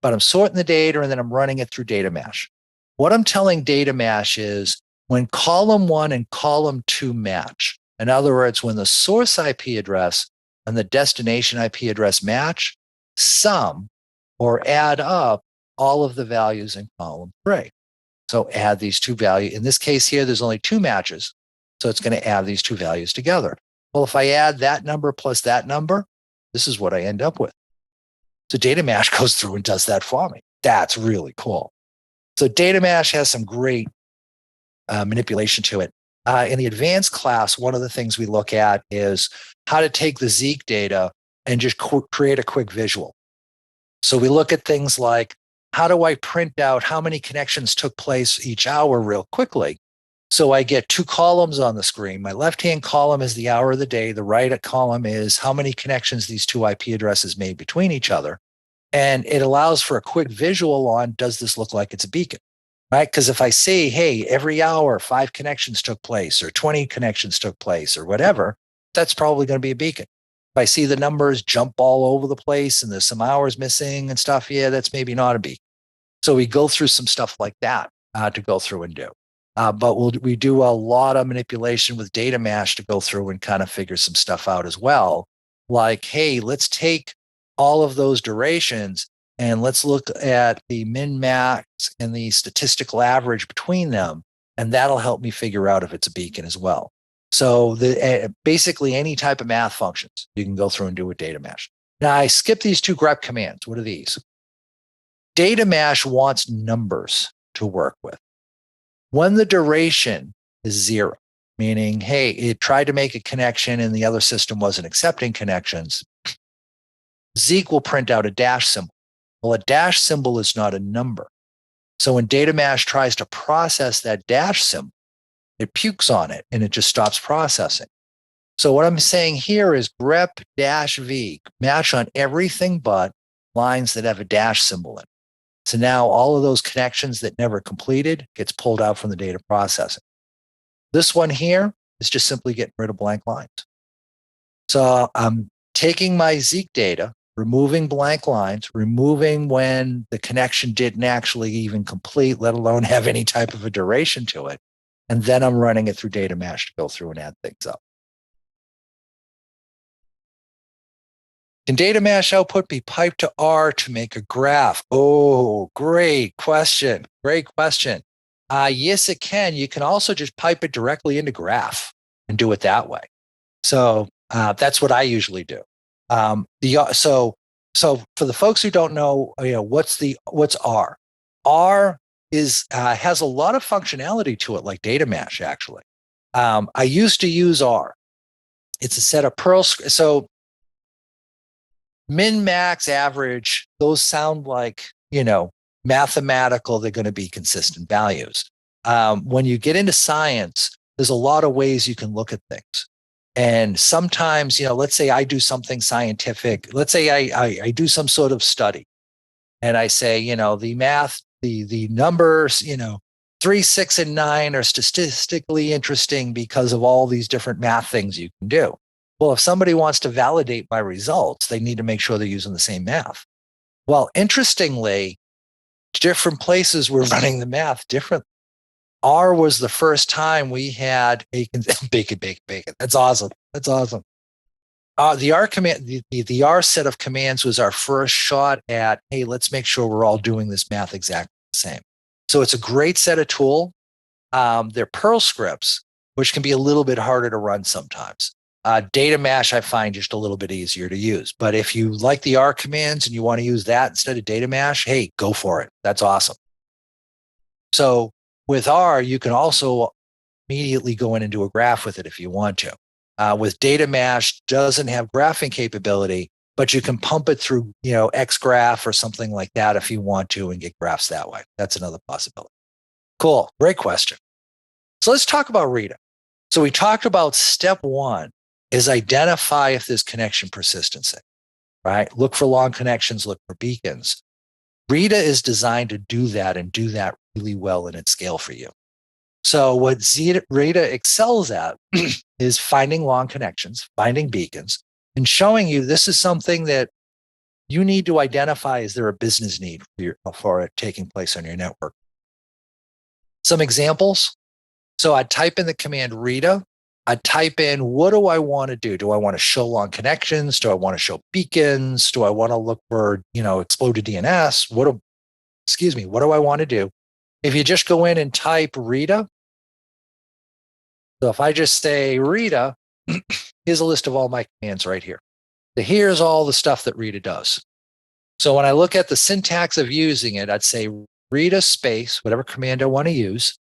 but I'm sorting the data and then I'm running it through data mash. What I'm telling data mash is when column 1 and column 2 match, in other words, when the source IP address and the destination IP address match, sum or add up all of the values in column 3. So add these 2 values. In this case here, there's only 2 matches. So it's going to add these 2 values together. Well, if I add that number plus that number, this is what I end up with. So data mesh goes through and does that for me. That's really cool. So data mesh has some great manipulation to it. In the advanced class, one of the things we look at is how to take the Zeke data and just create a quick visual. So we look at things like, how do I print out how many connections took place each hour real quickly? So I get two columns on the screen. My left-hand column is the hour of the day. The right column is how many connections these two IP addresses made between each other. And it allows for a quick visual on, does this look like it's a beacon? Right? Because if I see, hey, every hour, 5 connections took place or 20 connections took place or whatever, that's probably going to be a beacon. If I see the numbers jump all over the place and there's some hours missing and stuff, yeah, that's maybe not a beacon. So we go through some stuff like that to go through and do. But we do a lot of manipulation with data mesh to go through and kind of figure some stuff out as well. Like, hey, let's take all of those durations and let's look at the min max and the statistical average between them. And that'll help me figure out if it's a beacon as well. So basically any type of math functions you can go through and do with data mesh. Now I skip these two grep commands. What are these? Data mesh wants numbers to work with. When the duration is 0, meaning, hey, it tried to make a connection and the other system wasn't accepting connections, Zeke will print out a dash symbol. Well, a dash symbol is not a number. So when data mesh tries to process that dash symbol, it pukes on it and it just stops processing. So what I'm saying here is grep-v match on everything but lines that have a dash symbol in it. So now all of those connections that never completed gets pulled out from the data processing. This one here is just simply getting rid of blank lines. So I'm taking my Zeke data, removing blank lines, removing when the connection didn't actually even complete, let alone have any type of a duration to it. And then I'm running it through data mesh to go through and add things up. Can data mesh output be piped to R to make a graph? Oh, great question. Great question. Yes, it can. You can also just pipe it directly into graph and do it that way. So that's what I usually do. So for the folks who don't know, what's R? R is has a lot of functionality to it, like data mesh. Actually, I used to use R. It's a set of Perl. So min, max, average, those sound like, mathematical, they're going to be consistent values. When you get into science, there's a lot of ways you can look at things. And sometimes, let's say I do something scientific. Let's say I do some sort of study and I say, the math, the numbers, 3, 6, and 9 are statistically interesting because of all these different math things you can do. Well, if somebody wants to validate my results, they need to make sure they're using the same math. Well, interestingly, different places were running the math differently. R was the first time we had bacon. That's awesome. That's awesome. The R command, the R set of commands was our first shot at, hey, let's make sure we're all doing this math exactly the same. So it's a great set of tool. They're Perl scripts, which can be a little bit harder to run sometimes. Data mesh, I find just a little bit easier to use. But if you like the R commands and you want to use that instead of data mesh, hey, go for it. That's awesome. So with R, you can also immediately go in and do a graph with it if you want to. With data mesh, doesn't have graphing capability, but you can pump it through, XGraph or something like that if you want to and get graphs that way. That's another possibility. Cool. Great question. So let's talk about Rita. So we talked about step 1 is identify if there's connection persistency, right? Look for long connections, look for beacons. Rita is designed to do that and do that really well and at scale for you. So what Rita excels at is finding long connections, finding beacons, and showing you this is something that you need to identify. Is there a business need for it taking place on your network? Some examples. So I'd type in the command Rita. I'd type in, what do I want to do? Do I want to show long connections? Do I want to show beacons? Do I want to look for, exploded DNS? What do I want to do? If you just go in and type Rita, so if I just say Rita, here's a list of all my commands right here. Here's all the stuff that Rita does. So when I look at the syntax of using it, I'd say Rita space, whatever command I want to use,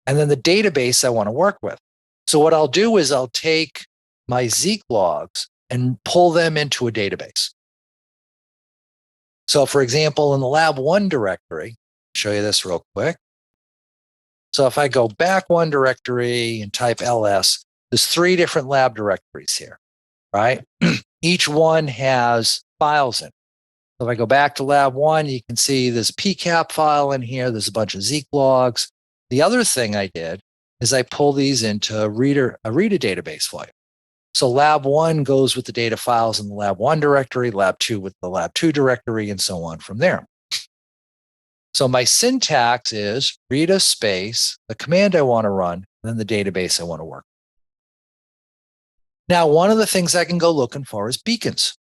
and then the database I want to work with. So what I'll do is I'll take my Zeke logs and pull them into a database. So for example, in the lab one directory, show you this real quick. So if I go back one directory and type ls, there's 3 different lab directories here, right? Each one has files in it. So if I go back to lab one, you can see there's a PCAP file in here. There's a bunch of Zeke logs. The other thing I did is I pull these into a Rita database for you. So lab one goes with the data files in the lab one directory, lab two with the lab two directory, and so on from there. So my syntax is Rita space, the command I want to run, and then the database I want to work. Now, one of the things I can go looking for is beacons.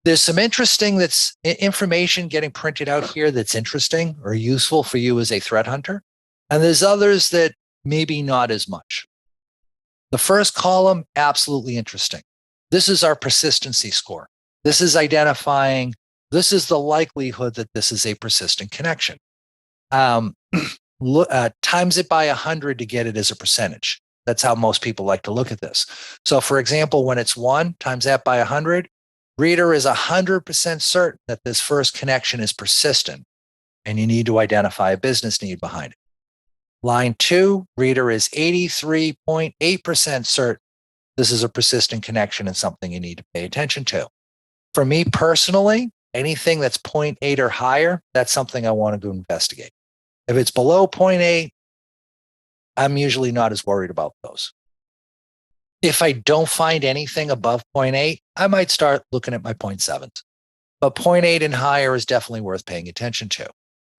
There's some interesting information getting printed out here that's interesting or useful for you as a threat hunter. And there's others that maybe not as much. The first column, absolutely interesting. This is our persistency score. This is identifying, this is the likelihood that this is a persistent connection. Times it by 100 to get it as a percentage. That's how most people like to look at this. So for example, when it's 1, times that by 100, Rita is 100% certain that this first connection is persistent, and you need to identify a business need behind it. Line 2, Rita is 83.8% certain this is a persistent connection and something you need to pay attention to. For me personally, anything that's 0.8 or higher, that's something I want to go investigate. If it's below 0.8, I'm usually not as worried about those. If I don't find anything above 0.8, I might start looking at my 0.7s. But 0.8 and higher is definitely worth paying attention to.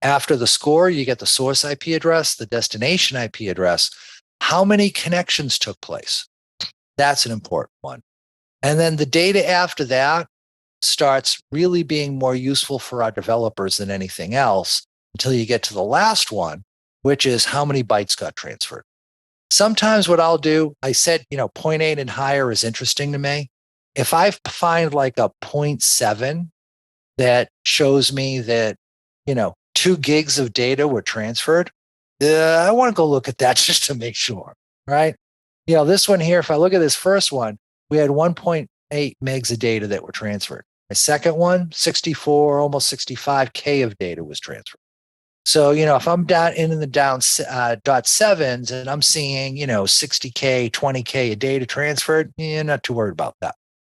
After the score, you get the source IP address, the destination IP address, how many connections took place. That's an important one. And then the data after that starts really being more useful for our developers than anything else until you get to the last one, which is how many bytes got transferred. Sometimes what I'll do, I said, 0.8 and higher is interesting to me. If I find like a 0.7 that shows me that, 2 gigs of data were transferred, I want to go look at that just to make sure, right? This one here, if I look at this first one, we had 1.8 megs of data that were transferred. My second one, 64, almost 65K of data was transferred. So, if I'm down in the .7s and I'm seeing, 60K, 20K a data transferred, not too worried about that.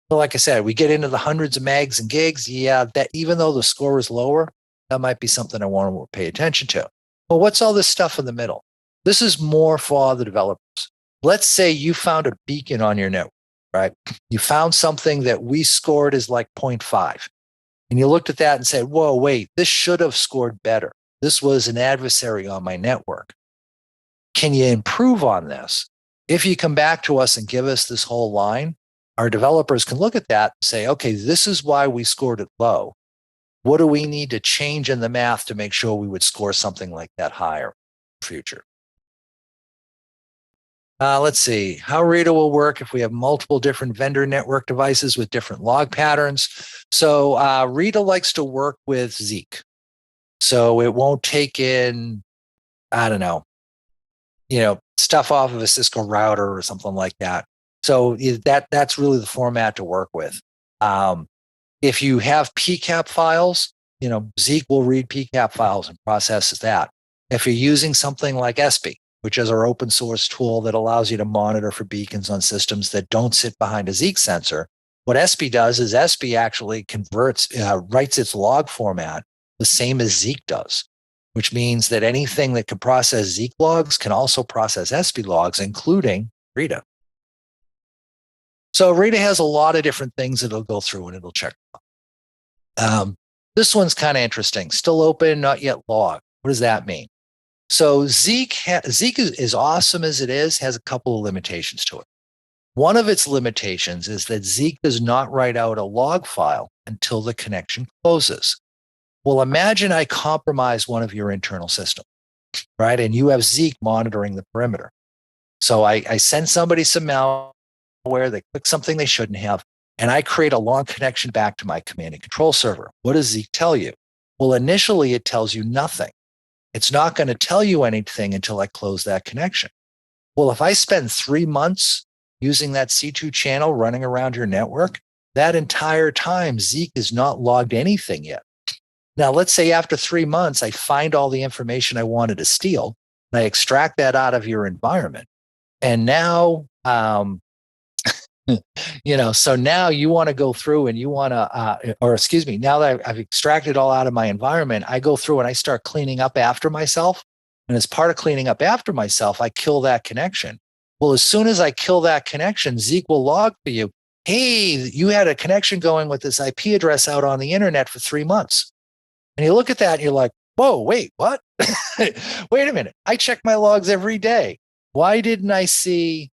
But like I said, we get into the hundreds of megs and gigs. Yeah, that even though the score is lower, that might be something I want to pay attention to. Well, what's all this stuff in the middle? This is more for the developers. Let's say you found a beacon on your network, right? You found something that we scored as like 0.5. And you looked at that and said, whoa, wait, this should have scored better. This was an adversary on my network. Can you improve on this? If you come back to us and give us this whole line, our developers can look at that and say, okay, this is why we scored it low. What do we need to change in the math to make sure we would score something like that higher in the future? Let's see how Rita will work if we have multiple different vendor network devices with different log patterns. So Rita likes to work with Zeke. So it won't take in, stuff off of a Cisco router or something like that. So that's really the format to work with. If you have PCAP files, Zeke will read PCAP files and process that. If you're using something like SB, which is our open source tool that allows you to monitor for beacons on systems that don't sit behind a Zeke sensor, what SB does is SB actually writes its log format the same as Zeke does, which means that anything that can process Zeke logs can also process SB logs, including Rita. So Rita has a lot of different things that it'll go through and it'll check. This one's kind of interesting. Still open, not yet logged. What does that mean? So Zeke is awesome as it is, has a couple of limitations to it. One of its limitations is that Zeke does not write out a log file until the connection closes. Well, imagine I compromise one of your internal systems, right? And you have Zeke monitoring the perimeter. So I send somebody some malware, they click something they shouldn't have, and I create a long connection back to my command and control server. What does Zeke tell you? Well, initially it tells you nothing. It's not going to tell you anything until I close that connection. Well, if I spend 3 months using that C2 channel running around your network, that entire time, Zeke has not logged anything yet. Now, let's say after 3 months, I find all the information I wanted to steal, and I extract that out of your environment. And now, so now you want to go through and you want to, now that I've extracted all out of my environment, I go through and I start cleaning up after myself. And as part of cleaning up after myself, I kill that connection. Well, as soon as I kill that connection, Zeke will log for you. Hey, you had a connection going with this IP address out on the internet for 3 months. And you look at that and you're like, whoa, wait, what? Wait a minute. I check my logs every day. Why didn't I see,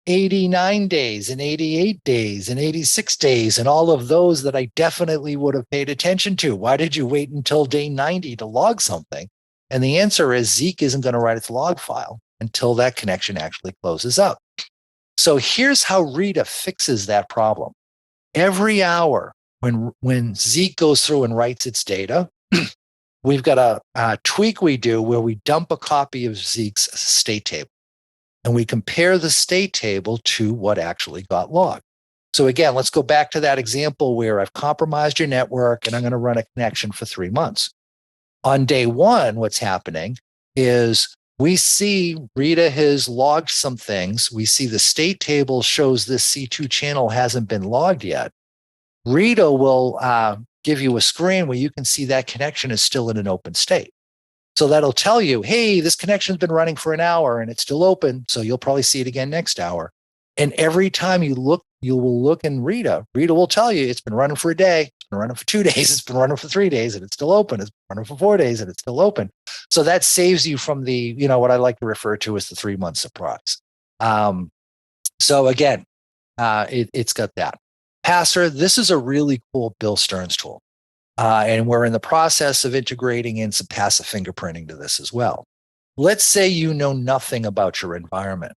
89 days and 88 days and 86 days and all of those that I definitely would have paid attention to? Why did you wait until day 90 to log something? And the answer is Zeke isn't going to write its log file until that connection actually closes up. So here's how Rita fixes that problem. Every hour when Zeke goes through and writes its data, we've got a tweak we do where we dump a copy of Zeke's state table. And we compare the state table to what actually got logged. So again, let's go back to that example where I've compromised your network and I'm going to run a connection for 3 months. On day one, what's happening is we see Rita has logged some things. We see the state table shows this C2 channel hasn't been logged yet. Rita will give you a screen where you can see that connection is still in an open state. So that'll tell you, hey, this connection's been running for an hour and it's still open. So you'll probably see it again next hour. And every time you look, you will look in Rita will tell you it's been running for a day, it's been running for 2 days, it's been running for 3 days, and it's still open. It's been running for 4 days and it's still open. So that saves you from the, what I like to refer to as the 3-month surprise. So again, it's got that. Passer, this is a really cool Bill Stearns tool. And we're in the process of integrating in some passive fingerprinting to this as well. Let's say you know nothing about your environment.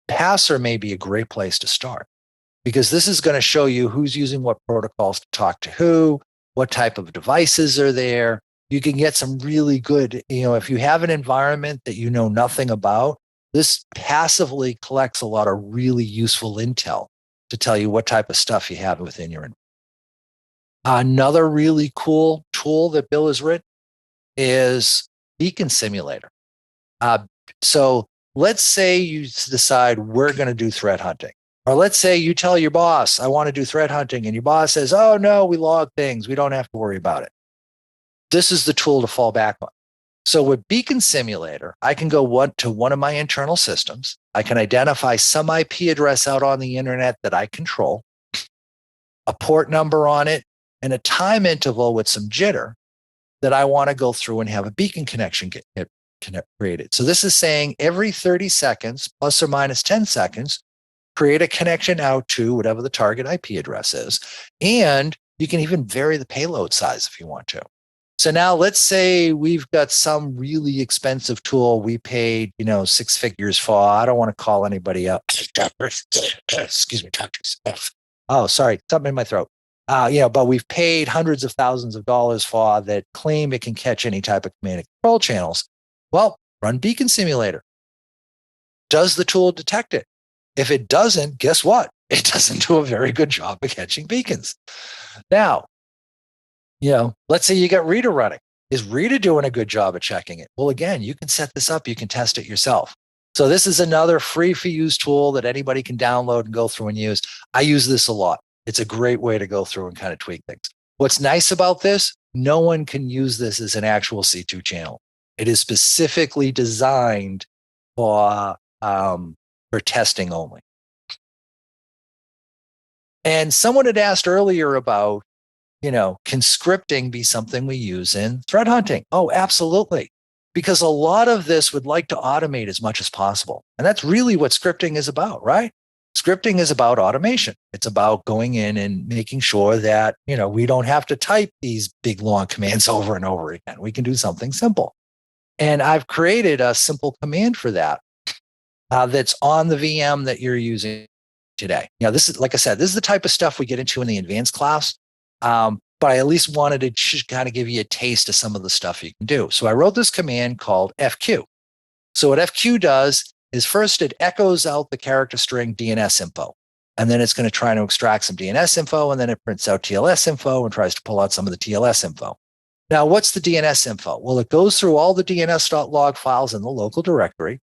Passer may be a great place to start because this is going to show you who's using what protocols to talk to who, what type of devices are there. You can get some really good, if you have an environment that you know nothing about, this passively collects a lot of really useful intel to tell you what type of stuff you have within your environment. Another really cool tool that Bill has written is Beacon Simulator. So let's say you decide we're going to do threat hunting. Or let's say you tell your boss, I want to do threat hunting. And your boss says, oh, no, we log things. We don't have to worry about it. This is the tool to fall back on. So with Beacon Simulator, I can go to one of my internal systems. I can identify some IP address out on the internet that I control, a port number on it, and a time interval with some jitter that I want to go through and have a beacon connection get created. So this is saying every 30 seconds, plus or minus 10 seconds, create a connection out to whatever the target IP address is. And you can even vary the payload size if you want to. So now let's say we've got some really expensive tool we paid, 6 figures for. I don't want to call anybody up. Excuse me, doctors. Oh, sorry, something in my throat. But we've paid hundreds of thousands of dollars for that claim it can catch any type of command and control channels. Well, run Beacon Simulator. Does the tool detect it? If it doesn't, guess what? It doesn't do a very good job of catching beacons. Now, let's say you got Rita running. Is Rita doing a good job of checking it? Well, again, you can set this up. You can test it yourself. So this is another free for use tool that anybody can download and go through and use. I use this a lot. It's a great way to go through and kind of tweak things. What's nice about this, no one can use this as an actual C2 channel. It is specifically designed for testing only. And someone had asked earlier about, can scripting be something we use in threat hunting? Oh, absolutely. Because a lot of this would like to automate as much as possible. And that's really what scripting is about, right? Scripting is about automation. It's about going in and making sure that, we don't have to type these big, long commands over and over again. We can do something simple. And I've created a simple command for that that's on the VM that you're using. today. This is, like I said, this is the type of stuff we get into in the advanced class. But I at least wanted to kind of give you a taste of some of the stuff you can do. So I wrote this command called FQ. So what FQ does is first it echoes out the character string DNS info. And then it's going to try to extract some DNS info, and then it prints out TLS info and tries to pull out some of the TLS info. Now, what's the DNS info? Well, it goes through all the DNS.log files in the local directory.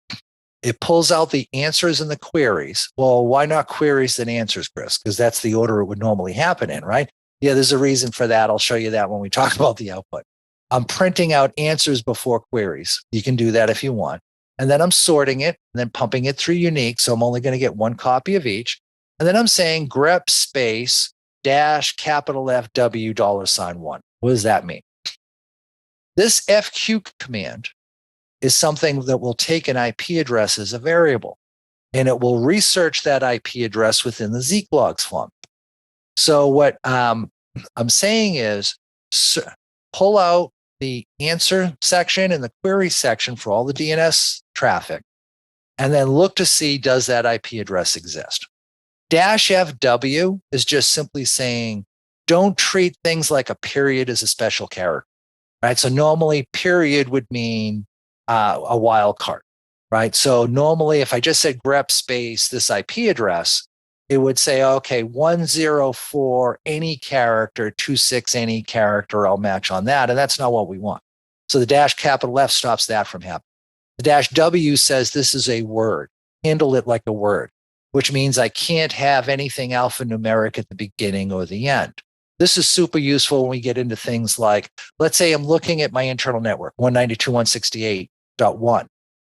It pulls out the answers and the queries. Well, why not queries than answers, Chris? Because that's the order it would normally happen in, right? Yeah, there's a reason for that. I'll show you that when we talk about the output. I'm printing out answers before queries. You can do that if you want. And then I'm sorting it and then pumping it through unique. So I'm only going to get one copy of each. And then I'm saying grep space dash capital FW $1. What does that mean? This FQ command is something that will take an IP address as a variable, and it will research that IP address within the Zeke logs font. So what I'm saying is pull out the answer section and the query section for all the DNS traffic, and then look to see, does that IP address exist? Dash FW is just simply saying, don't treat things like a period as a special character, right? So normally period would mean a wildcard, right? So normally if I just said grep space this IP address, it would say, okay, 104 any character, 26 any character, I'll match on that. And that's not what we want. So the dash capital F stops that from happening. The dash W says this is a word, handle it like a word, which means I can't have anything alphanumeric at the beginning or the end. This is super useful when we get into things like, let's say I'm looking at my internal network, 192.168.1,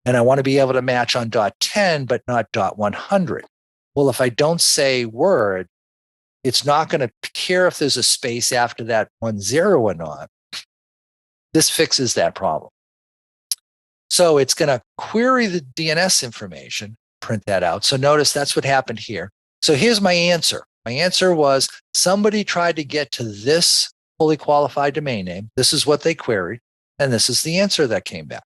and I want to be able to match on .10, but not .100. Well, if I don't say word, it's not going to care if there's a space after that 10 or not. This fixes that problem. So it's going to query the DNS information, print that out. So notice that's what happened here. So here's my answer. My answer was somebody tried to get to this fully qualified domain name. This is what they queried, and this is the answer that came back.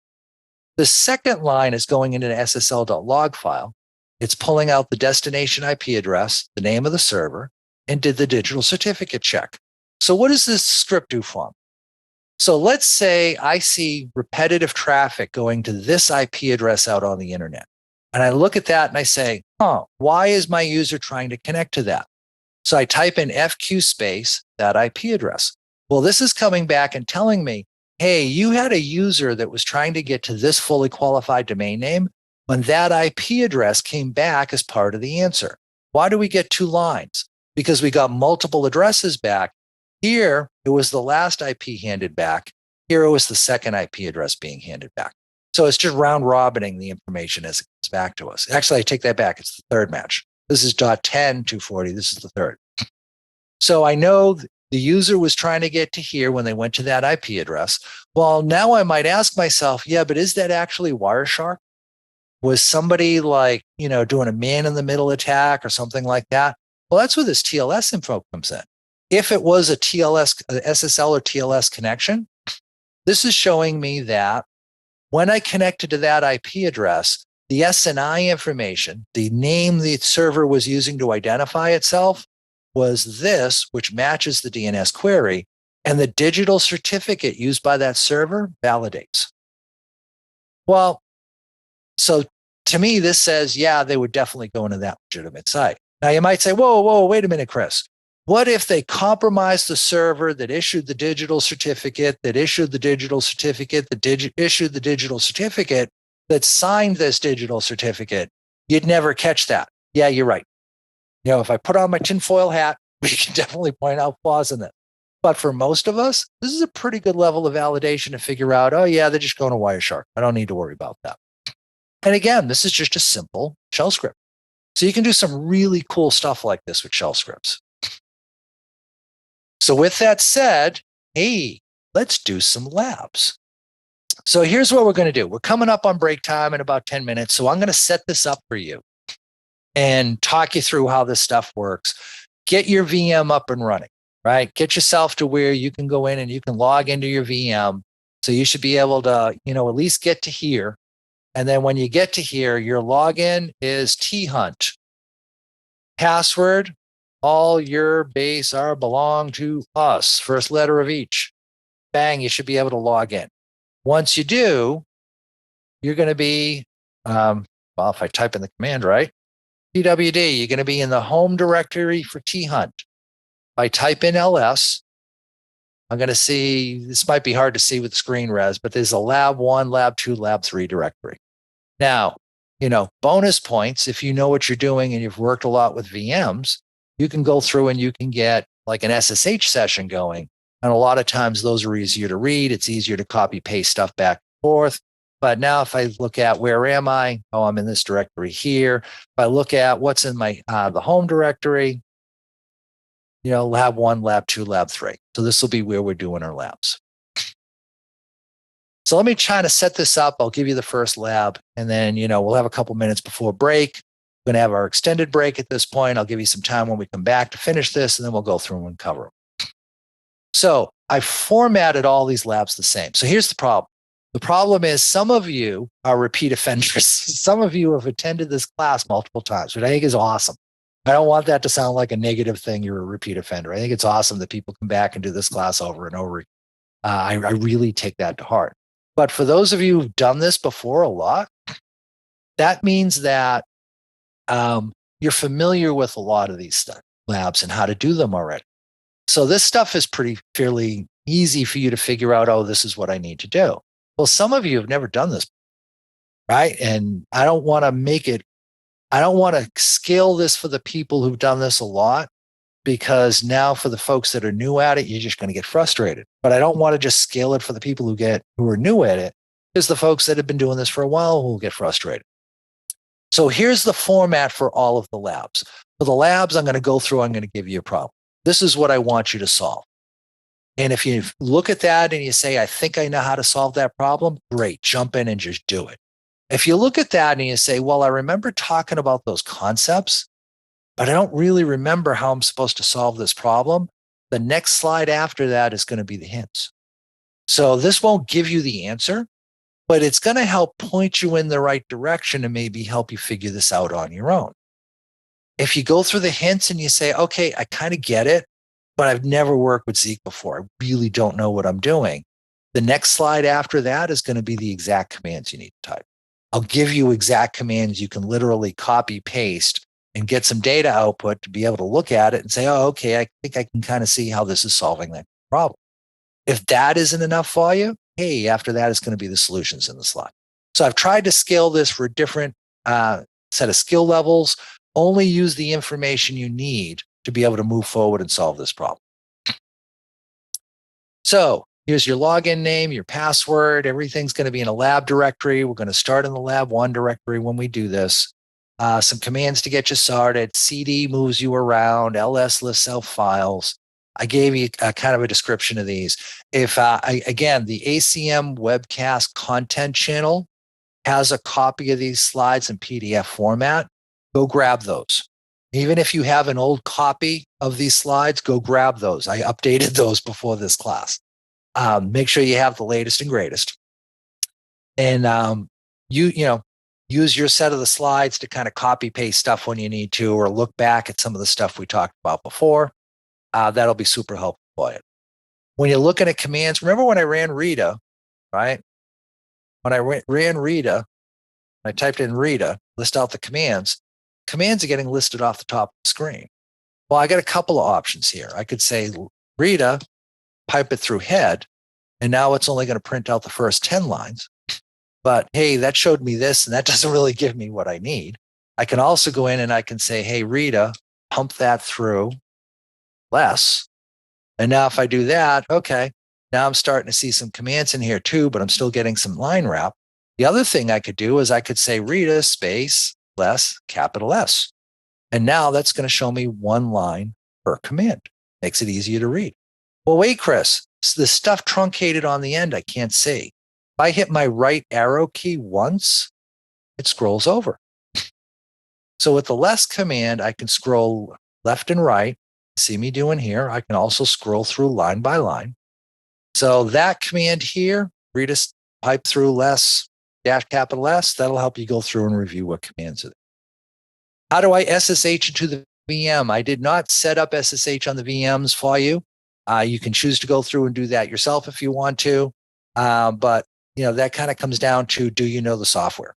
The second line is going into the SSL.log file. It's pulling out the destination IP address, the name of the server, and did the digital certificate check. So what does this script do for me? So let's say I see repetitive traffic going to this IP address out on the internet. And I look at that and I say, why is my user trying to connect to that? So I type in FQ space, that IP address. Well, this is coming back and telling me, hey, you had a user that was trying to get to this fully qualified domain name when that IP address came back as part of the answer. Why do we get two lines? Because we got multiple addresses back. Here, it was the last IP handed back. Here, it was the second IP address being handed back. So it's just round robining the information as it comes back to us. Actually, I take that back. It's the third match. This is .10, 240. This is the third. So I know the user was trying to get to here when they went to that IP address. Well, now I might ask myself, yeah, but is that actually Wireshark? Was somebody doing a man-in-the-middle attack or something like that? Well, that's where this TLS info comes in. If it was a SSL or TLS connection, this is showing me that when I connected to that IP address, the SNI information, the name the server was using to identify itself, was this, which matches the DNS query, and the digital certificate used by that server validates. Well, so to me, this says, yeah, they would definitely go into that legitimate site. Now you might say, whoa, wait a minute, Chris. What if they compromised the server that issued the digital certificate, that issued the digital certificate, that issued the digital certificate, that signed this digital certificate? You'd never catch that. Yeah, you're right. If I put on my tinfoil hat, we can definitely point out flaws in it. But for most of us, this is a pretty good level of validation to figure out, oh yeah, they're just going to Wireshark. I don't need to worry about that. And again, this is just a simple shell script. So you can do some really cool stuff like this with shell scripts. So with that said, hey, let's do some labs. So here's what we're going to do. We're coming up on break time in about 10 minutes. So I'm going to set this up for you and talk you through how this stuff works. Get your VM up and running, right? Get yourself to where you can go in and you can log into your VM. So you should be able to, at least get to here. And then when you get to here, your login is thunt. Password, all your base are belong to us. First letter of each. Bang, you should be able to log in. Once you do, you're going to be, well, if I type in the command right, BWD, you're going to be in the home directory for T-Hunt. If I type in LS, I'm going to see, this might be hard to see with the screen res, but there's a lab 1, lab 2, lab 3 directory. Now, bonus points, if you know what you're doing and you've worked a lot with VMs, you can go through and you can get like an SSH session going. And a lot of times those are easier to read. It's easier to copy paste stuff back and forth. But now if I look at where am I? Oh, I'm in this directory here. If I look at what's in my the home directory, lab 1, lab 2, lab 3. So this will be where we're doing our labs. So let me try to set this up. I'll give you the first lab, and then, we'll have a couple minutes before break. We're going to have our extended break at this point. I'll give you some time when we come back to finish this, and then we'll go through and cover them. So I formatted all these labs the same. So here's the problem. The problem is some of you are repeat offenders. Some of you have attended this class multiple times, which I think is awesome. I don't want that to sound like a negative thing. You're a repeat offender. I think it's awesome that people come back and do this class over and over. I really take that to heart. But for those of you who've done this before a lot, that means that you're familiar with a lot of these labs and how to do them already. So this stuff is fairly easy for you to figure out, oh, this is what I need to do. Well, some of you have never done this, right? And I don't want to scale this for the people who've done this a lot, because now for the folks that are new at it, you're just going to get frustrated. But I don't want to just scale it for the people who are new at it, because the folks that have been doing this for a while will get frustrated. So here's the format for all of the labs. For the labs, I'm going to go through, I'm going to give you a problem. This is what I want you to solve. And if you look at that and you say, I think I know how to solve that problem, great, jump in and just do it. If you look at that and you say, well, I remember talking about those concepts, but I don't really remember how I'm supposed to solve this problem, the next slide after that is going to be the hints. So this won't give you the answer, but it's going to help point you in the right direction and maybe help you figure this out on your own. If you go through the hints and you say, okay, I kind of get it, but I've never worked with Zeke before, I really don't know what I'm doing, the next slide after that is going to be the exact commands you need to type. I'll give you exact commands you can literally copy, paste, and get some data output to be able to look at it and say, oh, okay, I think I can kind of see how this is solving that problem. If that isn't enough for you, hey, after that is going to be the solutions in the slide. So I've tried to scale this for a different set of skill levels. Only use the information you need to be able to move forward and solve this problem. So here's your login name, your password. Everything's going to be in a lab directory. We're going to start in the lab 1 directory when we do this. Some commands to get you started. CD moves you around. LS lists out files. I gave you kind of a description of these. If again, the ACM webcast content channel has a copy of these slides in PDF format, go grab those. Even if you have an old copy of these slides, go grab those. I updated those before this class. Make sure you have the latest and greatest. And use your set of the slides to kind of copy paste stuff when you need to, or look back at some of the stuff we talked about before. That'll be super helpful for you. When you're looking at commands, remember when I ran Rita, right? When I ran Rita, I typed in Rita, list out the commands. Commands are getting listed off the top of the screen. Well, I got a couple of options here. I could say Rita, pipe it through head, and now it's only going to print out the first 10 lines. But hey, that showed me this, and that doesn't really give me what I need. I can also go in and I can say, hey, Rita, pump that through less. And now if I do that, okay, now I'm starting to see some commands in here too, but I'm still getting some line wrap. The other thing I could do is I could say Rita space less capital S. And now that's going to show me 1 line per command. Makes it easier to read. Well, wait, Chris, the stuff truncated on the end, I can't see. If I hit my right arrow key once, it scrolls over. So with the less command, I can scroll left and right. See me doing here. I can also scroll through line by line. So that command here, Rita pipe through less dash capital S, that'll help you go through and review what commands are there. How do I SSH into the VM. I did not set up SSH on the VMs for you. You can choose to go through and do that yourself if you want to. But that kind of comes down to, do you know the software?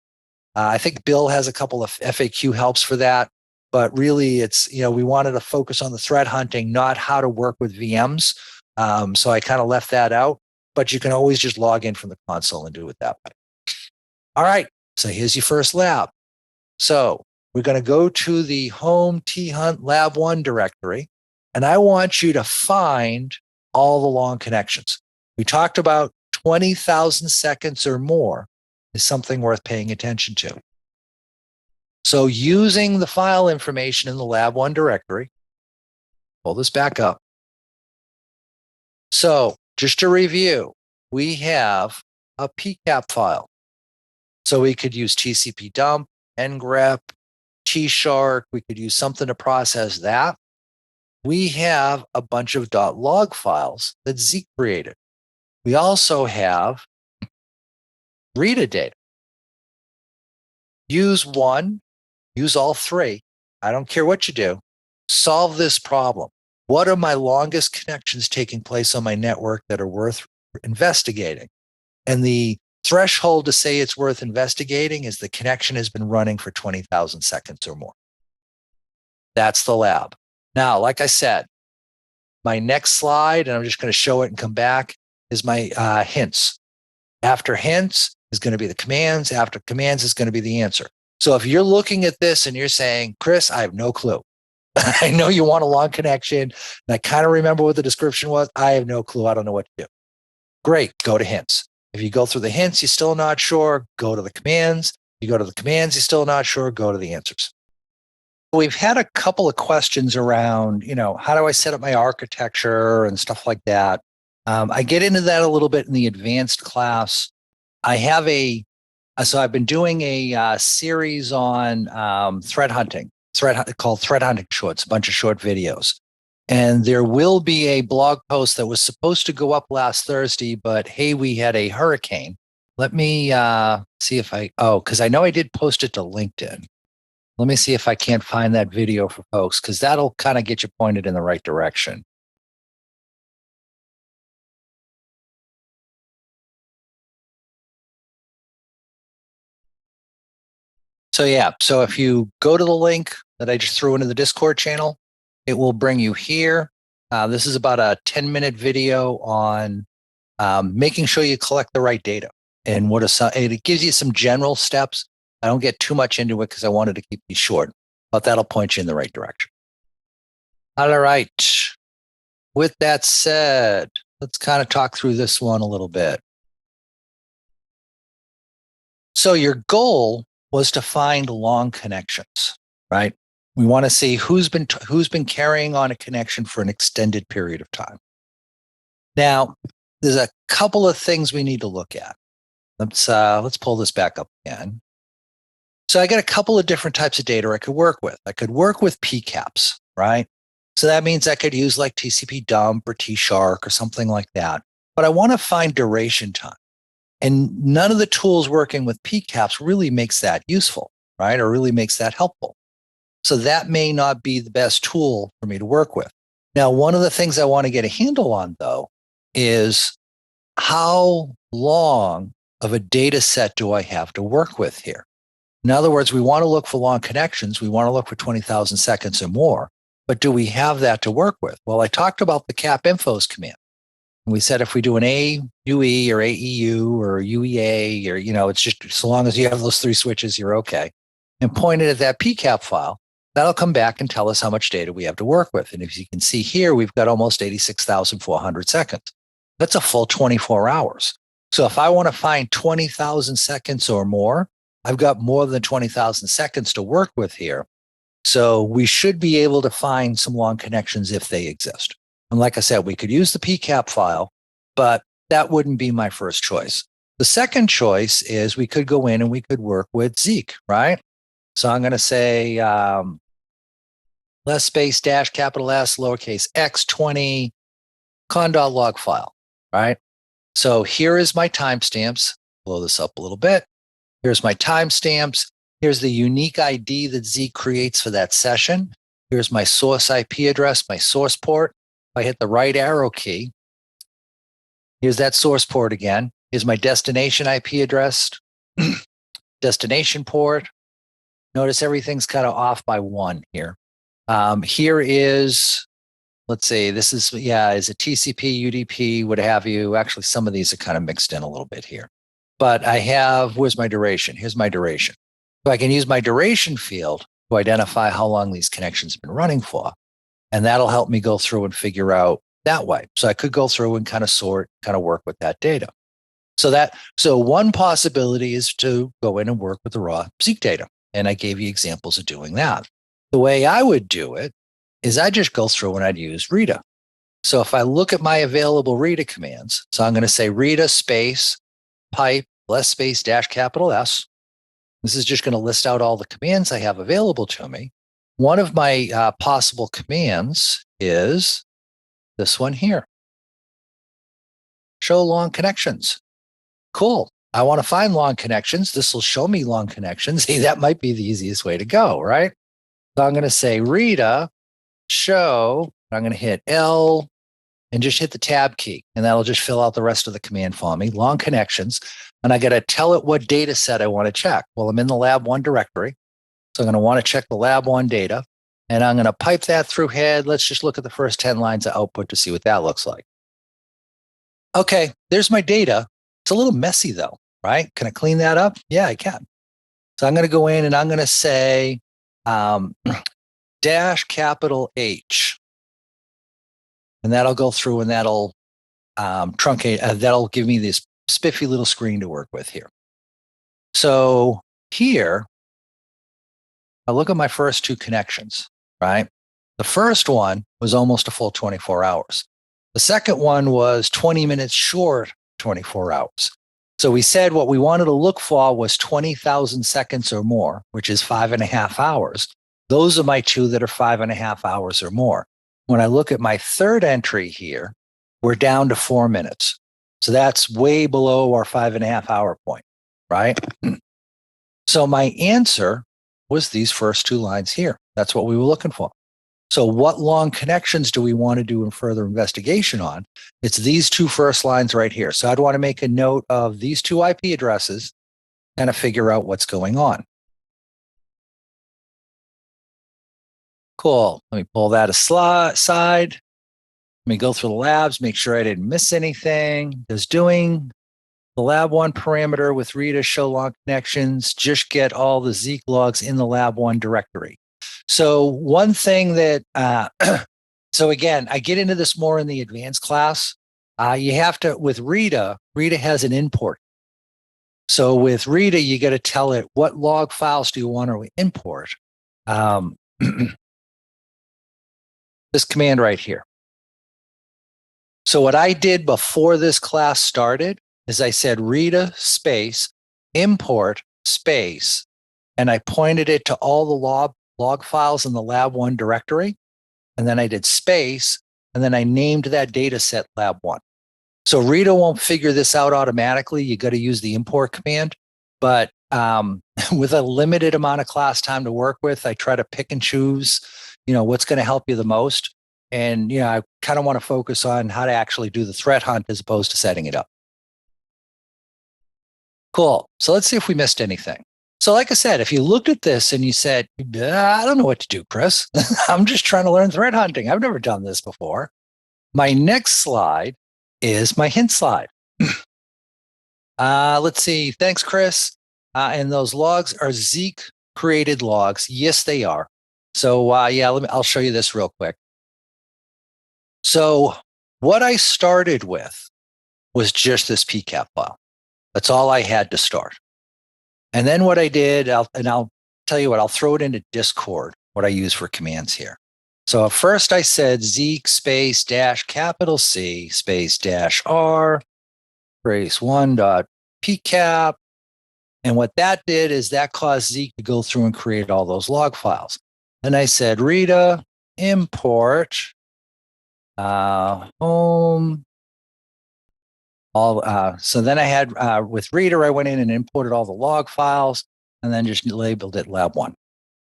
I think Bill has a couple of FAQ helps for that, but really it's, we wanted to focus on the threat hunting, not how to work with VMs. So I kind of left that out, but you can always just log in from the console and do it that way. All right, so here's your first lab. So we're going to go to the home T-Hunt Lab 1 directory, and I want you to find all the long connections. We talked about 20,000 seconds or more is something worth paying attention to. So using the file information in the Lab 1 directory, pull this back up. So just to review, we have a PCAP file. So we could use TCP dump, NGrep, T-Shark. We could use something to process that. We have a bunch of .log files that Zeke created. We also have Rita data. Use one, use all three. I don't care what you do. Solve this problem. What are my longest connections taking place on my network that are worth investigating? And the threshold to say it's worth investigating is the connection has been running for 20,000 seconds or more. That's the lab. Now, like I said, my next slide, and I'm just going to show it and come back, is my hints. After hints is going to be the commands. After commands is going to be the answer. So if you're looking at this and you're saying, Chris, I have no clue. I know you want a long connection, and I kind of remember what the description was. I have no clue. I don't know what to do. Great, go to hints. If you go through the hints, you're still not sure, go to the commands. You go to the commands, you're still not sure, go to the answers. We've had a couple of questions around, how do I set up my architecture and stuff like that. I get into that a little bit in the advanced class. I have so I've been doing a series on threat hunting, called Threat Hunting Shorts, a bunch of short videos. And there will be a blog post that was supposed to go up last Thursday, but hey, we had a hurricane. Let me see if because I know I did post it to LinkedIn. Let me see if I can't find that video for folks, because that'll kind of get you pointed in the right direction. So yeah, so if you go to the link that I just threw into the Discord channel, it will bring you here. This is about a 10-minute video on making sure you collect the right data. And it gives you some general steps. I don't get too much into it because I wanted to keep these short, but that'll point you in the right direction. All right. With that said, let's kind of talk through this one a little bit. So your goal was to find long connections, right? We want to see who's been carrying on a connection for an extended period of time. Now, there's a couple of things we need to look at. Let's pull this back up again. So I got a couple of different types of data I could work with. I could work with PCAPs, right? So that means I could use like TCP dump or T-Shark or something like that. But I want to find duration time. And none of the tools working with PCAPs really makes that useful, right? Or really makes that helpful. So that may not be the best tool for me to work with. Now, one of the things I want to get a handle on, though, is how long of a data set do I have to work with here? In other words, we want to look for long connections. We want to look for 20,000 seconds or more. But do we have that to work with? Well, I talked about the cap infos command. We said if we do an AUE or AEU or UEA, or, it's just so long as you have those three switches, you're okay. And pointed at that PCAP file, that'll come back and tell us how much data we have to work with. And if you can see here, we've got almost 86,400 seconds. That's a full 24 hours. So if I want to find 20,000 seconds or more, I've got more than 20,000 seconds to work with here. So we should be able to find some long connections if they exist. And like I said, we could use the PCAP file, but that wouldn't be my first choice. The second choice is we could go in and we could work with Zeke, right? So I'm going to say less space dash capital S lowercase x20 con.log file, right? So here is my timestamps. Blow this up a little bit. Here's my timestamps. Here's the unique ID that Zeke creates for that session. Here's my source IP address, my source port. If I hit the right arrow key, here's that source port again. Here's my destination IP address, destination port. Notice everything's kind of off by 1 here. Here is, let's see, this is, is a TCP, UDP, what have you. Actually, some of these are kind of mixed in a little bit here. But I have, where's my duration? Here's my duration. So I can use my duration field to identify how long these connections have been running for. And that'll help me go through and figure out that way. So I could go through and kind of sort, kind of work with that data. So one possibility is to go in and work with the raw Zeke data. And I gave you examples of doing that. The way I would do it is I just go through and I'd use Rita. So if I look at my available Rita commands, so I'm going to say Rita space pipe less space dash capital S. This is just going to list out all the commands I have available to me. One of my possible commands is this one here. Show long connections. Cool. I want to find long connections. This will show me long connections. Hey, that might be the easiest way to go, right? So I'm going to say Rita show. I'm going to hit L and just hit the tab key. And that'll just fill out the rest of the command for me. Long connections. And I got to tell it what data set I want to check. Well, I'm in the lab 1 directory. So I'm going to want to check the lab 1 data. And I'm going to pipe that through head. Let's just look at the first 10 lines of output to see what that looks like. Okay, there's my data. It's a little messy though, right? Can I clean that up? Yeah, I can. So I'm going to go in and I'm going to say dash capital H. And that'll go through and that'll truncate, that'll give me this spiffy little screen to work with here. So here, I look at my first 2 connections, right? The first one was almost a full 24 hours. The second one was 20 minutes short, 24 hours. So we said what we wanted to look for was 20,000 seconds or more, which is 5.5 hours. Those are my 2 that are 5.5 hours or more. When I look at my third entry here, we're down to 4 minutes. So that's way below our 5.5 hour point, right? So my answer was these first 2 lines here. That's what we were looking for. So what long connections do we want to do in further investigation on? It's these 2 first lines right here. So I'd want to make a note of these 2 IP addresses and to figure out what's going on. Cool. Let me pull that aside. Let me go through the labs, make sure I didn't miss anything. Does doing the lab 1 parameter with Rita show long connections, just get all the Zeke logs in the lab 1 directory. So one thing that, so again, I get into this more in the advanced class. You have to, with Rita has an import. So with Rita, you got to tell it what log files do you want to import. This command right here. So what I did before this class started is I said Rita space import space, and I pointed it to all the log files in the lab 1 directory. And then I did space, and then I named that data set lab 1. So Rita won't figure this out automatically. You got to use the import command. But with a limited amount of class time to work with, I try to pick and choose, what's going to help you the most. And, I kind of want to focus on how to actually do the threat hunt as opposed to setting it up. Cool. So let's see if we missed anything. So like I said, if you looked at this and you said, I don't know what to do, Chris. I'm just trying to learn threat hunting. I've never done this before. My next slide is my hint slide. Let's see. Thanks, Chris. And those logs are Zeke created logs. Yes, they are. So I'll show you this real quick. So what I started with was just this PCAP file. That's all I had to start. And then what I did, I'll tell you what, I'll throw it into Discord, what I use for commands here. So first I said Zeke space dash capital C space dash R brace 1.pcap. And what that did is that caused Zeke to go through and create all those log files. And I said Rita import home. So then I had, with Rita, I went in and imported all the log files and then just labeled it lab 1.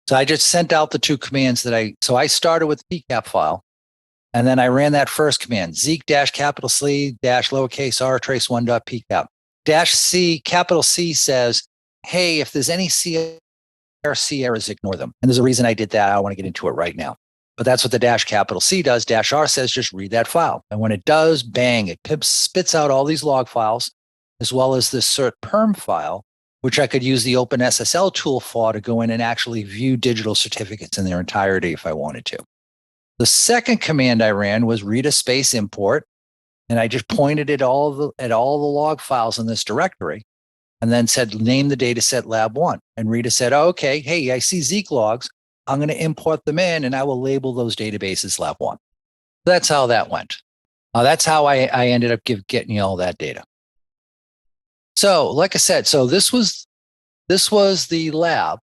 So I just sent out the two commands so I started with the PCAP file, and then I ran that first command, Zeke capital C lowercase r trace1.pcap. -C, capital C says, hey, if there's any CRC errors, ignore them. And there's a reason I did that. I don't want to get into it right now. But that's what the capital C does. -R says, just read that file. And when it does, bang, it spits out all these log files, as well as this cert perm file, which I could use the OpenSSL tool for to go in and actually view digital certificates in their entirety if I wanted to. The second command I ran was Rita space import, and I just pointed at all the log files in this directory, and then said, name the data set lab1. And Rita said, oh, okay, hey, I see Zeke logs. I'm going to import them in, and I will label those databases lab1. That's how that went. That's how I ended up getting you all that data. So, like I said, so this was the lab.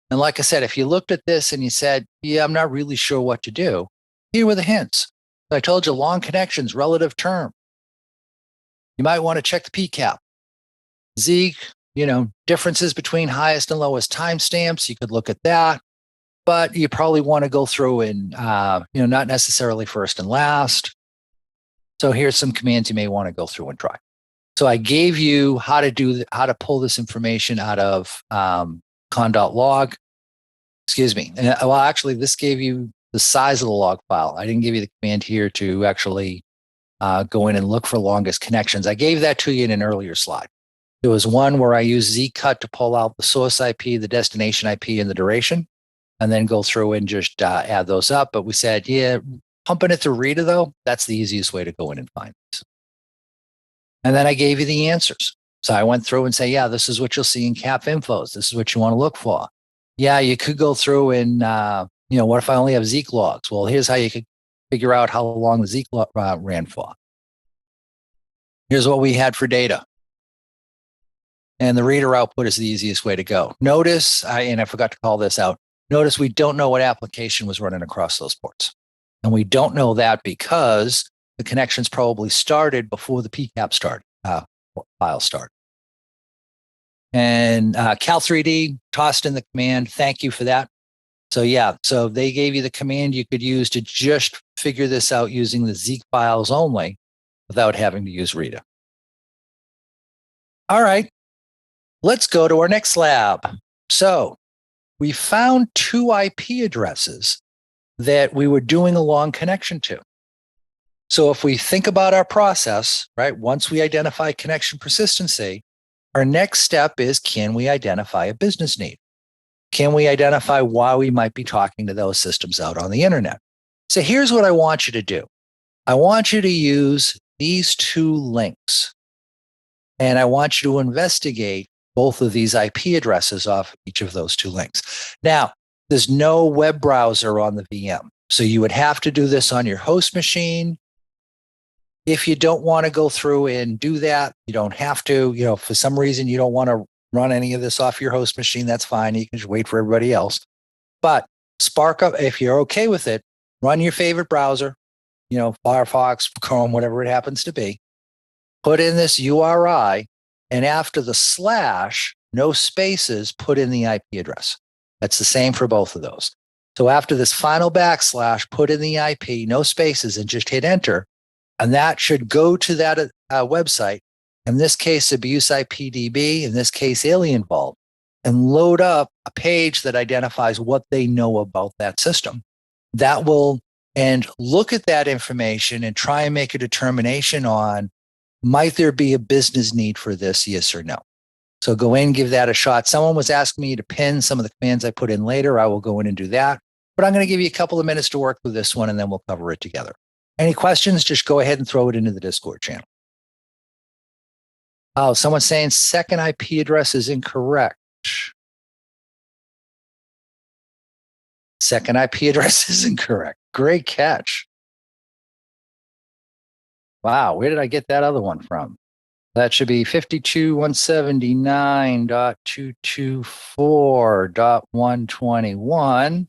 And like I said, if you looked at this and you said, yeah, I'm not really sure what to do, here were the hints. I told you long connections, relative term. You might want to check the PCAP. Zeke, differences between highest and lowest timestamps. You could look at that, but you probably want to go through and, not necessarily first and last. So here's some commands you may want to go through and try. So I gave you how to pull this information out of con.log. Excuse me. Well, actually, this gave you the size of the log file. I didn't give you the command here to actually go in and look for longest connections. I gave that to you in an earlier slide. There was one where I used zcut to pull out the source IP, the destination IP, and the duration, and then go through and just add those up. But we said, yeah, pumping it through Rita, though, that's the easiest way to go in and find this. And then I gave you the answers. So I went through and say, yeah, this is what you'll see in CAP infos. This is what you want to look for. Yeah, you could go through and, what if I only have Zeke logs? Well, here's how you could figure out how long the Zeke ran for. Here's what we had for data. And the reader output is the easiest way to go. Notice, and I forgot to call this out, notice we don't know what application was running across those ports. And we don't know that because the connections probably started before the PCAP file started. And Cal3D tossed in the command. Thank you for that. So yeah, so they gave you the command you could use to just figure this out using the Zeke files only without having to use Rita. All right, let's go to our next lab. So we found 2 IP addresses that we were doing a long connection to. So if we think about our process, right, once we identify connection persistency, our next step is, can we identify a business need? Can we identify why we might be talking to those systems out on the internet? So here's what I want you to do. I want you to use these 2 links, and I want you to investigate both of these IP addresses off each of those 2 links. Now, there's no web browser on the VM, so you would have to do this on your host machine. If you don't want to go through and do that, you don't have to. For some reason you don't want to run any of this off your host machine, that's fine. You can just wait for everybody else. But spark up, if you're okay with it, run your favorite browser, Firefox, Chrome, whatever it happens to be. Put in this URI, and after the slash, no spaces, put in the IP address. That's the same for both of those. So after this final backslash, put in the IP, no spaces, and just hit enter. And that should go to that website, in this case, Abuse IPDB, in this case, Alien Vault, and load up a page that identifies what they know about that system. That will, and look at that information and try and make a determination on, might there be a business need for this, yes or no? So go in, give that a shot. Someone was asking me to pin some of the commands I put in later. I will go in and do that. But I'm going to give you a couple of minutes to work through this one, and then we'll cover it together. Any questions, just go ahead and throw it into the Discord channel. Oh, someone's saying second IP address is incorrect. Second IP address is incorrect. Great catch. Wow, where did I get that other one from? That should be 52.179.224.121.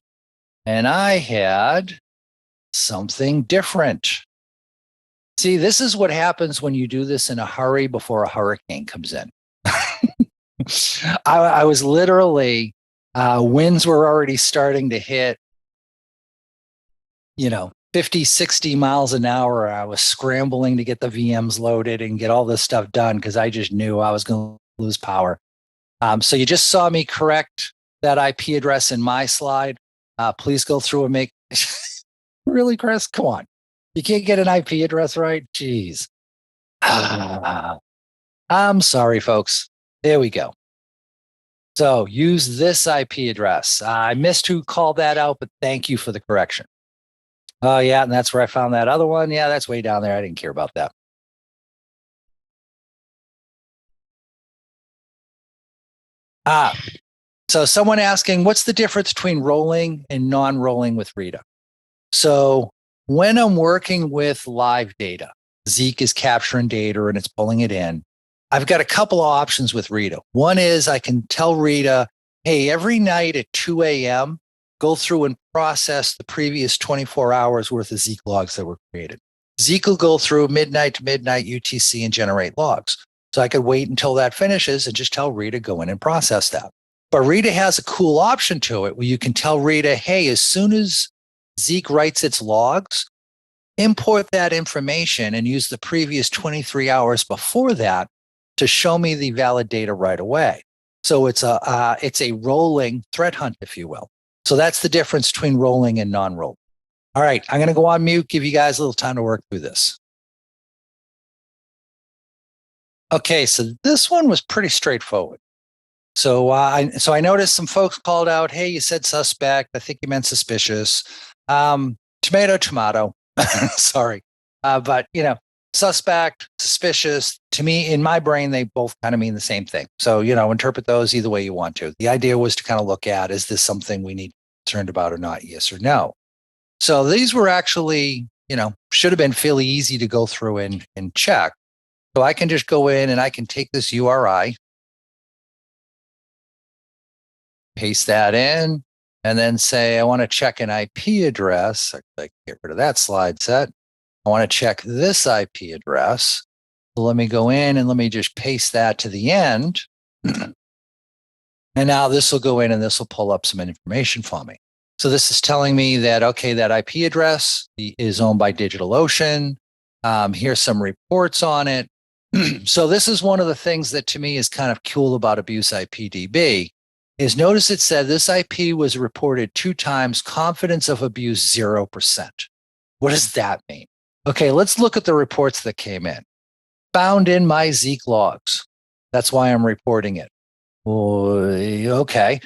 And I had something different. See, this is what happens when you do this in a hurry before a hurricane comes in. I was literally Winds were already starting to hit, 50, 60 miles an hour. I was scrambling to get the VMs loaded and get all this stuff done because I just knew I was going to lose power. So you just saw me correct that IP address in my slide. Please go through and make really, Chris, come on. You can't get an IP address right? Jeez. I'm sorry, folks. There we go. So use this IP address. I missed who called that out, but thank you for the correction. Oh, yeah, and that's where I found that other one. Yeah, that's way down there. I didn't care about that. So someone asking, what's the difference between rolling and non-rolling with Rita? So when I'm working with live data, Zeke is capturing data and it's pulling it in. I've got a couple of options with Rita. One is I can tell Rita, hey, every night at 2 a.m., go through and process the previous 24 hours worth of Zeke logs that were created. Zeke will go through midnight to midnight UTC and generate logs. So I could wait until that finishes and just tell Rita, go in and process that. But Rita has a cool option to it where you can tell Rita, hey, as soon as Zeke writes its logs, import that information and use the previous 23 hours before that to show me the valid data right away. So it's a rolling threat hunt, if you will. So that's the difference between rolling and non-rolling. All right, I'm going to go on mute, give you guys a little time to work through this. Okay, so this one was pretty straightforward. So I noticed some folks called out, hey, you said suspect. I think you meant suspicious. Tomato. Sorry. But, suspect, suspicious, to me, in my brain, they both kind of mean the same thing. So, interpret those either way you want to. The idea was to kind of look at, is this something we need to be concerned about or not? Yes or no. So these were actually, should have been fairly easy to go through and check. So I can just go in and I can take this URI, paste that in, and then say, I want to check an IP address. I get rid of that slide set. I want to check this IP address. So let me go in and let me just paste that to the end. And now this will go in and this will pull up some information for me. So this is telling me that, okay, that IP address is owned by DigitalOcean. Here's some reports on it. So this is one of the things that to me is kind of cool about Abuse IPDB is notice it said this IP was reported 2 times, confidence of abuse 0%. What does that mean? Okay, let's look at the reports that came in. Found in my Zeke logs. That's why I'm reporting it. Well, okay.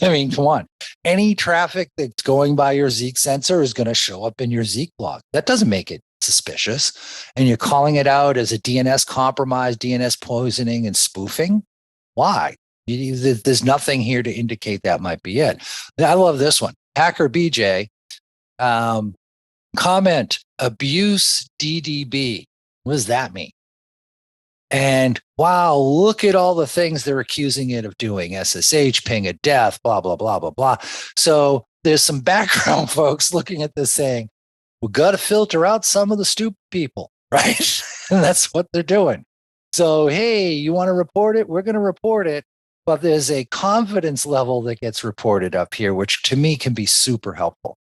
I mean, come on. Any traffic that's going by your Zeke sensor is going to show up in your Zeke log. That doesn't make it suspicious. And you're calling it out as a DNS compromise, DNS poisoning, and spoofing. Why? There's nothing here to indicate that might be it. I love this one. Hacker BJ, comment, abuse DDB. What does that mean? And wow, look at all the things they're accusing it of doing. SSH, ping of death, blah, blah, blah, blah, blah. So there's some background folks looking at this saying, we got to filter out some of the stupid people, right? And that's what they're doing. So, hey, you want to report it? We're going to report it. But there's a confidence level that gets reported up here, which to me can be super helpful.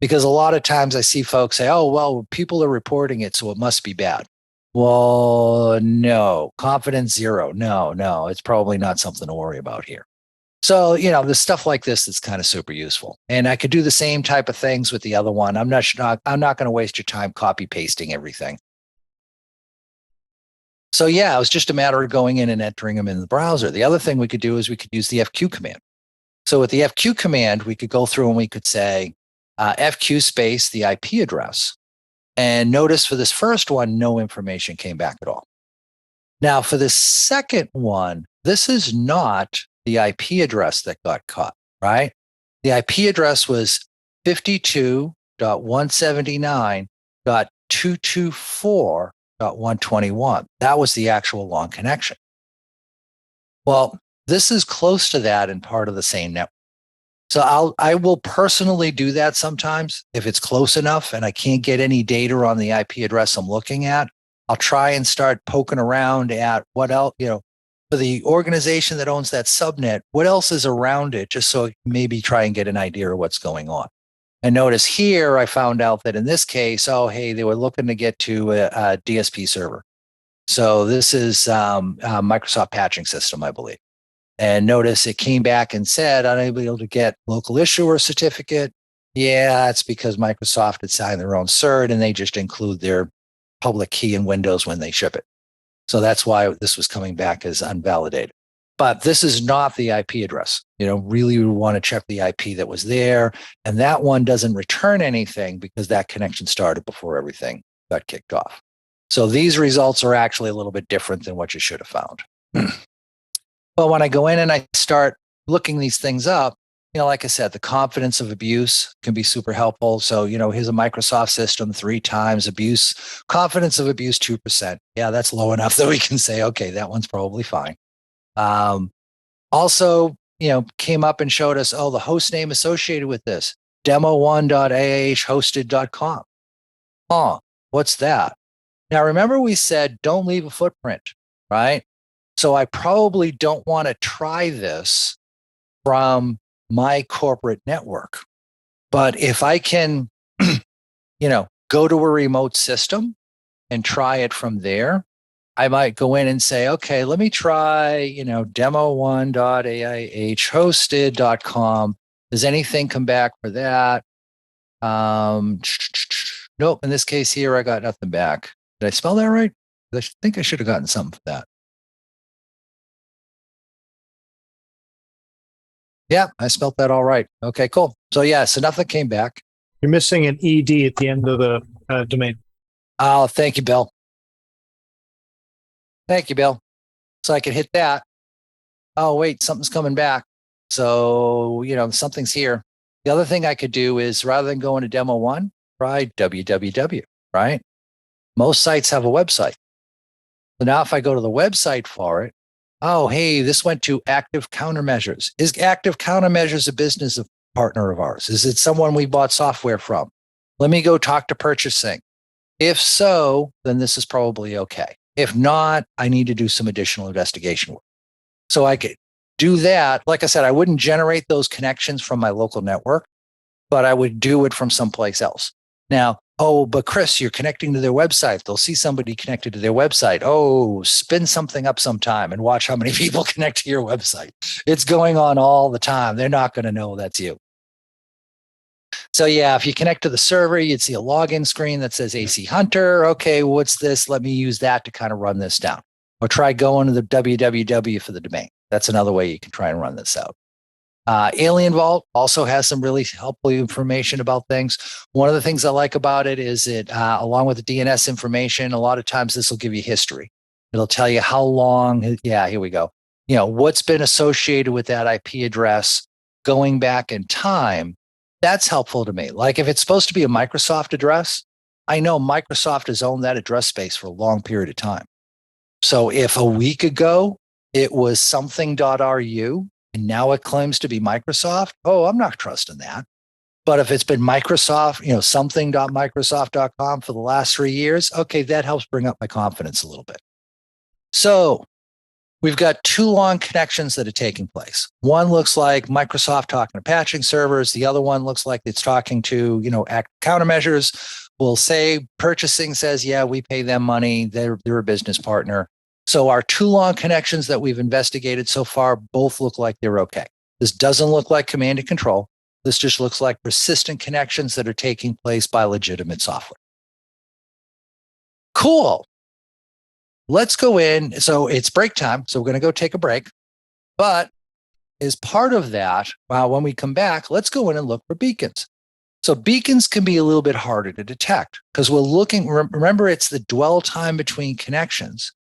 Because a lot of times I see folks say, oh, well, people are reporting it, so it must be bad. Well, no, confidence 0. No, it's probably not something to worry about here. So, there's stuff like this that's kind of super useful. And I could do the same type of things with the other one. I'm not going to waste your time copy pasting everything. So yeah, it was just a matter of going in and entering them in the browser. The other thing we could do is we could use the FQ command. So with the FQ command, we could go through and we could say FQ space the IP address. And notice for this first one, no information came back at all. Now for the second one, this is not the IP address that got caught, right? The IP address was 52.179.224.121. That was the actual long connection. Well, this is close to that and part of the same network. So I will personally do that sometimes if it's close enough and I can't get any data on the IP address I'm looking at. I'll try and start poking around at what else, for the organization that owns that subnet, what else is around it, just so maybe try and get an idea of what's going on. And notice here, I found out that in this case, oh, hey, they were looking to get to a DSP server. So this is a Microsoft patching system, I believe. And notice it came back and said, unable to get local issuer certificate. Yeah, it's because Microsoft had signed their own cert and they just include their public key in Windows when they ship it. So that's why this was coming back as unvalidated. But this is not the IP address. Really we want to check the IP that was there. And that one doesn't return anything because that connection started before everything got kicked off. So these results are actually a little bit different than what you should have found. But when I go in and I start looking these things up, like I said, the confidence of abuse can be super helpful. So, here's a Microsoft system, 3 times abuse, confidence of abuse, 2%. Yeah, that's low enough that we can say, okay, that one's probably fine. Also, came up and showed us, the host name associated with this, demo1.ahhosted.com. What's that? Now, remember we said, don't leave a footprint, right? So I probably don't want to try this from my corporate network. But if I can, go to a remote system and try it from there, I might go in and say, okay, let me try, demo1.aihhosted.com. Does anything come back for that? Nope. In this case here, I got nothing back. Did I spell that right? I think I should have gotten something for that. Yeah, I spelled that all right. Okay, cool. So so nothing came back. You're missing an ED at the end of the domain. Oh, thank you, Bill. Thank you, Bill. So I can hit that. Oh, wait, something's coming back. So, something's here. The other thing I could do is rather than going to demo 1, try www, right? Most sites have a website. So now if I go to the website for it, oh, hey, this went to Active Countermeasures. Is Active Countermeasures a business partner of ours? Is it someone we bought software from? Let me go talk to purchasing. If so, then this is probably okay. If not, I need to do some additional investigation work. So I could do that. Like I said, I wouldn't generate those connections from my local network, but I would do it from someplace else. Now, but Chris, you're connecting to their website. They'll see somebody connected to their website. Oh, spin something up sometime and watch how many people connect to your website. It's going on all the time. They're not going to know that's you. So yeah, if you connect to the server, you'd see a login screen that says AC Hunter. Okay, what's this? Let me use that to kind of run this down. Or try going to the www for the domain. That's another way you can try and run this out. Alien Vault also has some really helpful information about things. One of the things I like about it is it, along with the DNS information, a lot of times this will give you history. It'll tell you how long, here we go. What's been associated with that IP address going back in time. That's helpful to me. Like if it's supposed to be a Microsoft address, I know Microsoft has owned that address space for a long period of time. So if a week ago it was something.ru, and now it claims to be Microsoft, I'm not trusting that. But if it's been Microsoft, something.microsoft.com for the last 3 years, okay, that helps bring up my confidence a little bit. So we've got 2 long connections that are taking place. One looks like Microsoft talking to patching servers. The other one looks like it's talking to, Active Countermeasures. We'll say purchasing says, yeah, we pay them money. They're a business partner. So our 2 long connections that we've investigated so far both look like they're okay. This doesn't look like command and control. This just looks like persistent connections that are taking place by legitimate software. Cool. Let's go in. So it's break time. So we're going to go take a break. But as part of that, when we come back, let's go in and look for beacons. So beacons can be a little bit harder to detect because we're looking, remember, it's the dwell time between connections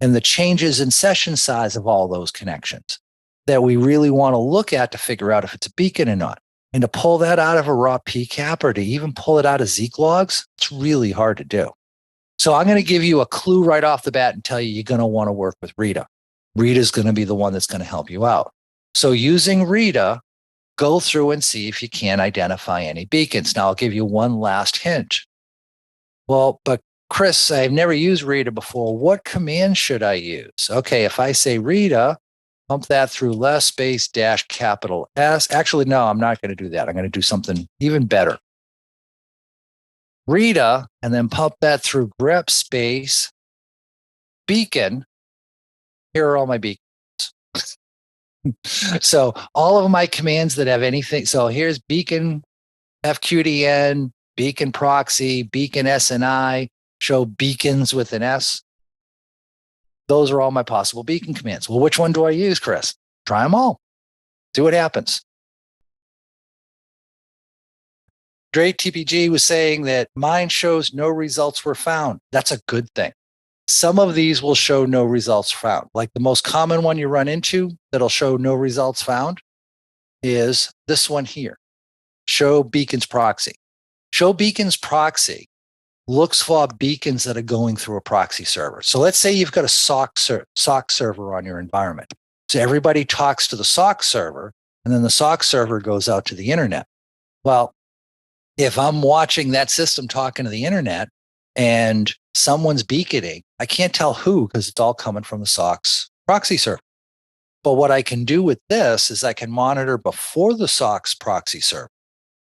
and the changes in session size of all those connections that we really want to look at to figure out if it's a beacon or not. And to pull that out of a raw PCAP or to even pull it out of Zeke logs, it's really hard to do. So I'm going to give you a clue right off the bat and tell you you're going to want to work with Rita. Rita's going to be the one that's going to help you out. So using Rita, go through and see if you can identify any beacons. Now I'll give you one last hint. Well, but Chris, I've never used Rita before. What command should I use? Okay, if I say Rita, pump that through less space dash capital S. Actually, no, I'm not going to do that. I'm going to do something even better. Rita, and then pump that through grep space beacon. Here are all my beacons. So all of my commands that have anything. So here's beacon FQDN, beacon proxy, beacon SNI, show beacons with an S. Those are all my possible beacon commands. Well, which one do I use, Chris? Try them all. See what happens. Dre TPG was saying that mine shows no results were found. That's a good thing. Some of these will show no results found. Like the most common one you run into that'll show no results found is this one here. Show beacons proxy. Show beacons proxy looks for beacons that are going through a proxy server. So let's say you've got a SOC server on your environment. So everybody talks to the SOC server, and then the SOC server goes out to the internet. Well, if I'm watching that system talking to the internet and someone's beaconing, I can't tell who because it's all coming from the SOC's proxy server. But what I can do with this is I can monitor before the SOC's proxy server.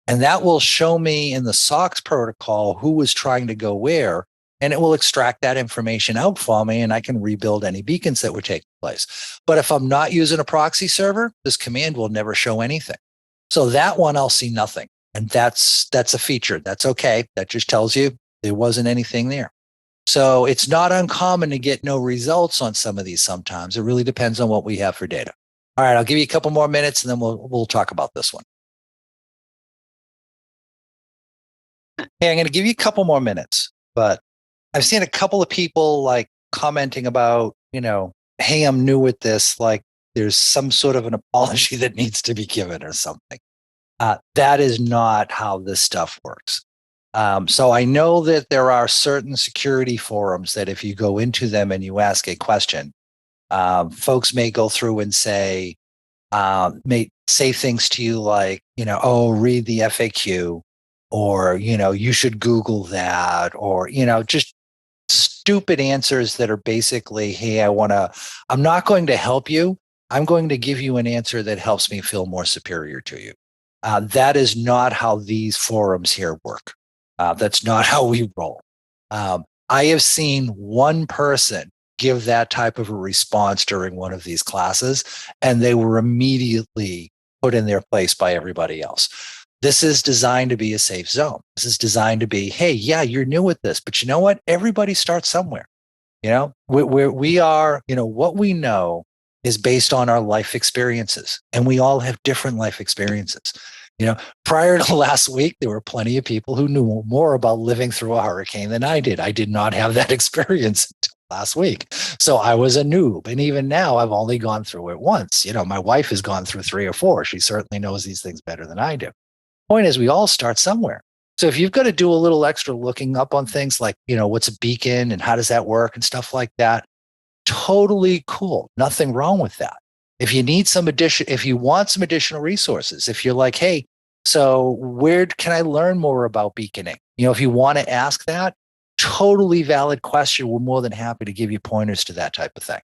And that will show me in the SOC's protocol who was trying to go where, and it will extract that information out for me, and I can rebuild any beacons that were taking place. But if I'm not using a proxy server, this command will never show anything. So that one, I'll see nothing. And that's a feature. That's okay. That just tells you there wasn't anything there. So it's not uncommon to get no results on some of these sometimes. It really depends on what we have for data. All right, I'll give you a couple more minutes and then we'll talk about this one. Hey, I'm going to give you a couple more minutes, but I've seen a couple of people like commenting about, hey, I'm new at this. Like there's some sort of an apology that needs to be given or something. That is not how this stuff works. So I know that there are certain security forums that if you go into them and you ask a question, folks may go through and say, may say things to you like, oh, read the FAQ, or, you should Google that, or, just stupid answers that are basically, hey, I'm not going to help you. I'm going to give you an answer that helps me feel more superior to you. That is not how these forums here work. That's not how we roll. I have seen one person give that type of a response during one of these classes, and they were immediately put in their place by everybody else. This is designed to be a safe zone. This is designed to be, hey, yeah, you're new at this, but you know what? Everybody starts somewhere. We are, what we know is based on our life experiences, and we all have different life experiences. Prior to last week, there were plenty of people who knew more about living through a hurricane than I did. I did not have that experience until last week. So I was a noob. And even now, I've only gone through it once. My wife has gone through 3 or 4. She certainly knows these things better than I do. Point is, we all start somewhere. So if you've got to do a little extra looking up on things like, what's a beacon and how does that work and stuff like that, totally cool. Nothing wrong with that. If you need if you want some additional resources, if you're like, hey, so where can I learn more about beaconing? If you want to ask that, totally valid question. We're more than happy to give you pointers to that type of thing.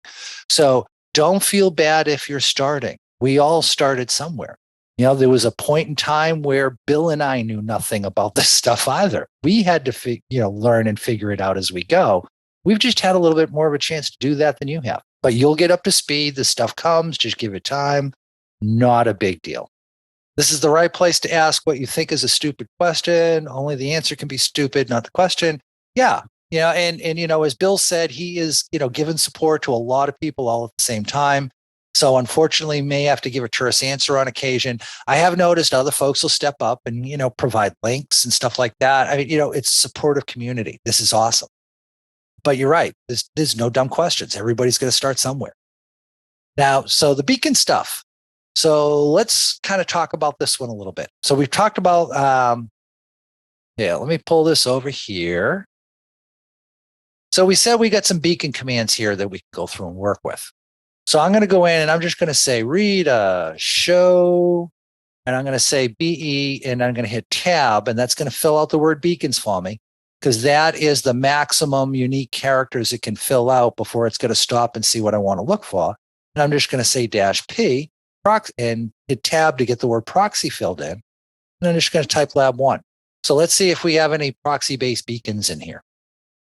So don't feel bad if you're starting. We all started somewhere. There was a point in time where Bill and I knew nothing about this stuff either. We had to, learn and figure it out as we go. We've just had a little bit more of a chance to do that than you have. But you'll get up to speed. The stuff comes. Just give it time. Not a big deal. This is the right place to ask what you think is a stupid question. Only the answer can be stupid, not the question. Yeah. And as Bill said, he is, giving support to a lot of people all at the same time. So unfortunately, may have to give a terse answer on occasion. I have noticed other folks will step up and, provide links and stuff like that. I mean, it's a supportive community. This is awesome. But you're right. There's no dumb questions. Everybody's going to start somewhere. Now, so the beacon stuff. So let's kind of talk about this one a little bit. So we've talked about, let me pull this over here. So we said we got some beacon commands here that we can go through and work with. So I'm going to go in and I'm just going to say Rita show, and I'm going to say BE, and I'm going to hit tab, and that's going to fill out the word beacons for me. because that is the maximum unique characters it can fill out before it's going to stop and see what I want to look for. And I'm just going to say -P and hit tab to get the word proxy filled in. And I'm just going to type lab1. So let's see if we have any proxy-based beacons in here.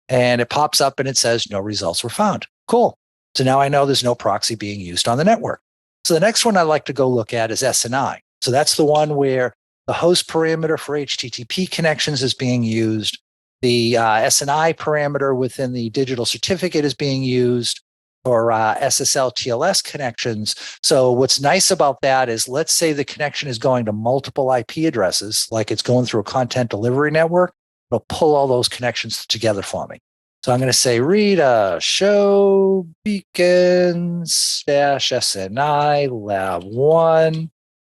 And it pops up and it says no results were found. Cool. So now I know there's no proxy being used on the network. So the next one I'd like to go look at is SNI. So that's the one where the host parameter for HTTP connections is being used. The SNI parameter within the digital certificate is being used for SSL TLS connections. So what's nice about that is, let's say the connection is going to multiple IP addresses, like it's going through a content delivery network, it'll pull all those connections together for me. So I'm going to say Rita, show beacons -SNI lab1.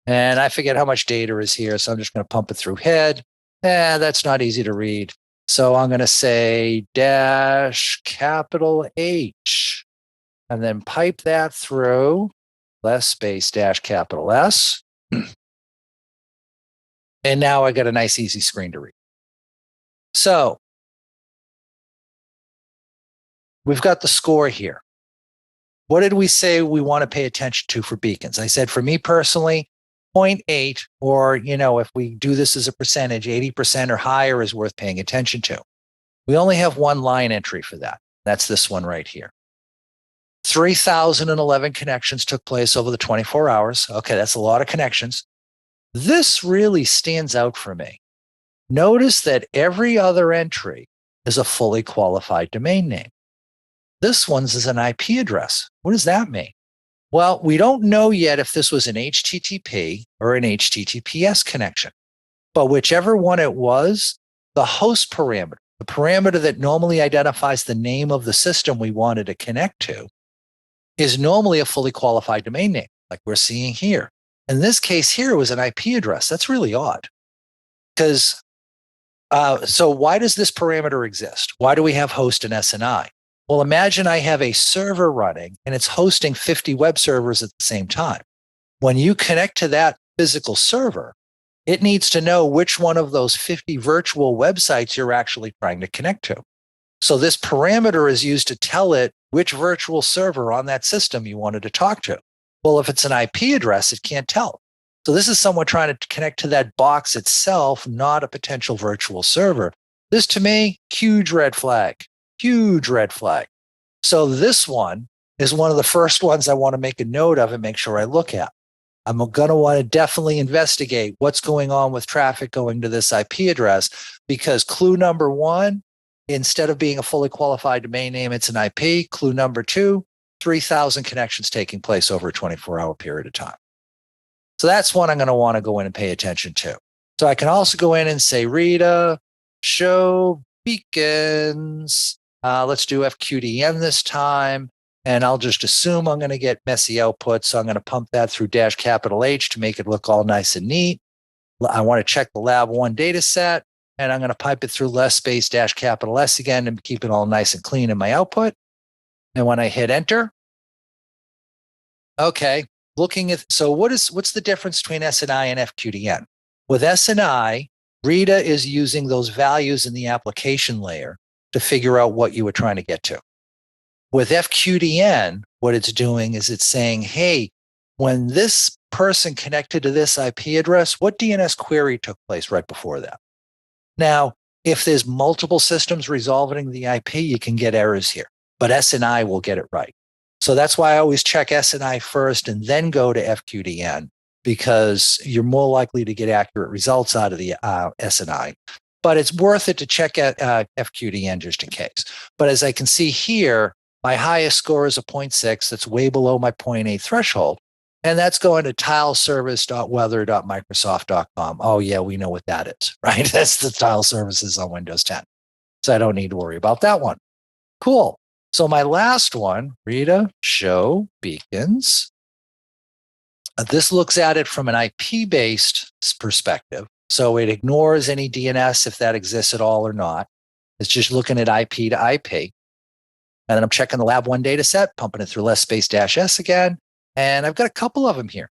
And I forget how much data is here, so I'm just going to pump it through head. That's not easy to read. So I'm going to say -H, and then pipe that through, less space -S. And now I got a nice, easy screen to read. So we've got the score here. What did we say we want to pay attention to for beacons? I said, for me personally, 0.8, or, if we do this as a percentage, 80% or higher is worth paying attention to. We only have one line entry for that. That's this one right here. 3,011 connections took place over the 24 hours. Okay, that's a lot of connections. This really stands out for me. Notice that every other entry is a fully qualified domain name. This one's is an IP address. What does that mean? Well, we don't know yet if this was an HTTP or an HTTPS connection, but whichever one it was, the host parameter, the parameter that normally identifies the name of the system we wanted to connect to, is normally a fully qualified domain name, like we're seeing here. In this case here, it was an IP address. That's really odd. Because, so why does this parameter exist? Why do we have host and SNI? Well, imagine I have a server running and it's hosting 50 web servers at the same time. When you connect to that physical server, it needs to know which one of those 50 virtual websites you're actually trying to connect to. So this parameter is used to tell it which virtual server on that system you wanted to talk to. Well, if it's an IP address, it can't tell. So this is someone trying to connect to that box itself, not a potential virtual server. This, to me, huge red flag. Huge red flag. So this one is one of the first ones I want to make a note of and make sure I look at. I'm going to want to definitely investigate what's going on with traffic going to this IP address, because clue number one, instead of being a fully qualified domain name, it's an IP. Clue number two, 3,000 connections taking place over a 24-hour period of time. So that's one I'm going to want to go in and pay attention to. So I can also go in and say, Rita, show beacons. Let's do FQDN this time. And I'll just assume I'm going to get messy output. So I'm going to pump that through -H to make it look all nice and neat. I want to check the lab1 data set, and I'm going to pipe it through less space -S again and keep it all nice and clean in my output. And when I hit enter, okay, looking at, so what's the difference between SNI and FQDN? With SNI, Rita is using those values in the application layer to figure out what you were trying to get to. With FQDN, what it's doing is it's saying, hey, when this person connected to this IP address, what DNS query took place right before that? Now, if there's multiple systems resolving the IP, you can get errors here, but SNI will get it right. So that's why I always check SNI first and then go to FQDN, because you're more likely to get accurate results out of the SNI. But it's worth it to check FQDN just in case. But as I can see here, my highest score is a 0.6. That's way below my 0.8 threshold. And that's going to tileservice.weather.microsoft.com. Oh, yeah, we know what that is, right? That's the tile services on Windows 10. So I don't need to worry about that one. Cool. So my last one, Rita, show beacons. This looks at it from an IP-based perspective. So it ignores any DNS if that exists at all or not. It's just looking at IP to IP. And then I'm checking the lab1 data set, pumping it through less space -S again. And I've got a couple of them here.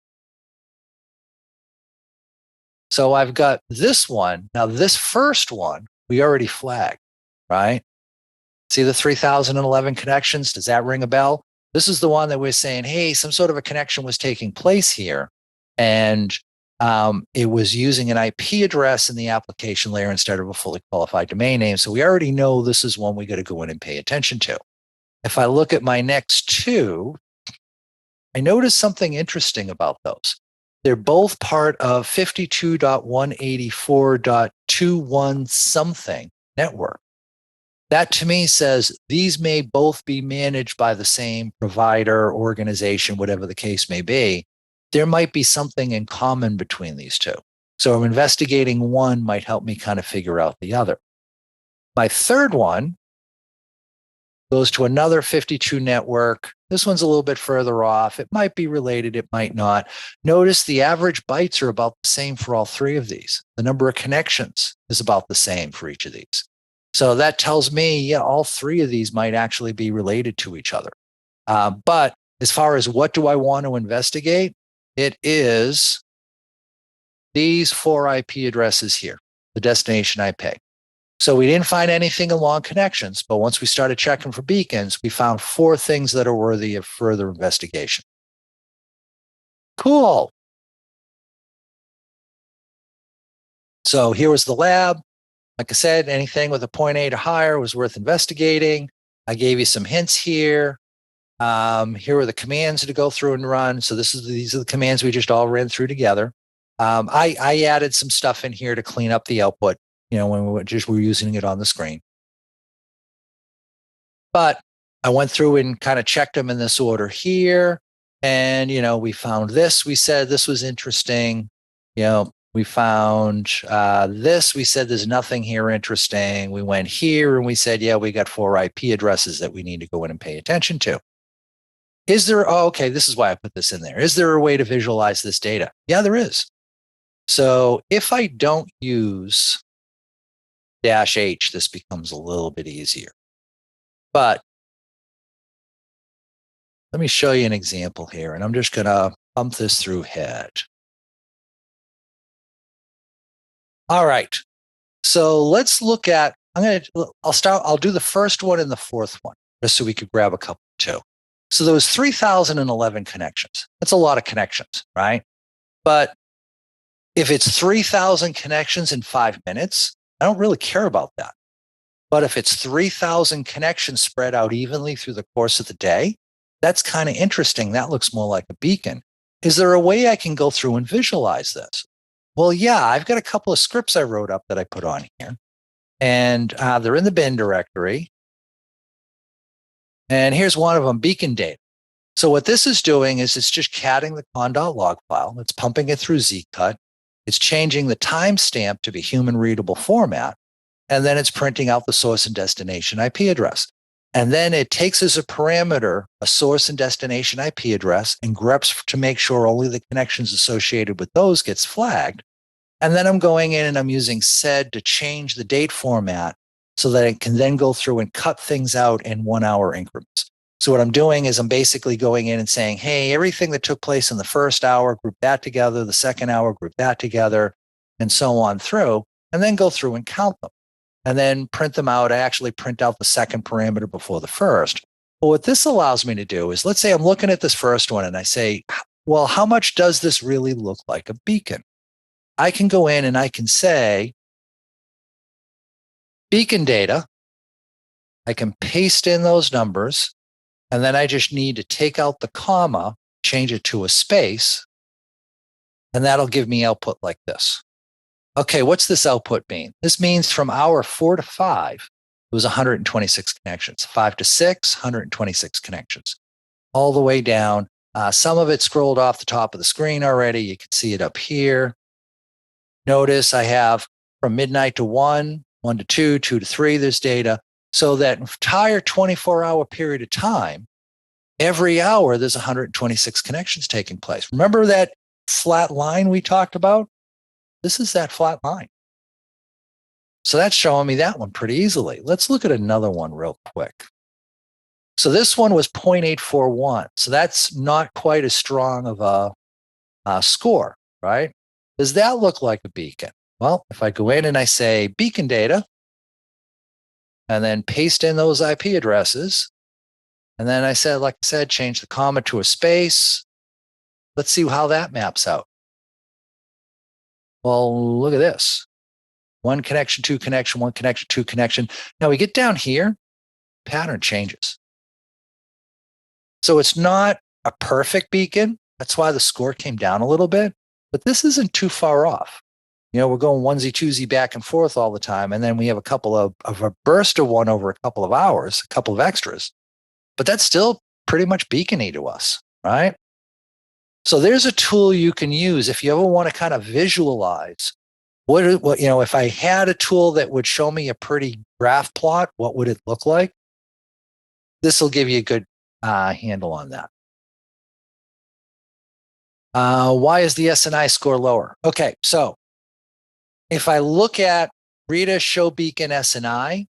So I've got this one. Now, this first one, we already flagged. right? See the 3,011 connections? Does that ring a bell? This is the one that we're saying, hey, some sort of a connection was taking place here. And it was using an IP address in the application layer instead of a fully qualified domain name. So we already know this is one we got to go in and pay attention to. If I look at my next two, I notice something interesting about those. They're both part of 52.184.21 something network. That to me says these may both be managed by the same provider, organization, whatever the case may be. There might be something in common between these two. So investigating one might help me kind of figure out the other. My third one goes to another 52 network. This one's a little bit further off. It might be related, it might not. Notice the average bytes are about the same for all three of these. The number of connections is about the same for each of these. So that tells me, yeah, all three of these might actually be related to each other. But as far as what do I want to investigate, it is these 4 IP addresses here, the destination IP. So we didn't find anything along connections, but once we started checking for beacons, we found 4 things that are worthy of further investigation. Cool. So here was the lab. Like I said, anything with a 0.8 or higher was worth investigating. I gave you some hints here. Here are the commands to go through and run. So these are the commands we just all ran through together. I added some stuff in here to clean up the output, when we were using it on the screen. But I went through and kind of checked them in this order here. And, we found this. We said this was interesting. We found this. We said there's nothing here interesting. We went here and we said, yeah, we got 4 IP addresses that we need to go in and pay attention to. This is why I put this in there. Is there a way to visualize this data? Yeah, there is. So if I don't use -H, this becomes a little bit easier. But let me show you an example here, and I'm just going to pump this through head. All right. So let's look at, I'll do the first one and the fourth one, just so we could grab a couple too. So there was 3,011 connections. That's a lot of connections, right? But if it's 3,000 connections in 5 minutes, I don't really care about that. But if it's 3,000 connections spread out evenly through the course of the day, that's kind of interesting. That looks more like a beacon. Is there a way I can go through and visualize this? Well, yeah, I've got a couple of scripts I wrote up that I put on here. And they're in the bin directory. And here's one of them, beacon data. So what this is doing is it's just catting the con.log file. It's pumping it through Zeke. It's changing the timestamp to be human readable format. And then it's printing out the source and destination IP address. And then it takes as a parameter a source and destination IP address and greps to make sure only the connections associated with those gets flagged. And then I'm going in and I'm using sed to change the date format so that it can then go through and cut things out in 1 hour increments. So what I'm doing is I'm basically going in and saying, hey, everything that took place in the first hour, group that together, the second hour, group that together, and so on through, and then go through and count them. And then print them out. I actually print out the second parameter before the first. But what this allows me to do is, let's say I'm looking at this first one and I say, well, how much does this really look like a beacon? I can go in and I can say, beacon data. I can paste in those numbers. And then I just need to take out the comma, change it to a space, and that'll give me output like this. Okay, what's this output mean? This means from hour 4 to 5, it was 126 connections. 5 to 6, 126 connections. All the way down. Some of it scrolled off the top of the screen already. You can see it up here. Notice I have from midnight to 1, 1 to 2, 2 to 3, there's data. So that entire 24-hour period of time, every hour, there's 126 connections taking place. Remember that flat line we talked about? This is that flat line. So that's showing me that one pretty easily. Let's look at another one real quick. So this one was 0.841. So that's not quite as strong of a score, right? Does that look like a beacon? Well, if I go in and I say beacon data, and then paste in those IP addresses. And then I said, like I said, change the comma to a space. Let's see how that maps out. Well, look at this. One connection, two connection, one connection, two connection. Now we get down here, pattern changes. So it's not a perfect beacon. That's why the score came down a little bit, but this isn't too far off. We're going onesie, twosie back and forth all the time. And then we have a couple of a burst of one over a couple of hours, a couple of extras, but that's still pretty much beacony to us, right? So there's a tool you can use if you ever want to kind of visualize what if I had a tool that would show me a pretty graph plot, what would it look like? This will give you a good handle on that. Why is the SNI score lower? Okay, so if I look at Rita show beacon SNI,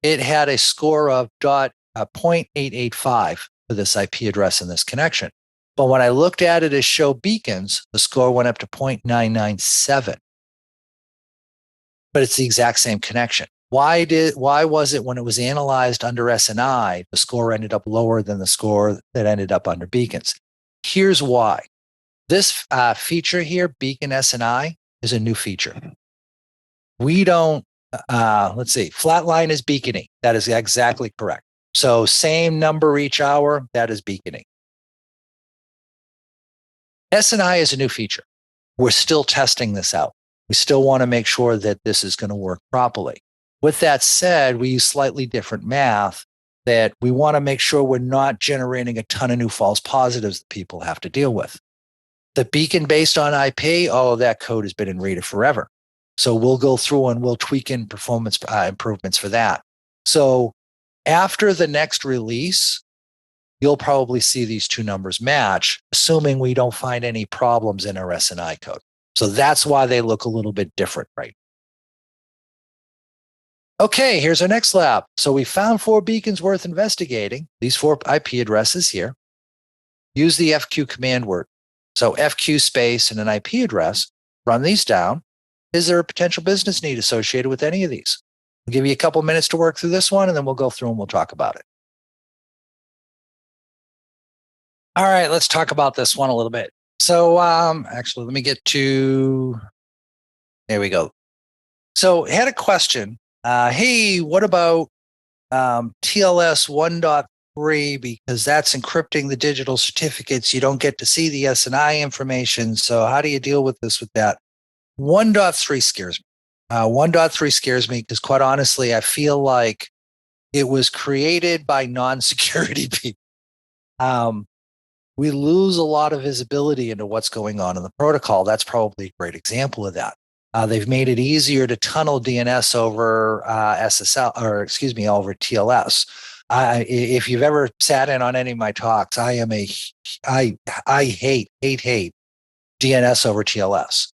it had a score of 0.885 for this IP address in this connection. But when I looked at it as show beacons, the score went up to 0.997. But it's the exact same connection. Why was it when it was analyzed under SNI, the score ended up lower than the score that ended up under beacons? Here's why. This feature here, beacon SNI, is a new feature. We don't, let's see, flatline is beaconing. That is exactly correct. So same number each hour, that is beaconing. SNI is a new feature. We're still testing this out. We still want to make sure that this is going to work properly. With that said, we use slightly different math that we want to make sure we're not generating a ton of new false positives that people have to deal with. The beacon based on IP, that code has been in Rita forever. So we'll go through and we'll tweak in performance improvements for that. So after the next release, you'll probably see these two numbers match, assuming we don't find any problems in our SNI code. So that's why they look a little bit different, right? Okay, here's our next lab. So we found 4 beacons worth investigating, these 4 IP addresses here. Use the FQ command word. So FQ space and an IP address, run these down. Is there a potential business need associated with any of these? We'll give you a couple minutes to work through this one, and then we'll go through and we'll talk about it. All right, let's talk about this one a little bit. So actually, let me get to, there we go. So I had a question. Hey, what about TLS 1.3? Because that's encrypting the digital certificates. You don't get to see the SNI information. So how do you deal with this with that? 1.3 scares me. 1.3 scares me because quite honestly, I feel like it was created by non-security people. We lose a lot of visibility into what's going on in the protocol. That's probably a great example of that. They've made it easier to tunnel DNS over over TLS. If you've ever sat in on any of my talks, I hate DNS over TLS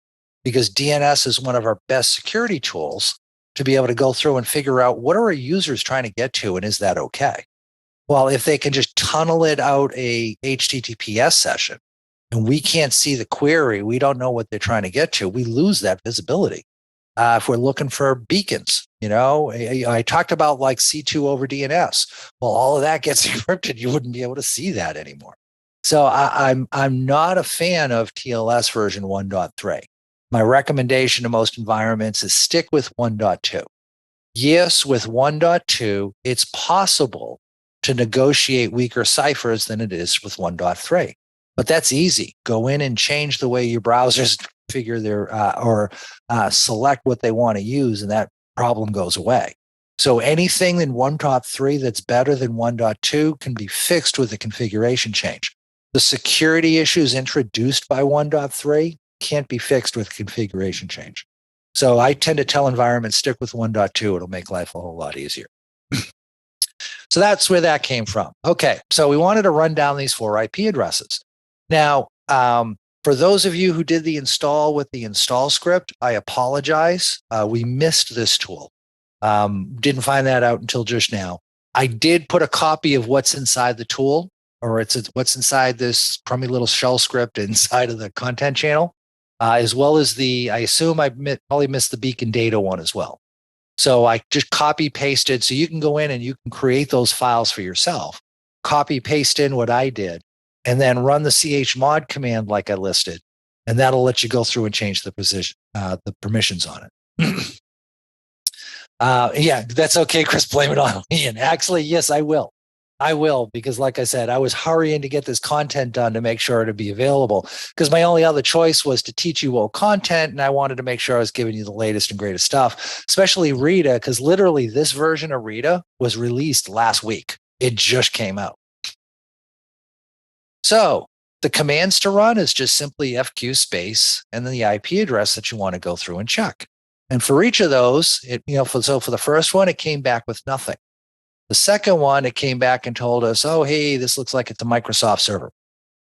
because DNS is one of our best security tools to be able to go through and figure out what are our users trying to get to and is that okay? Well, if they can just tunnel it out a HTTPS session and we can't see the query, we don't know what they're trying to get to, we lose that visibility. If we're looking for beacons, I talked about like C2 over DNS. Well, all of that gets encrypted. You wouldn't be able to see that anymore. So I'm not a fan of TLS version 1.3. My recommendation to most environments is stick with 1.2. Yes, with 1.2, it's possible to negotiate weaker ciphers than it is with 1.3. But that's easy. Go in and change the way your browsers configure their or select what they want to use, and that problem goes away. So anything in 1.3 that's better than 1.2 can be fixed with a configuration change. The security issues introduced by 1.3 can't be fixed with configuration change. So I tend to tell environments stick with 1.2. It'll make life a whole lot easier. So that's where that came from. Okay, so we wanted to run down these 4 IP addresses. Now, for those of you who did the install with the install script, I apologize. We missed this tool. Didn't find that out until just now. I did put a copy of what's inside the tool, or it's what's inside this crummy little shell script inside of the content channel, as well as I assume I probably missed the beacon data one as well. So I just copy pasted. So you can go in and you can create those files for yourself. Copy paste in what I did, and then run the chmod command like I listed, and that'll let you go through and change the permissions on it. Yeah, that's okay, Chris. Blame it on Ian. Actually, yes, I will. I will, because like I said, I was hurrying to get this content done to make sure it'd be available, because my only other choice was to teach you old content. And I wanted to make sure I was giving you the latest and greatest stuff, especially Rita, because literally this version of Rita was released last week. It just came out. So the commands to run is just simply FQ space and then the IP address that you want to go through and check. And for each of those, for the first one, it came back with nothing. The second one, it came back and told us, oh, hey, this looks like it's a Microsoft server.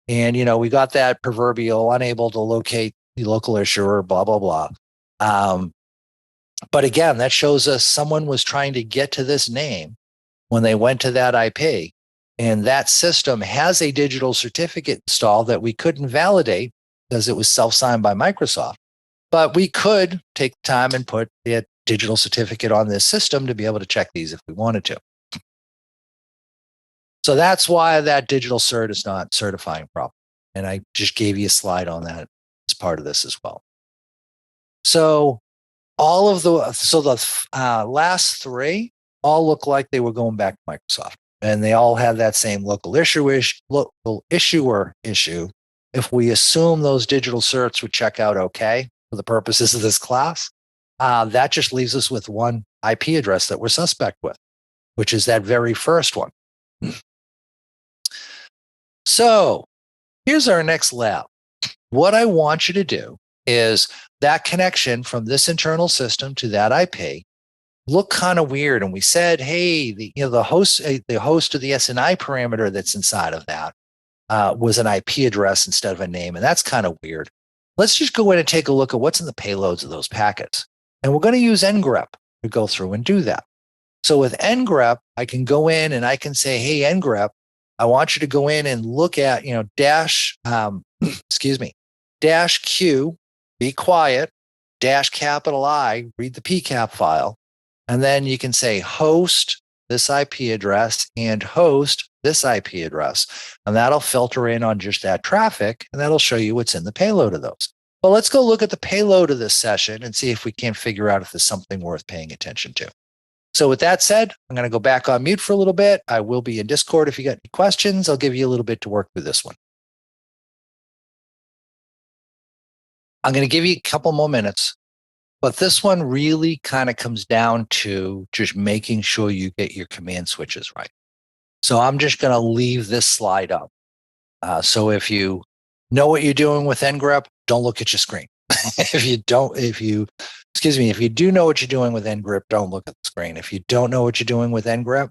And, we got that proverbial unable to locate the local issuer, blah, blah, blah. But again, that shows us someone was trying to get to this name when they went to that IP. And that system has a digital certificate installed that we couldn't validate because it was self-signed by Microsoft. But we could take time and put the digital certificate on this system to be able to check these if we wanted to. So that's why that digital cert is not certifying properly. And I just gave you a slide on that as part of this as well. So the last three all look like they were going back to Microsoft. And they all have that same local issuer issue. If we assume those digital certs would check out okay for the purposes of this class, that just leaves us with one IP address that we're suspect with, which is that very first one. So here's our next lab. What I want you to do is that connection from this internal system to that IP look kind of weird. And we said, hey, the host of the SNI parameter that's inside of that was an IP address instead of a name. And that's kind of weird. Let's just go in and take a look at what's in the payloads of those packets. And we're going to use NGrep to go through and do that. So with NGrep, I can go in and I can say, hey, NGrep, I want you to go in and look at, dash Q, be quiet, dash capital I, read the PCAP file. And then you can say host this IP address and host this IP address. And that'll filter in on just that traffic, and that'll show you what's in the payload of those. But let's go look at the payload of this session and see if we can figure out if there's something worth paying attention to. So with that said, I'm going to go back on mute for a little bit. I will be in Discord if you got any questions. I'll give you a little bit to work through this one. I'm going to give you a couple more minutes, but this one really kind of comes down to just making sure you get your command switches right. So I'm just going to leave this slide up. So if you know what you're doing with NGrep, don't look at your screen. If you do know what you're doing with NGrep, don't look at the screen. If you don't know what you're doing with NGrep,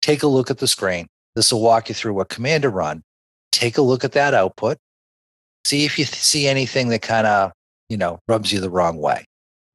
take a look at the screen. This will walk you through what command to run. Take a look at that output. See if you see anything that kind of, rubs you the wrong way.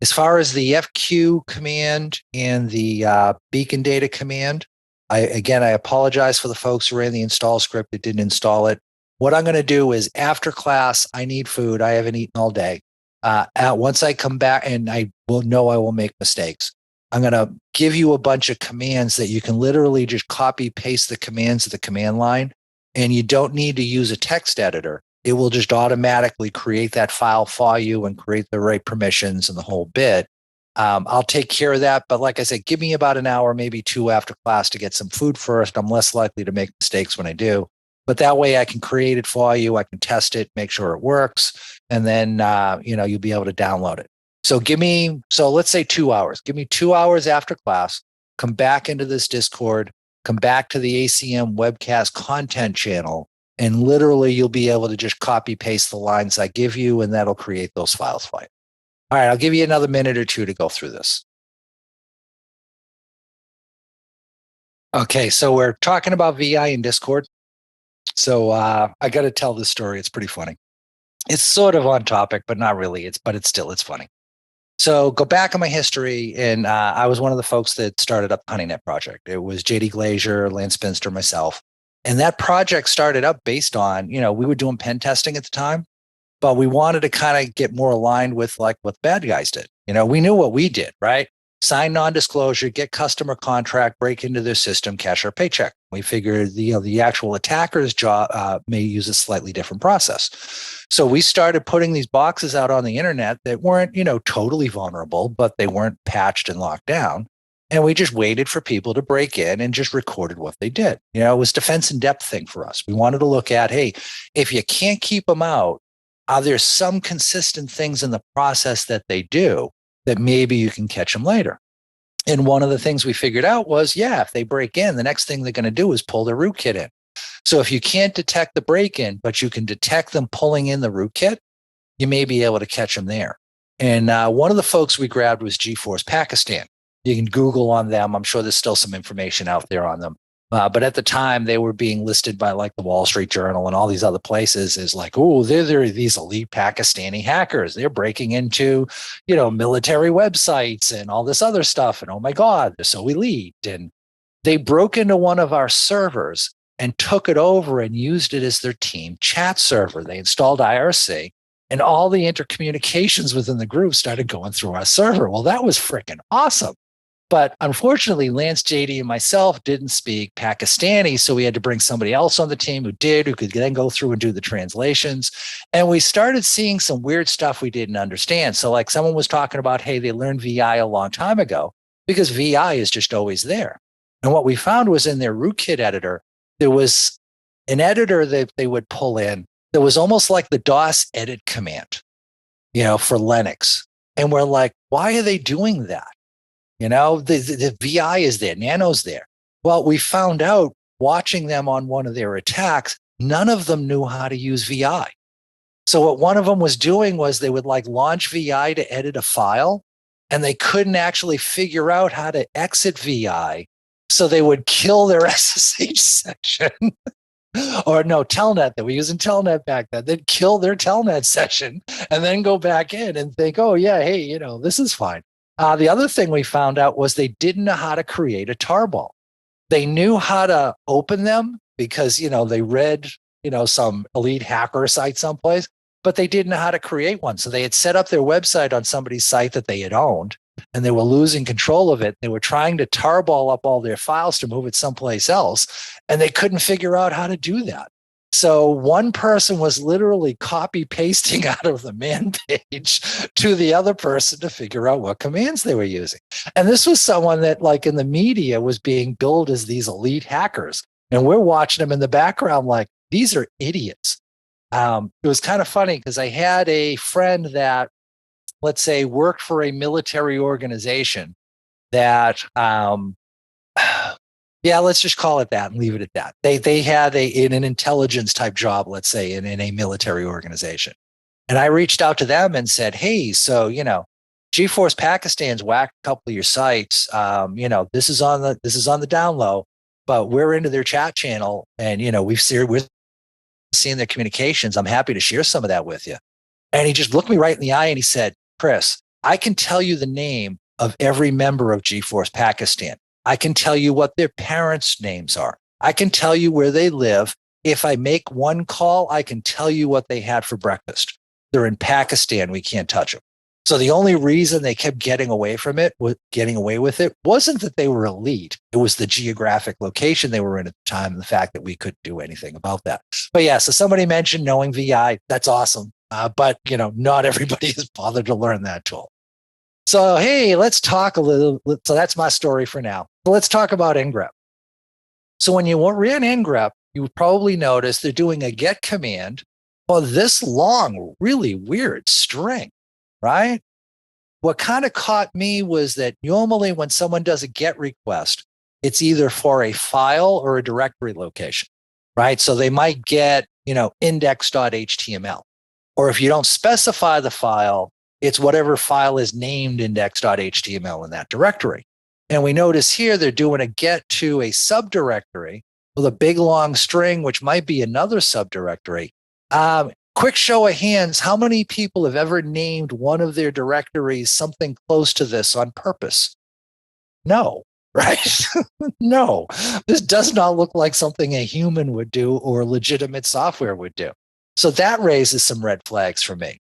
As far as the FQ command and the beacon data command, I apologize for the folks who ran the install script that didn't install it. What I'm going to do is after class, I need food. I haven't eaten all day. Once I come back, and I will know I will make mistakes, I'm going to give you a bunch of commands that you can literally just copy paste the commands to the command line. And you don't need to use a text editor. It will just automatically create that file for you and create the right permissions and the whole bit. I'll take care of that. But like I said, give me about an hour, maybe two after class to get some food first. I'm less likely to make mistakes when I do. But that way I can create it for you. I can test it, make sure it works. And then, you'll be able to download it. So let's say 2 hours. Give me 2 hours after class, come back into this Discord, come back to the ACM webcast content channel, and literally you'll be able to just copy paste the lines I give you, and that'll create those files for you. All right, I'll give you another minute or two to go through this. Okay, so we're talking about VI in Discord. So I got to tell this story. It's pretty funny. It's sort of on topic, but not really. It's funny. So go back in my history, and I was one of the folks that started up the HoneyNet project. It was JD Glazier, Lance Spinster, myself. And that project started up based on, we were doing pen testing at the time, but we wanted to kind of get more aligned with like what bad guys did. We knew what we did, right? sign non-disclosure, get customer contract, break into their system, cash our paycheck. We figured the actual attacker's job may use a slightly different process. So we started putting these boxes out on the internet that weren't, totally vulnerable, but they weren't patched and locked down. And we just waited for people to break in and just recorded what they did. It was defense in depth thing for us. We wanted to look at, hey, if you can't keep them out, are there some consistent things in the process that they do that maybe you can catch them later? And one of the things we figured out was, if they break in, the next thing they're going to do is pull their rootkit in. So if you can't detect the break-in, but you can detect them pulling in the rootkit, you may be able to catch them there. And one of the folks we grabbed was GeForce Pakistan. You can Google on them. I'm sure there's still some information out there on them. But at the time, they were being listed by like the Wall Street Journal and all these other places as like, oh, they're these elite Pakistani hackers. They're breaking into, military websites and all this other stuff. And oh my God, they're so elite. And they broke into one of our servers and took it over and used it as their team chat server. They installed IRC and all the intercommunications within the group started going through our server. Well, that was freaking awesome. But unfortunately, Lance, JD, and myself didn't speak Pakistani, so we had to bring somebody else on the team who could then go through and do the translations. And we started seeing some weird stuff we didn't understand. So like someone was talking about, hey, they learned VI a long time ago because VI is just always there. And what we found was in their rootkit editor, there was an editor that they would pull in that was almost like the DOS edit command, for Linux. And we're like, why are they doing that? The VI is there, Nano's there. Well, we found out watching them on one of their attacks, none of them knew how to use VI. So what one of them was doing was they would like launch VI to edit a file, and they couldn't actually figure out how to exit VI. So they would kill their SSH session. Or no, Telnet. They were using Telnet back then. They'd kill their Telnet session and then go back in and think, oh, yeah, hey, this is fine. The other thing we found out was they didn't know how to create a tarball. They knew how to open them because, they read, some elite hacker site someplace, but they didn't know how to create one. So they had set up their website on somebody's site that they had owned, and they were losing control of it. They were trying to tarball up all their files to move it someplace else, and they couldn't figure out how to do that. So one person was literally copy pasting out of the man page to the other person to figure out what commands they were using. And this was someone that like in the media was being billed as these elite hackers. And we're watching them in the background like, these are idiots. It was kind of funny because I had a friend that, let's say, worked for a military organization that, let's just call it that and leave it at that. They had an intelligence type job, let's say, in a military organization. And I reached out to them and said, hey, so, GeForce Pakistan's whacked a couple of your sites. This is on the down low, but we're into their chat channel and, we're seeing their communications. I'm happy to share some of that with you. And he just looked me right in the eye and he said, Chris, I can tell you the name of every member of GeForce Pakistan. I can tell you what their parents' names are. I can tell you where they live. If I make one call, I can tell you what they had for breakfast. They're in Pakistan. We can't touch them. So the only reason they kept getting away with it wasn't that they were elite. It was the geographic location they were in at the time and the fact that we couldn't do anything about that. But yeah, so somebody mentioned knowing VI. That's awesome. But not everybody has bothered to learn that tool. So, hey, let's talk a little. So that's my story for now. Let's talk about NGrep. So when you ran NGrep, you probably noticed they're doing a get command for this long, really weird string, right? What kind of caught me was that normally when someone does a get request, it's either for a file or a directory location, right? So they might get, index.html. Or if you don't specify the file, it's whatever file is named index.html in that directory. And we notice here they're doing a get to a subdirectory with a big long string, which might be another subdirectory. Quick show of hands, how many people have ever named one of their directories something close to this on purpose? No, right? No, this does not look like something a human would do or legitimate software would do. So that raises some red flags for me.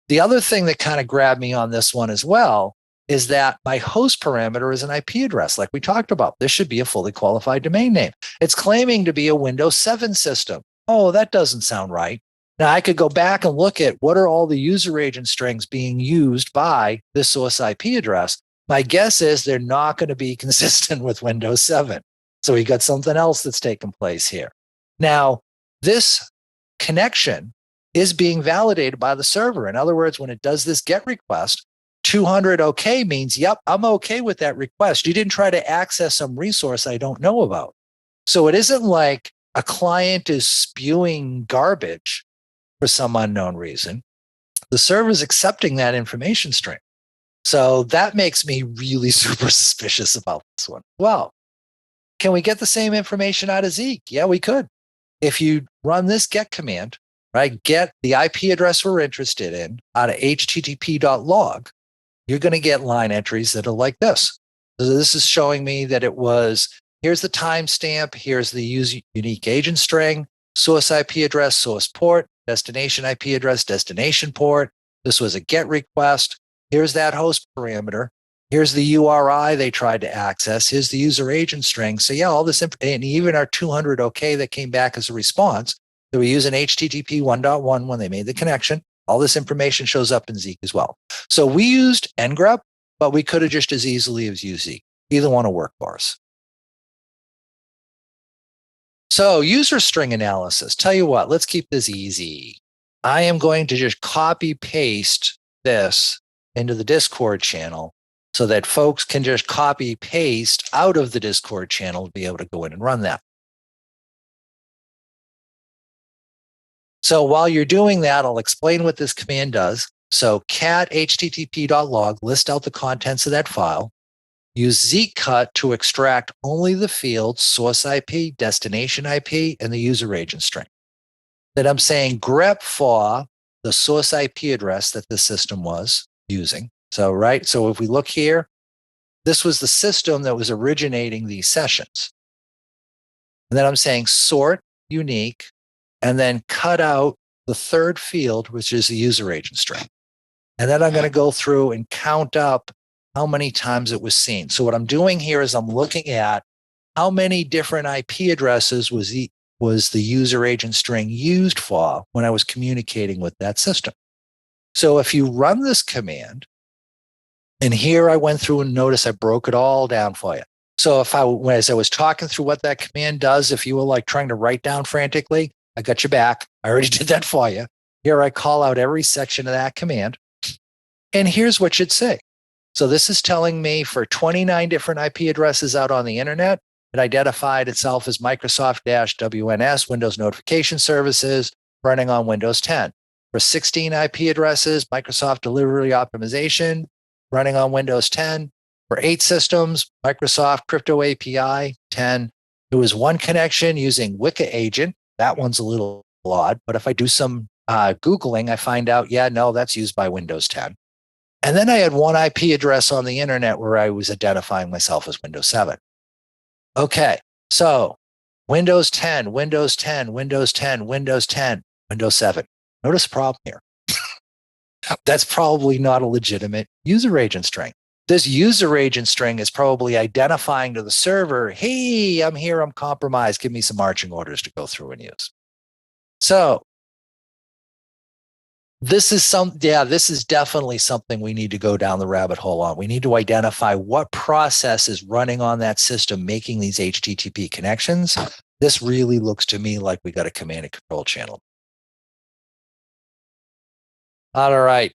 The other thing that kind of grabbed me on this one as well is that my host parameter is an IP address, like we talked about. This should be a fully qualified domain name. It's claiming to be a Windows 7 system. Oh, that doesn't sound right. Now I could go back and look at what are all the user agent strings being used by this source IP address. My guess is they're not going to be consistent with Windows 7. So we got something else that's taken place here. Now, this connection is being validated by the server. In other words, when it does this GET request, 200 OK means, yep, I'm OK with that request. You didn't try to access some resource I don't know about. So it isn't like a client is spewing garbage for some unknown reason. The server is accepting that information stream. So that makes me really super suspicious about this one. Well, can we get the same information out of Zeke? Yeah, we could. If you run this GET command, right, get the IP address we're interested in out of http.log, you're going to get line entries that are like this. So this is showing me that it was, here's the timestamp, here's the unique agent string, source IP address, source port, destination IP address, destination port. This was a GET request. Here's that host parameter. Here's the URI they tried to access. Here's the user agent string. So yeah, all this, and even our 200 OK that came back as a response, that we use in HTTP 1.1 when they made the connection. All this information shows up in Zeke as well. So we used NGrep, but we could have just as easily as used Zeke. Either one will work for us. So user string analysis. Tell you what, let's keep this easy. I am going to just copy paste this into the Discord channel so that folks can just copy paste out of the Discord channel to be able to go in and run that. So while you're doing that, I'll explain what this command does. So cat http.log, list out the contents of that file. Use Zeekcut to extract only the fields, source IP, destination IP, and the user agent string. Then I'm saying grep for the source IP address that the system was using. So, right, so if we look here, this was the system that was originating these sessions. And then I'm saying sort unique, and then cut out the third field, which is the user agent string. And then I'm going to go through and count up how many times it was seen. So what I'm doing here is I'm looking at how many different IP addresses was the user agent string used for when I was communicating with that system. So if you run this command, and here I went through and notice I broke it all down for you. So as I was talking through what that command does, if you were like trying to write down frantically, I got your back. I already did that for you. Here I call out every section of that command. And here's what you'd say. So this is telling me for 29 different IP addresses out on the internet, it identified itself as Microsoft-WNS, Windows Notification Services, running on Windows 10. For 16 IP addresses, Microsoft Delivery Optimization, running on Windows 10. For 8 systems, Microsoft Crypto API 10. There was one connection using Wicca Agent. That one's a little odd, but if I do some Googling, I find out, yeah, no, that's used by Windows 10. And then I had one IP address on the internet where I was identifying myself as Windows 7. Okay, so Windows 10, Windows 10, Windows 10, Windows 10, Windows 7. Notice a problem here. That's probably not a legitimate user agent string. This user agent string is probably identifying to the server, hey, I'm here, I'm compromised, give me some marching orders to go through and use. So this is definitely something we need to go down the rabbit hole on. We need to identify what process is running on that system making these HTTP connections. This really looks to me like we got a command and control channel. All right.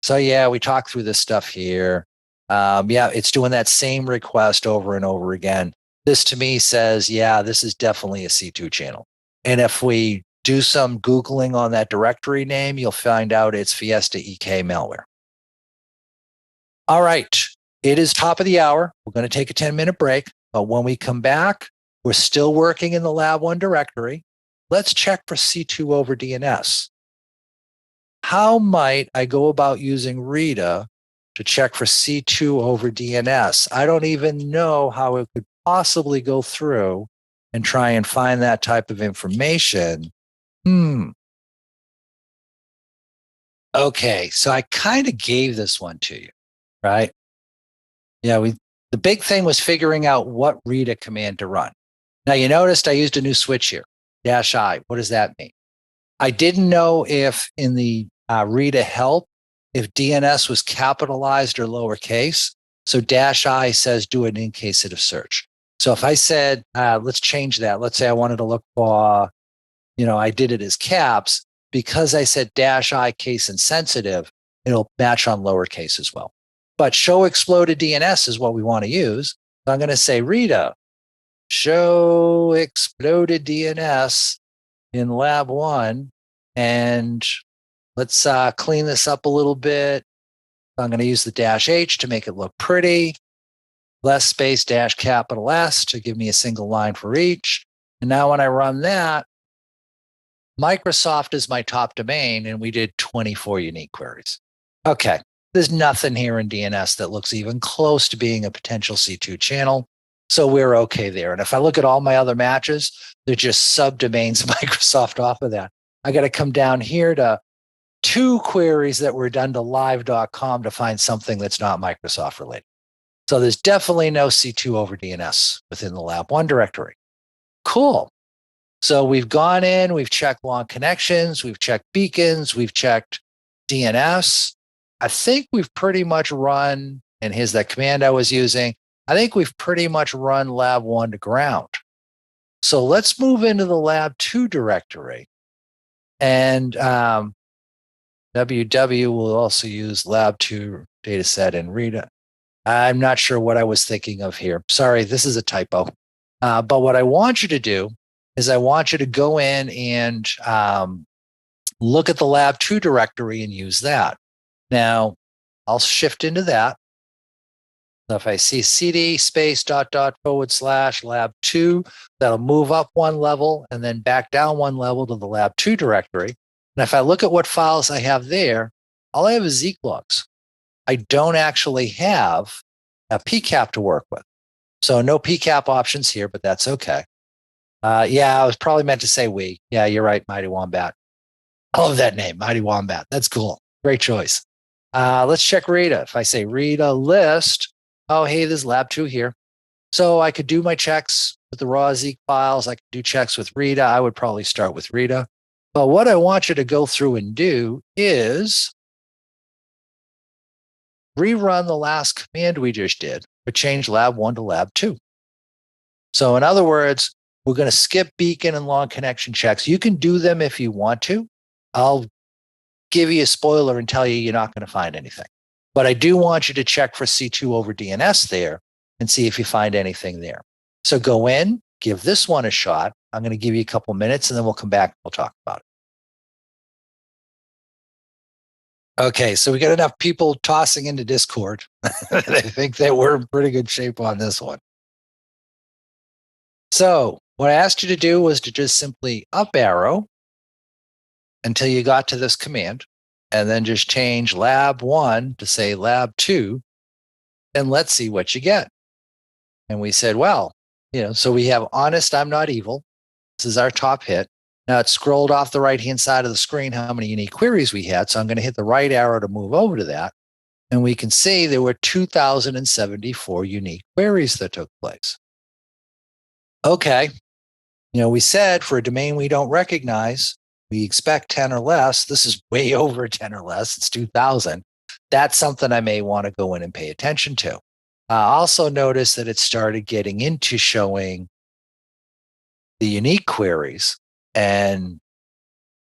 So yeah, we talked through this stuff here. It's doing that same request over and over again. This to me says, yeah, this is definitely a C2 channel. And if we do some Googling on that directory name, you'll find out it's Fiesta EK malware. All right. It is top of the hour. We're going to take a 10-minute break. But when we come back, we're still working in the Lab 1 directory. Let's check for C2 over DNS. How might I go about using Rita to check for C2 over DNS? I don't even know how it could possibly go through and try and find that type of information. Okay, so I kind of gave this one to you, right? The big thing was figuring out what Rita command to run. Now you noticed I used a new switch here, -I. What does that mean? I didn't know if in the Rita help, if DNS was capitalized or lowercase. So -I says do an incasive search. So if I said, let's change that. Let's say I wanted to look for, I did it as caps. Because I said -I case insensitive, it'll match on lowercase as well. But show exploded DNS is what we want to use. So I'm going to say, Rita, show exploded DNS in lab 1. And let's clean this up a little bit. I'm going to use the -H to make it look pretty. Less space -S to give me a single line for each. And now when I run that, Microsoft is my top domain, and we did 24 unique queries. Okay, there's nothing here in DNS that looks even close to being a potential C2 channel. So we're okay there. And if I look at all my other matches, they're just subdomains of Microsoft off of that. I got to come down here to 2 queries that were done to live.com to find something that's not Microsoft related. So there's definitely no C2 over DNS within the Lab 1 directory. Cool. So we've gone in, we've checked long connections, we've checked beacons, we've checked DNS. I think we've pretty much run, and here's that command I was using. I think we've pretty much run Lab 1 to ground. So let's move into the Lab 2 directory. And WW will also use Lab 2 dataset and Rita. I'm not sure what I was thinking of here. Sorry, this is a typo. But what I want you to do is I want you to go in and look at the Lab 2 directory and use that. Now, I'll shift into that. So if I see cd space .. lab 2, that'll move up 1 level and then back down 1 level to the Lab 2 directory. And if I look at what files I have there, all I have is Zeke logs. I don't actually have a PCAP to work with. So no PCAP options here, but that's okay. I was probably meant to say we. Yeah, you're right, Mighty Wombat. I love that name, Mighty Wombat. That's cool. Great choice. Let's check Rita. If I say Rita list, oh, hey, there's Lab 2 here. So I could do my checks with the raw Zeke files. I could do checks with Rita. I would probably start with Rita. But what I want you to go through and do is rerun the last command we just did, but change Lab 1 to Lab 2. So in other words, we're going to skip beacon and long connection checks. You can do them if you want to. I'll give you a spoiler and tell you you're not going to find anything. But I do want you to check for C2 over DNS there and see if you find anything there. So go in, give this one a shot. I'm going to give you a couple minutes and then we'll come back and we'll talk about it. Okay, so we got enough people tossing into Discord. I think that we're in pretty good shape on this one. So what I asked you to do was to just simply up arrow until you got to this command, and then just change Lab 1 to say Lab 2, and let's see what you get. And we said, well, so we have honest, I'm not evil. This is our top hit. Now it scrolled off the right-hand side of the screen how many unique queries we had. So I'm going to hit the right arrow to move over to that. And we can see there were 2,074 unique queries that took place. Okay. We said for a domain we don't recognize, we expect 10 or less. This is way over 10 or less. It's 2,000. That's something I may want to go in and pay attention to. Also notice that it started getting into showing the unique queries. And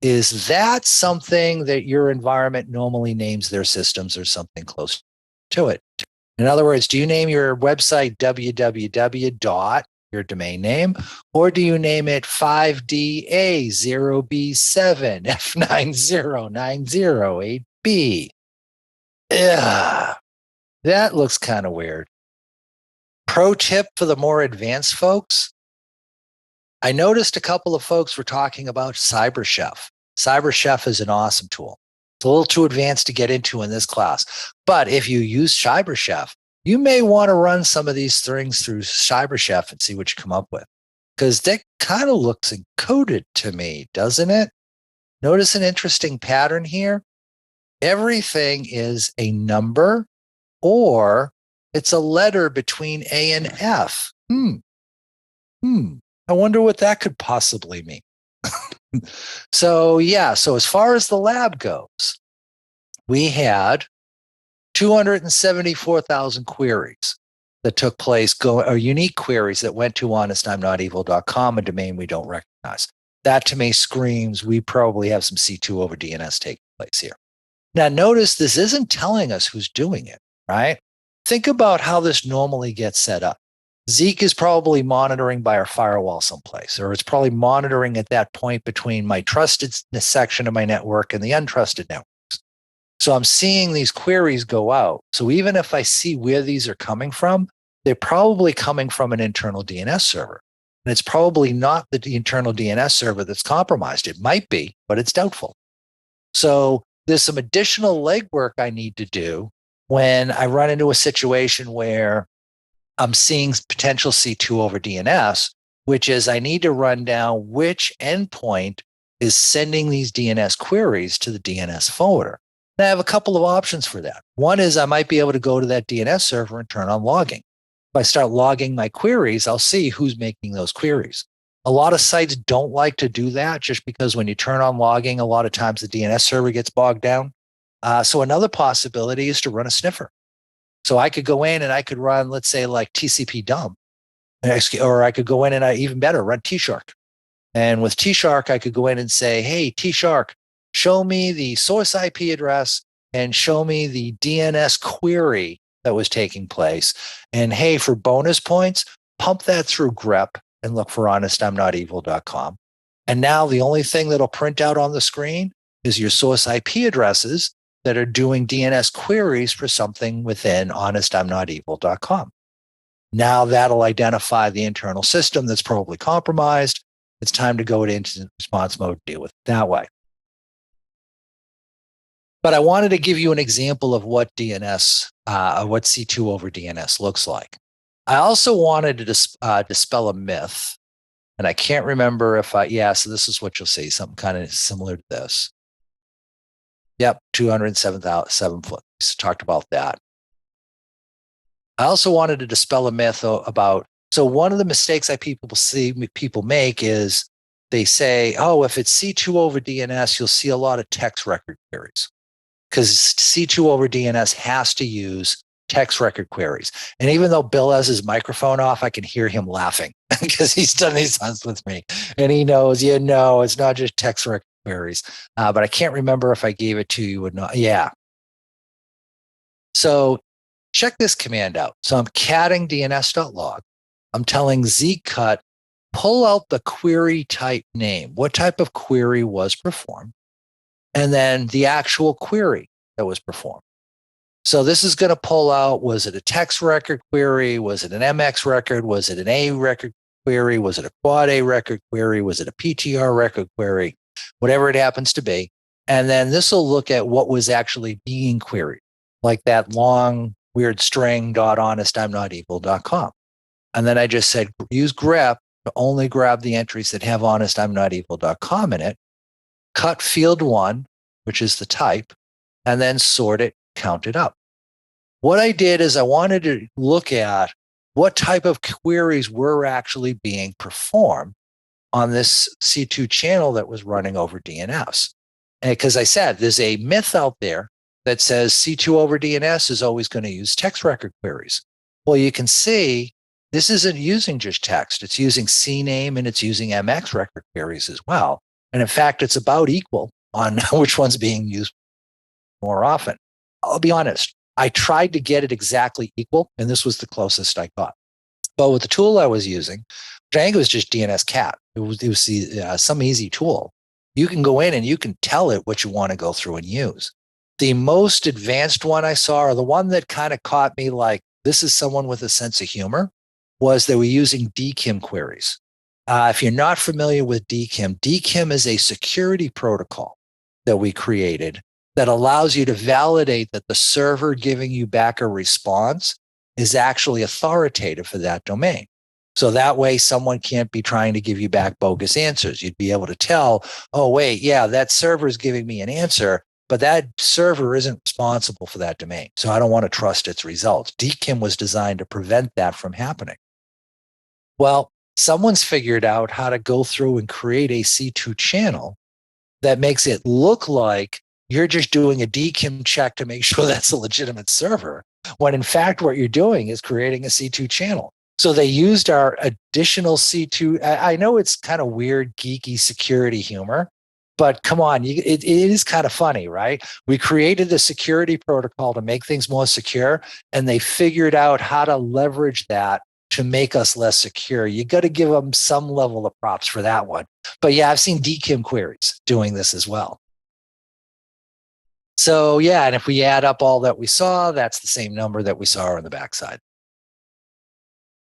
is that something that your environment normally names their systems or something close to it? In other words, do you name your website www. Your domain name, or do you name it 5DA0B7 F90908B? Yeah, that looks kind of weird. Pro tip for the more advanced folks. I noticed a couple of folks were talking about CyberChef. CyberChef is an awesome tool. It's a little too advanced to get into in this class. But if you use CyberChef, you may want to run some of these things through CyberChef and see what you come up with. Because that kind of looks encoded to me, doesn't it? Notice an interesting pattern here. Everything is a number or It's a letter between A and F. I wonder what that could possibly mean. So as far as the lab goes, we had 274,000 queries that took place, or unique queries that went to honestimnotevil.com, a domain we don't recognize. That to me screams we probably have some C2 over DNS taking place here. Now, notice this isn't telling us who's doing it, right? Think about how this normally gets set up. Zeke is probably monitoring by our firewall someplace, or it's probably monitoring at that point between my trusted section of my network and the untrusted networks. So I'm seeing these queries go out. So even if I see where these are coming from, they're probably coming from an internal DNS server. And it's probably not the internal DNS server that's compromised. It might be, but it's doubtful. So there's some additional legwork I need to do when I run into a situation where I'm seeing potential C2 over DNS, which is I need to run down which endpoint is sending these DNS queries to the DNS forwarder. And I have a couple of options for that. One is I might be able to go to that DNS server and turn on logging. If I start logging my queries, I'll see who's making those queries. A lot of sites don't like to do that just because when you turn on logging, a lot of times the DNS server gets bogged down. So another possibility is to run a sniffer. So I could go in and I could run, let's say, like TCP dump, or I could go in and even better, run T-Shark. And with T-Shark, I could go in and say, hey, T-Shark, show me the source IP address and show me the DNS query that was taking place. And hey, for bonus points, pump that through grep and look for honestimnotevil.com. And now the only thing that'll print out on the screen is your source IP addresses that are doing DNS queries for something within honestimnotevil.com. Now that'll identify the internal system that's probably compromised. It's time to go into incident response mode, deal with it that way. But I wanted to give you an example of what DNS, what C2 over DNS looks like. I also wanted to dispel a myth, and I can't remember if so this is what you'll see, something kind of similar to this. Yep, 207 foot. We talked about that. I also wanted to dispel a myth about, so one of the mistakes I people make is they say, oh, if it's C2 over DNS, you'll see a lot of text record queries because C2 over DNS has to use text record queries. And even though Bill has his microphone off, I can hear him laughing because he's done these things with me. And he knows, it's not just text record queries. But I can't remember if I gave it to you or not. Yeah. So check this command out. So I'm catting DNS.log. I'm telling Zeke cut, pull out the query type name. What type of query was performed? And then the actual query that was performed. So this is going to pull out, was it a text record query? Was it an MX record? Was it an A record query? Was it a quad A record query? Was it a PTR record query? Whatever it happens to be. And then this will look at what was actually being queried, like that long, weird string .honestimnotevil.com. And then I just said, use grep to only grab the entries that have honestimnotevil.com in it, cut field 1, which is the type, and then sort it, count it up. What I did is I wanted to look at what type of queries were actually being performed on this C2 channel that was running over DNS. And because I said there's a myth out there that says C2 over DNS is always going to use text record queries. Well, you can see this isn't using just text. It's using CNAME and it's using MX record queries as well. And in fact, it's about equal on which one's being used more often. I'll be honest. I tried to get it exactly equal, and this was the closest I got. But with the tool I was using, which I think it was just DNS cat, it was some easy tool. You can go in and you can tell it what you want to go through and use. The most advanced one I saw, or the one that kind of caught me like, this is someone with a sense of humor, was they were using DKIM queries. If you're not familiar with DKIM is a security protocol that we created that allows you to validate that the server giving you back a response is actually authoritative for that domain. So that way someone can't be trying to give you back bogus answers. You'd be able to tell, oh, wait, yeah, that server is giving me an answer, but that server isn't responsible for that domain. So I don't want to trust its results. DKIM was designed to prevent that from happening. Well, someone's figured out how to go through and create a C2 channel that makes it look like you're just doing a DKIM check to make sure that's a legitimate server, when in fact, what you're doing is creating a C2 channel. So they used our additional C2. I know it's kind of weird, geeky security humor, but come on, it is kind of funny, right? We created a security protocol to make things more secure, and they figured out how to leverage that to make us less secure. You got to give them some level of props for that one. But yeah, I've seen DKIM queries doing this as well. So yeah, and if we add up all that we saw, that's the same number that we saw on the backside.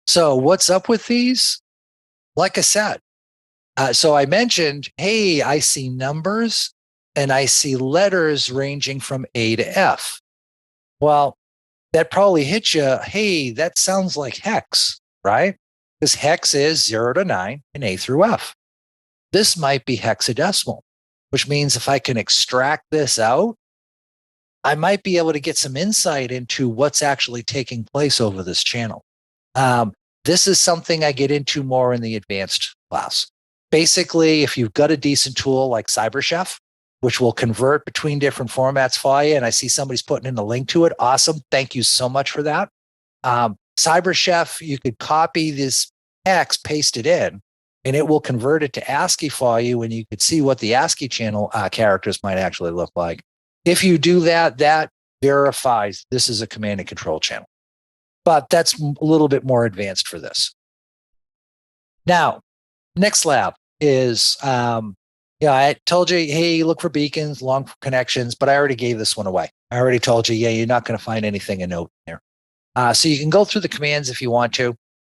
So what's up with these? Like I said, so I mentioned, hey, I see numbers and I see letters ranging from A to F. Well, that probably hit you. Hey, that sounds like hex, right? Because hex is 0 to 9 and A through F. This might be hexadecimal, which means if I can extract this out, I might be able to get some insight into what's actually taking place over this channel. This is something I get into more in the advanced class. Basically, if you've got a decent tool like CyberChef, which will convert between different formats for you, and I see somebody's putting in a link to it, awesome. Thank you so much for that. CyberChef, you could copy this text, paste it in, and it will convert it to ASCII for you, and you could see what the ASCII channel characters might actually look like. If you do that, that verifies this is a command and control channel. But that's a little bit more advanced for this. Now, next lab is, I told you, hey, look for beacons, long connections, but I already gave this one away. I already told you, yeah, you're not going to find anything in note there. So you can go through the commands if you want to.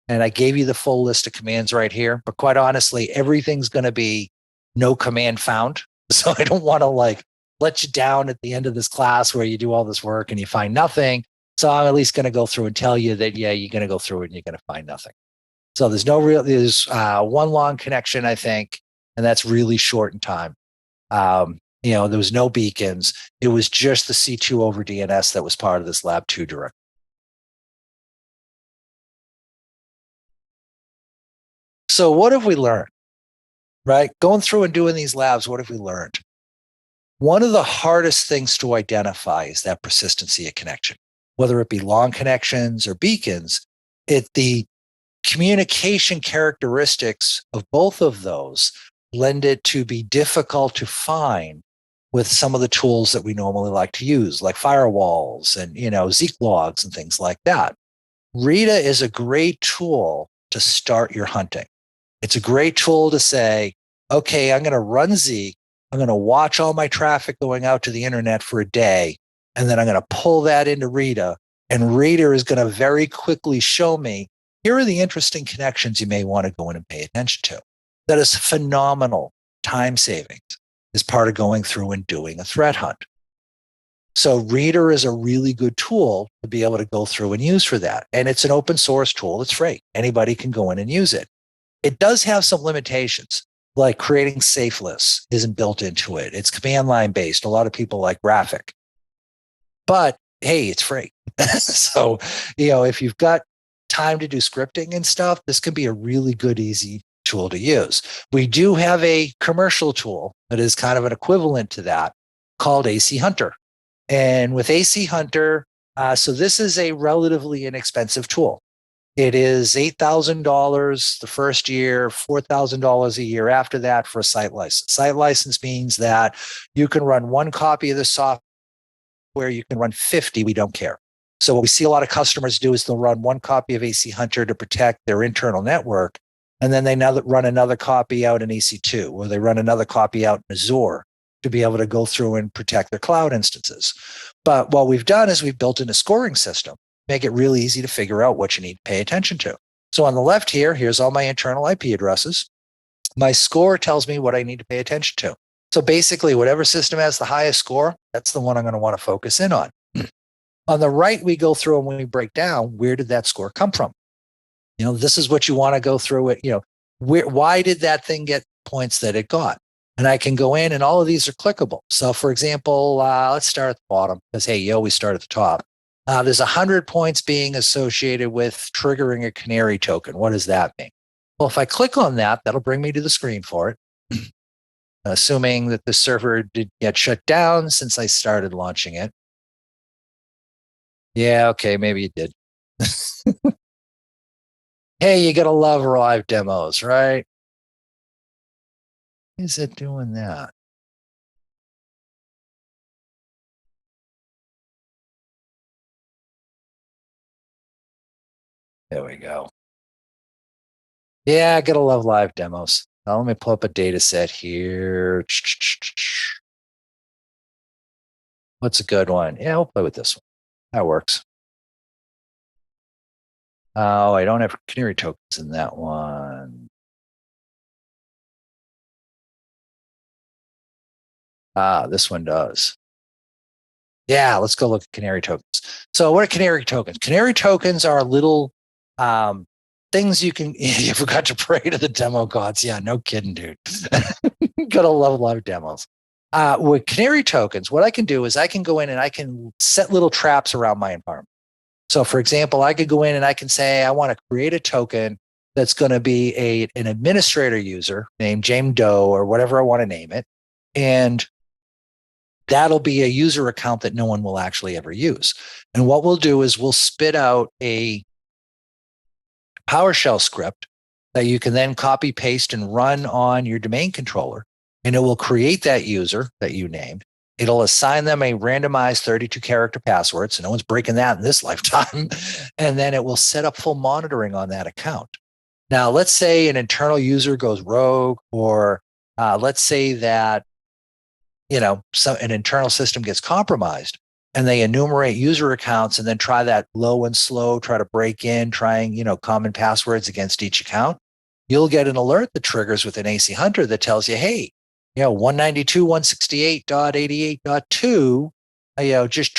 And I gave you the full list of commands right here. But quite honestly, everything's going to be no command found. So I don't want to let you down at the end of this class where you do all this work and you find nothing. So I'm at least going to go through and tell you that, yeah, you're going to go through it and you're going to find nothing. So there's one long connection, I think, and that's really short in time. There was no beacons. It was just the C2 over DNS that was part of this lab 2 direct. So what have we learned, right? Going through and doing these labs, what have we learned? One of the hardest things to identify is that persistency of connection, whether it be long connections or beacons. The communication characteristics of both of those lend it to be difficult to find with some of the tools that we normally like to use, like firewalls and Zeke logs and things like that. Rita is a great tool to start your hunting. It's a great tool to say, okay, I'm going to run Zeke. I'm going to watch all my traffic going out to the internet for a day, and then I'm going to pull that into Rita, and Rita is going to very quickly show me, here are the interesting connections you may want to go in and pay attention to. That is phenomenal time savings as part of going through and doing a threat hunt. So Rita is a really good tool to be able to go through and use for that. And it's an open source tool. It's free. Anybody can go in and use it. It does have some limitations, like creating safe lists isn't built into it. It's command line based. A lot of people like graphic. But hey, it's free. So, if you've got time to do scripting and stuff, this can be a really good, easy tool to use. We do have a commercial tool that is kind of an equivalent to that called AC Hunter. And with AC Hunter, so this is a relatively inexpensive tool. It is $8,000 the first year, $4,000 a year after that for a site license. Site license means that you can run one copy of the software, you can run 50, we don't care. So what we see a lot of customers do is they'll run one copy of AC Hunter to protect their internal network, and then they run another copy out in EC2, or they run another copy out in Azure to be able to go through and protect their cloud instances. But what we've done is we've built in a scoring system, make it really easy to figure out what you need to pay attention to. So on the left here, here's all my internal IP addresses. My score tells me what I need to pay attention to. So basically, whatever system has the highest score, that's the one I'm going to want to focus in on. On the right, we go through and when we break down, where did that score come from? This is what you want to go through it. Why did that thing get points that it got? And I can go in and all of these are clickable. So for example, let's start at the bottom because, hey, you always start at the top. There's 100 points being associated with triggering a canary token. What does that mean? Well, if I click on that, that'll bring me to the screen for it. Assuming that the server did get shut down since I started launching it. Yeah, okay, maybe it did. Hey, you gotta love live demos, right? Is it doing that? There we go. Yeah, I gotta love live demos. Now let me pull up a data set here. What's a good one? Yeah, we'll play with this one. That works. Oh, I don't have canary tokens in that one. This one does. Yeah, let's go look at canary tokens. So what are canary tokens? Canary tokens are little things you can, you forgot to pray to the demo gods. Yeah, no kidding, dude. Gotta love live demos. With canary tokens, what I can do is I can go in and I can set little traps around my environment. So for example, I could go in and I can say, I want to create a token that's going to be an administrator user named James Doe or whatever I want to name it. And that'll be a user account that no one will actually ever use. And what we'll do is we'll spit out a PowerShell script that you can then copy, paste, and run on your domain controller. And it will create that user that you named. It'll assign them a randomized 32 character password. So no one's breaking that in this lifetime. And then it will set up full monitoring on that account. Now, let's say an internal user goes rogue, or let's say that an internal system gets compromised and they enumerate user accounts and then try that low and slow, try to break in, trying, common passwords against each account. You'll get an alert that triggers with an AC Hunter that tells you, hey, 192.168.88.2, just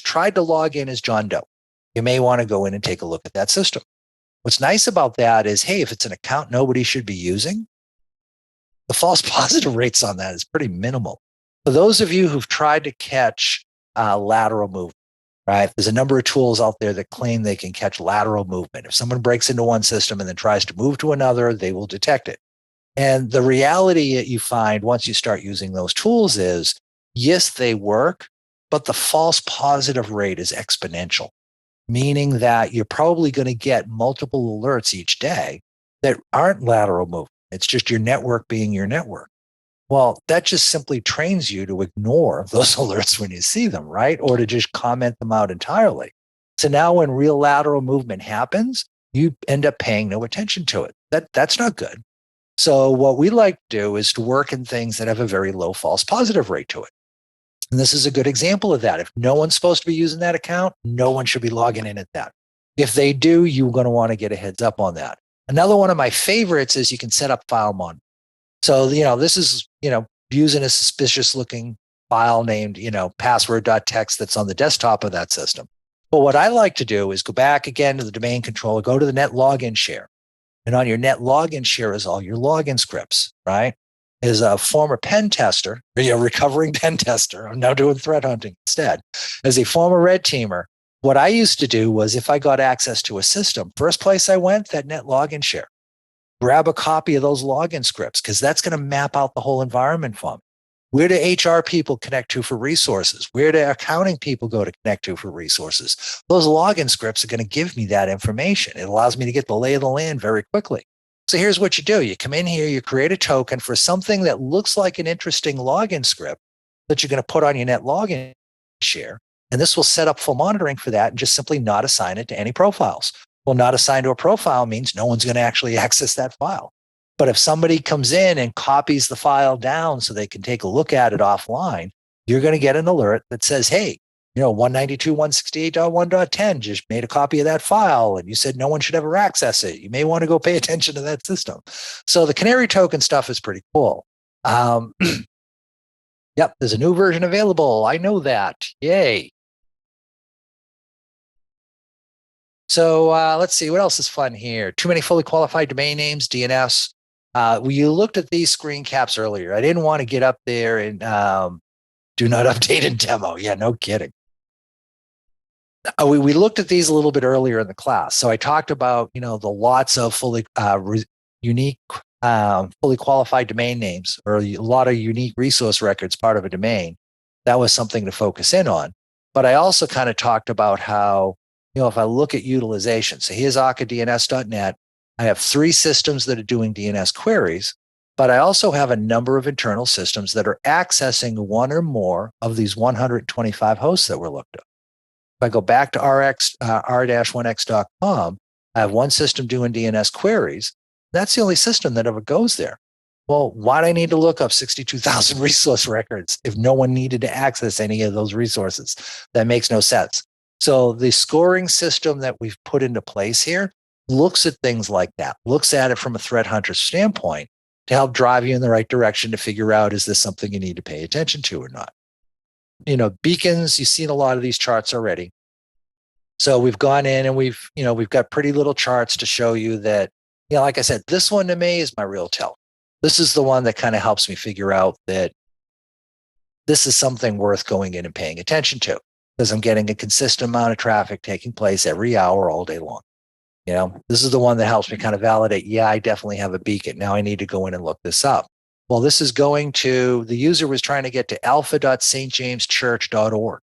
tried to log in as John Doe. You may want to go in and take a look at that system. What's nice about that is, hey, if it's an account nobody should be using, the false positive rates on that is pretty minimal. For those of you who've tried to catch lateral movement, right? There's a number of tools out there that claim they can catch lateral movement. If someone breaks into one system and then tries to move to another, they will detect it. And the reality that you find once you start using those tools is, yes, they work, but the false positive rate is exponential, meaning that you're probably going to get multiple alerts each day that aren't lateral movement. It's just your network being your network. Well, that just simply trains you to ignore those alerts when you see them, right? Or to just comment them out entirely. So now when real lateral movement happens, you end up paying no attention to it. That's not good. So what we like to do is to work in things that have a very low false positive rate to it. And this is a good example of that. If no one's supposed to be using that account, no one should be logging in at that. If they do, you're going to want to get a heads up on that. Another one of my favorites is you can set up file monitoring. So, this is, using a suspicious looking file named, password.txt that's on the desktop of that system. But what I like to do is go back again to the domain controller, go to the net login share. And on your net login share is all your login scripts, right? As a former pen tester, recovering pen tester, I'm now doing threat hunting instead. As a former red teamer, what I used to do was if I got access to a system, first place I went, that net login share. Grab a copy of those login scripts because that's going to map out the whole environment for me. Where do HR people connect to for resources? Where do accounting people go to connect to for resources? Those login scripts are going to give me that information. It allows me to get the lay of the land very quickly. So here's what you do. You come in here, you create a token for something that looks like an interesting login script that you're going to put on your net login share. And this will set up full monitoring for that and just simply not assign it to any profiles. Well, not assigned to a profile means no one's going to actually access that file. But if somebody comes in and copies the file down so they can take a look at it offline, you're going to get an alert that says, hey, 192.168.1.10 just made a copy of that file and you said no one should ever access it. You may want to go pay attention to that system. So the canary token stuff is pretty cool. Yep, there's a new version available. I know that. Yay. So let's see, what else is fun here? Too many fully qualified domain names, DNS. You looked at these screen caps earlier. I didn't want to get up there and do not update and demo. Yeah, no kidding. We looked at these a little bit earlier in the class. So I talked about, the lots of fully unique, fully qualified domain names, or a lot of unique resource records part of a domain. That was something to focus in on. But I also kind of talked about how, if I look at utilization, so here's akadns.net, I have 3 systems that are doing DNS queries, but I also have a number of internal systems that are accessing one or more of these 125 hosts that were looked at. If I go back to r-1x.com, I have one system doing DNS queries. That's the only system that ever goes there. Well, why do I need to look up 62,000 resource records if no one needed to access any of those resources? That makes no sense. So the scoring system that we've put into place here looks at things like that, looks at it from a threat hunter standpoint to help drive you in the right direction to figure out, is this something you need to pay attention to or not? Beacons, you've seen a lot of these charts already. So we've gone in and we've got pretty little charts to show you that, like I said, this one to me is my real tell. This is the one that kind of helps me figure out that this is something worth going in and paying attention to, because I'm getting a consistent amount of traffic taking place every hour, all day long. This is the one that helps me kind of validate, yeah, I definitely have a beacon. Now I need to go in and look this up. Well, this is going to, the user was trying to get to alpha.stjameschurch.org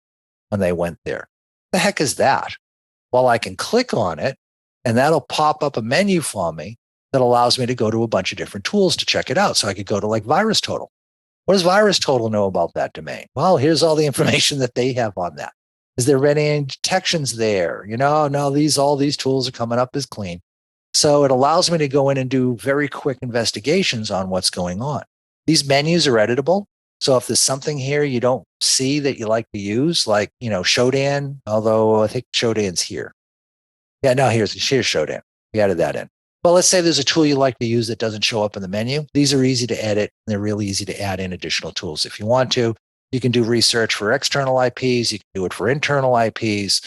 when they went there. The heck is that? Well, I can click on it and that'll pop up a menu for me that allows me to go to a bunch of different tools to check it out. So I could go to like VirusTotal. What does VirusTotal know about that domain? Well, here's all the information that they have on that. Is there any detections there? No, all these tools are coming up as clean. So it allows me to go in and do very quick investigations on what's going on. These menus are editable. So if there's something here you don't see that you like to use, like, Shodan, although I think Shodan's here. Yeah, no, here's Shodan. We added that in. Well, let's say there's a tool you like to use that doesn't show up in the menu. These are easy to edit. And they're really easy to add in additional tools. If you want to, you can do research for external IPs. You can do it for internal IPs.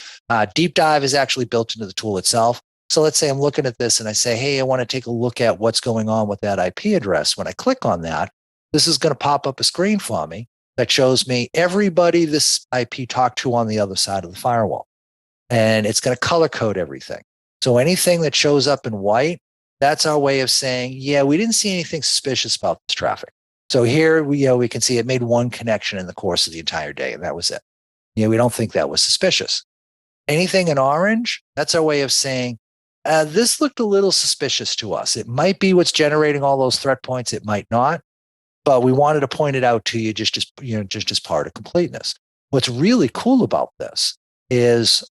Deep Dive is actually built into the tool itself. So let's say I'm looking at this and I say, hey, I want to take a look at what's going on with that IP address. When I click on that, this is going to pop up a screen for me that shows me everybody this IP talked to on the other side of the firewall. And it's going to color code everything. So anything that shows up in white, that's our way of saying, yeah, we didn't see anything suspicious about this traffic. So here we can see it made one connection in the course of the entire day, and that was it. We don't think that was suspicious. Anything in orange, that's our way of saying, this looked a little suspicious to us. It might be what's generating all those threat points. It might not, but we wanted to point it out to you just as part of completeness. What's really cool about this is,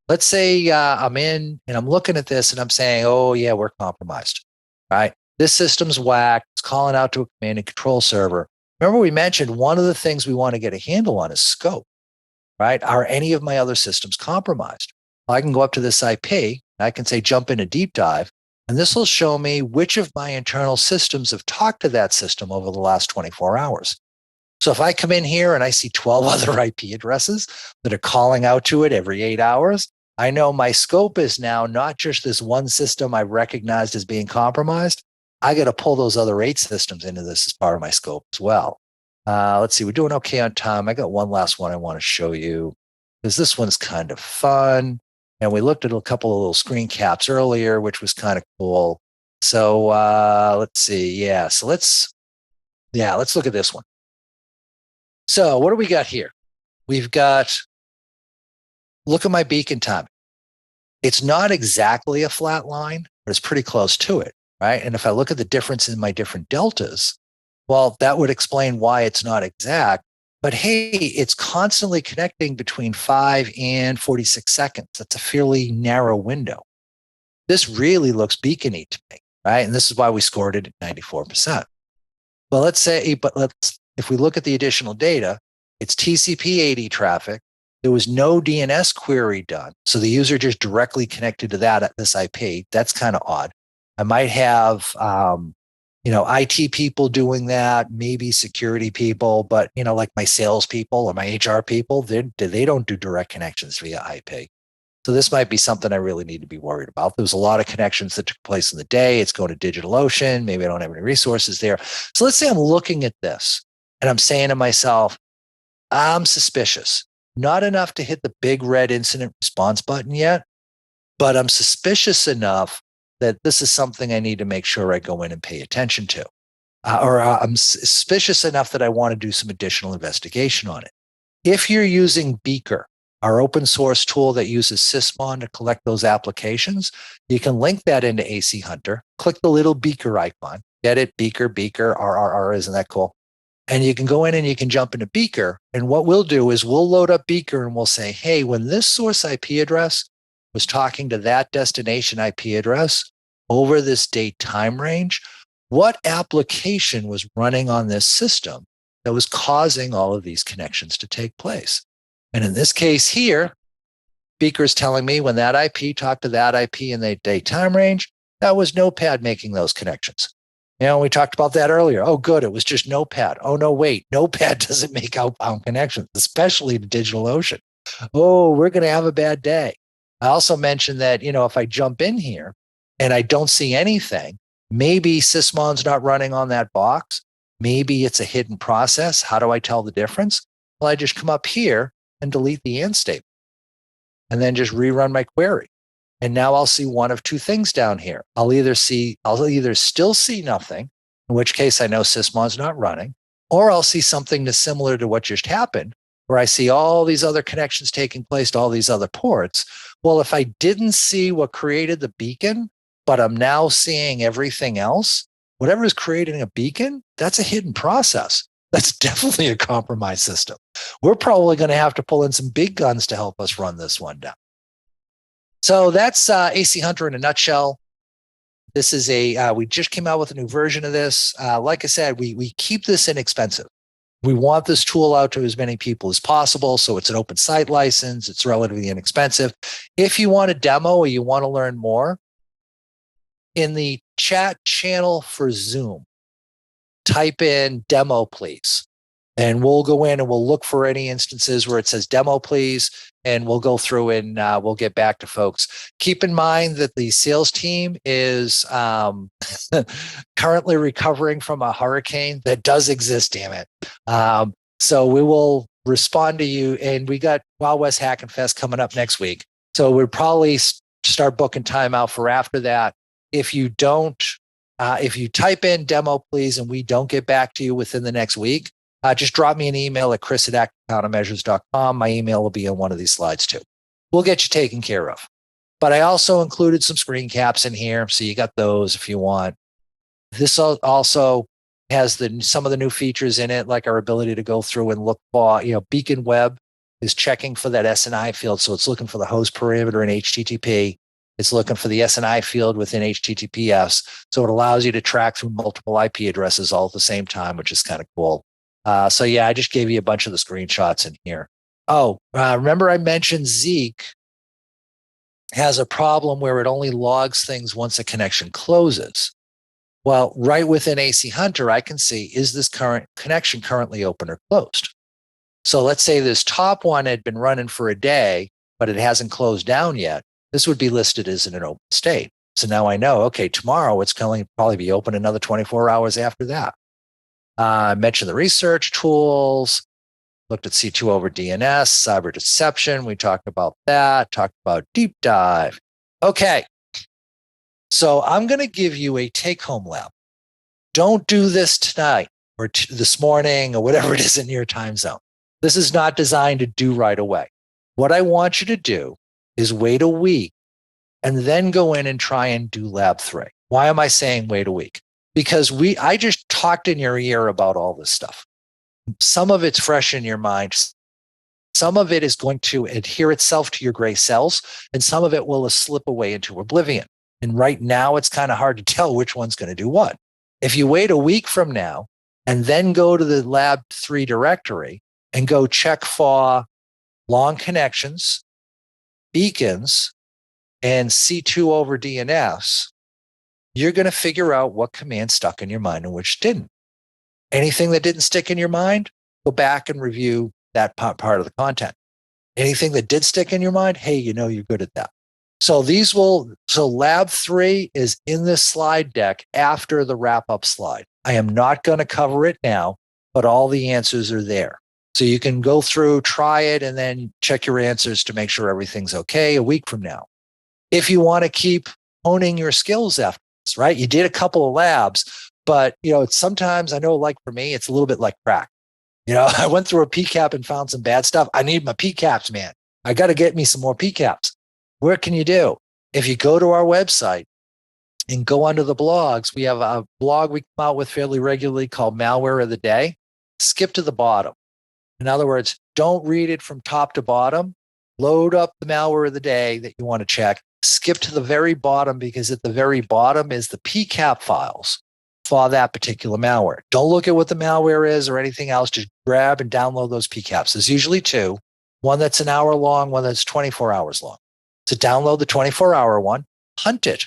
let's say I'm in and I'm looking at this and I'm saying, oh yeah, we're compromised, right? This system's whacked. It's calling out to a command and control server. Remember we mentioned one of the things we want to get a handle on is scope, right? Are any of my other systems compromised? I can go up to this IP. I can say jump in a deep dive, and this will show me which of my internal systems have talked to that system over the last 24 hours. So if I come in here and I see 12 other IP addresses that are calling out to it every 8 hours, I know my scope is now not just this one system I recognized as being compromised. I got to pull those other 8 systems into this as part of my scope as well. Let's see, we're doing okay on time. I got one last one I want to show you because this one's kind of fun. And we looked at a couple of little screen caps earlier, which was kind of cool. So let's see. Yeah, so let's look at this one. So what do we got here? We've got, look at my beacon time. It's not exactly a flat line, but it's pretty close to it, right? And if I look at the difference in my different deltas, well, that would explain why it's not exact. But hey, it's constantly connecting between 5 and 46 seconds. That's a fairly narrow window. This really looks beacony to me, right? And this is why we scored it at 94%. Well, if we look at the additional data, it's TCP/AD traffic. There was no DNS query done. So the user just directly connected to that at this IP. That's kind of odd. I might have, IT people doing that, maybe security people, but, like my sales people or my HR people, they don't do direct connections via IP. So this might be something I really need to be worried about. There was a lot of connections that took place in the day. It's going to DigitalOcean. Maybe I don't have any resources there. So let's say I'm looking at this and I'm saying to myself, I'm suspicious. Not enough to hit the big red incident response button yet, but I'm suspicious enough that this is something I need to make sure I go in and pay attention to. I'm suspicious enough that I want to do some additional investigation on it. If you're using BeaKer, our open source tool that uses Sysmon to collect those applications, you can link that into AC Hunter, click the little BeaKer icon, get it, BeaKer, RRR, isn't that cool? And you can go in and you can jump into BeaKer. And what we'll do is we'll load up BeaKer and we'll say, hey, when this source IP address was talking to that destination IP address over this date time range, what application was running on this system that was causing all of these connections to take place? And in this case here, BeaKer is telling me when that IP talked to that IP in the date time range, that was Notepad making those connections. You know, we talked about that earlier. Oh, good. It was just Notepad. Oh, no, wait. Notepad doesn't make outbound connections, especially to DigitalOcean. Oh, we're going to have a bad day. I also mentioned that, you know, if I jump in here and I don't see anything, maybe Sysmon's not running on that box. Maybe it's a hidden process. How do I tell the difference? Well, I just come up here and delete the and statement and then just rerun my query. And now I'll see one of two things down here. I'll either still see nothing, in which case I know Sysmon's not running, or I'll see something that's similar to what just happened, where I see all these other connections taking place to all these other ports. Well, if I didn't see what created the beacon, but I'm now seeing everything else, whatever is creating a beacon, that's a hidden process. That's definitely a compromised system. We're probably going to have to pull in some big guns to help us run this one down. So that's AC Hunter in a nutshell. This is we just came out with a new version of this. Like I said, we keep this inexpensive. We want this tool out to as many people as possible. So it's an open site license. It's relatively inexpensive. If you want a demo or you want to learn more, in the chat channel for Zoom, type in demo, please. And we'll go in and we'll look for any instances where it says demo, please. And we'll go through and we'll get back to folks. Keep in mind that the sales team is currently recovering from a hurricane that does exist, damn it. So we will respond to you. And we got Wild West Hack and Fest coming up next week. So we'll probably start booking time out for after that. If you type in demo, please, and we don't get back to you within the next week, just drop me an email at chris@activecountermeasures.com. My email will be on one of these slides too. We'll get you taken care of. But I also included some screen caps in here, so you got those if you want. This also has some of the new features in it, like our ability to go through and look for, Beacon Web is checking for that SNI field. So it's looking for the host parameter in HTTP. It's looking for the SNI field within HTTPS. So it allows you to track through multiple IP addresses all at the same time, which is kind of cool. So yeah, I just gave you a bunch of the screenshots in here. Oh, remember I mentioned Zeke has a problem where it only logs things once a connection closes. Well, right within AC Hunter, I can see, is this current connection currently open or closed? So let's say this top one had been running for a day, but it hasn't closed down yet. This would be listed as in an open state. So now I know, okay, tomorrow it's going to probably be open another 24 hours after that. I mentioned the research tools, looked at C2 over DNS, cyber deception. We talked about that, talked about deep dive. Okay, so I'm going to give you a take-home lab. Don't do this tonight or this morning or whatever it is in your time zone. This is not designed to do right away. What I want you to do is wait a week and then go in and try and do lab 3. Why am I saying wait a week? Because I just talked in your ear about all this stuff. Some of it's fresh in your mind. Some of it is going to adhere itself to your gray cells, and some of it will slip away into oblivion. And right now, it's kind of hard to tell which one's going to do what. If you wait a week from now and then go to the lab 3 directory and go check for long connections, beacons, and C2 over DNS, you're going to figure out what command stuck in your mind and which didn't. Anything that didn't stick in your mind, go back and review that part of the content. Anything that did stick in your mind, hey, you're good at that. So lab 3 is in this slide deck after the wrap up slide. I am not going to cover it now, but all the answers are there. So you can go through, try it, and then check your answers to make sure everything's okay a week from now. If you want to keep honing your skills after this, right? You did a couple of labs, but it's sometimes, I know, like for me, it's a little bit like crack. I went through a PCAP and found some bad stuff. I need my PCAPs, man. I got to get me some more PCAPs. Where can you do? If you go to our website and go under the blogs, we have a blog we come out with fairly regularly called Malware of the Day. Skip to the bottom. In other words, don't read it from top to bottom. Load up the malware of the day that you want to check. Skip to the very bottom, because at the very bottom is the PCAP files for that particular malware. Don't look at what the malware is or anything else. Just grab and download those PCAPs. There's usually two, one that's an hour long, one that's 24 hours long. So download the 24-hour one, hunt it.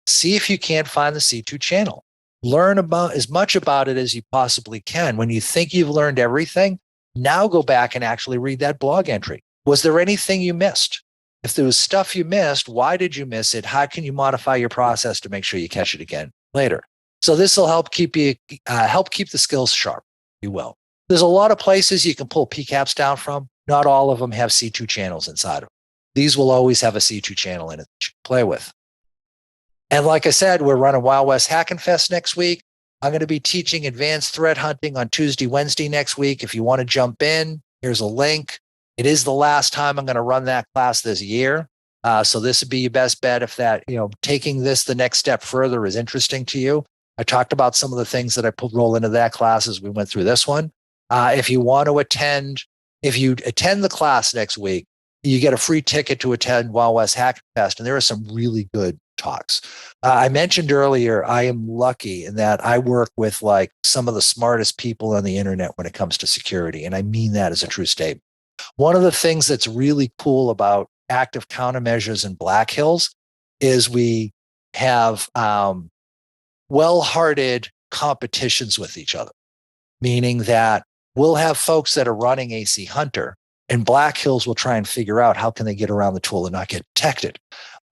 See if you can't find the C2 channel. Learn about as much about it as you possibly can. When you think you've learned everything, now go back and actually read that blog entry. Was there anything you missed? If there was stuff you missed, why did you miss it? How can you modify your process to make sure you catch it again later? So this will help keep the skills sharp, if you will. There's a lot of places you can pull PCAPs down from. Not all of them have C2 channels inside of them. These will always have a C2 channel in it that you can play with. And like I said, we're running Wild West Hackin' Fest next week. I'm going to be teaching advanced threat hunting on Tuesday, Wednesday next week. If you want to jump in, here's a link. It is the last time I'm going to run that class this year. So this would be your best bet if that, taking this the next step further is interesting to you. I talked about some of the things that I roll into that class as we went through this one. If you attend the class next week, you get a free ticket to attend Wild West Hackin' Fest, and there are some really good talks. I mentioned earlier, I am lucky in that I work with like some of the smartest people on the internet when it comes to security, and I mean that as a true statement. One of the things that's really cool about Active Countermeasures in Black Hills is we have well-hearted competitions with each other, meaning that we'll have folks that are running AC Hunter, and Black Hills will try and figure out how can they get around the tool and not get detected.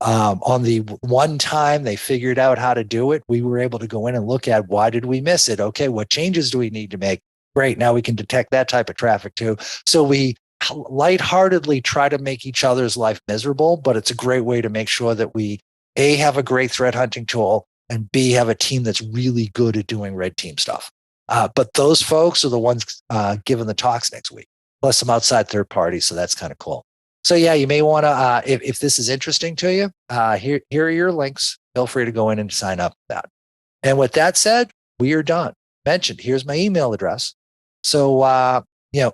On the one time they figured out how to do it, we were able to go in and look at why did we miss it? Okay, what changes do we need to make? Great, now we can detect that type of traffic too. So we lightheartedly try to make each other's life miserable, but it's a great way to make sure that we A, have a great threat hunting tool, and B, have a team that's really good at doing red team stuff. But those folks are the ones giving the talks next week, plus some outside third parties. So that's kind of cool. So yeah, you may want to, if this is interesting to you, here are your links. Feel free to go in and sign up for that. And with that said, we are done. Mentioned, here's my email address. So,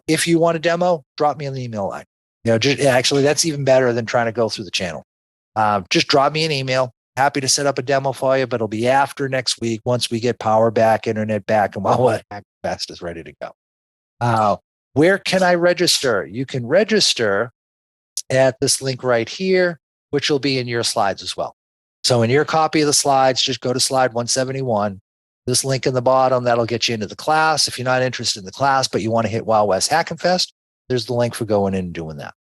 if you want a demo, drop me on the email line. Actually, that's even better than trying to go through the channel. Just drop me an email. Happy to set up a demo for you, but it'll be after next week once we get power back, internet back, and Wild West Fest is ready to go. Where can I register? You can register at this link right here, which will be in your slides as well. So in your copy of the slides, just go to slide 171. This link in the bottom, that'll get you into the class. If you're not interested in the class, but you want to hit Wild West Hackin' Fest, there's the link for going in and doing that.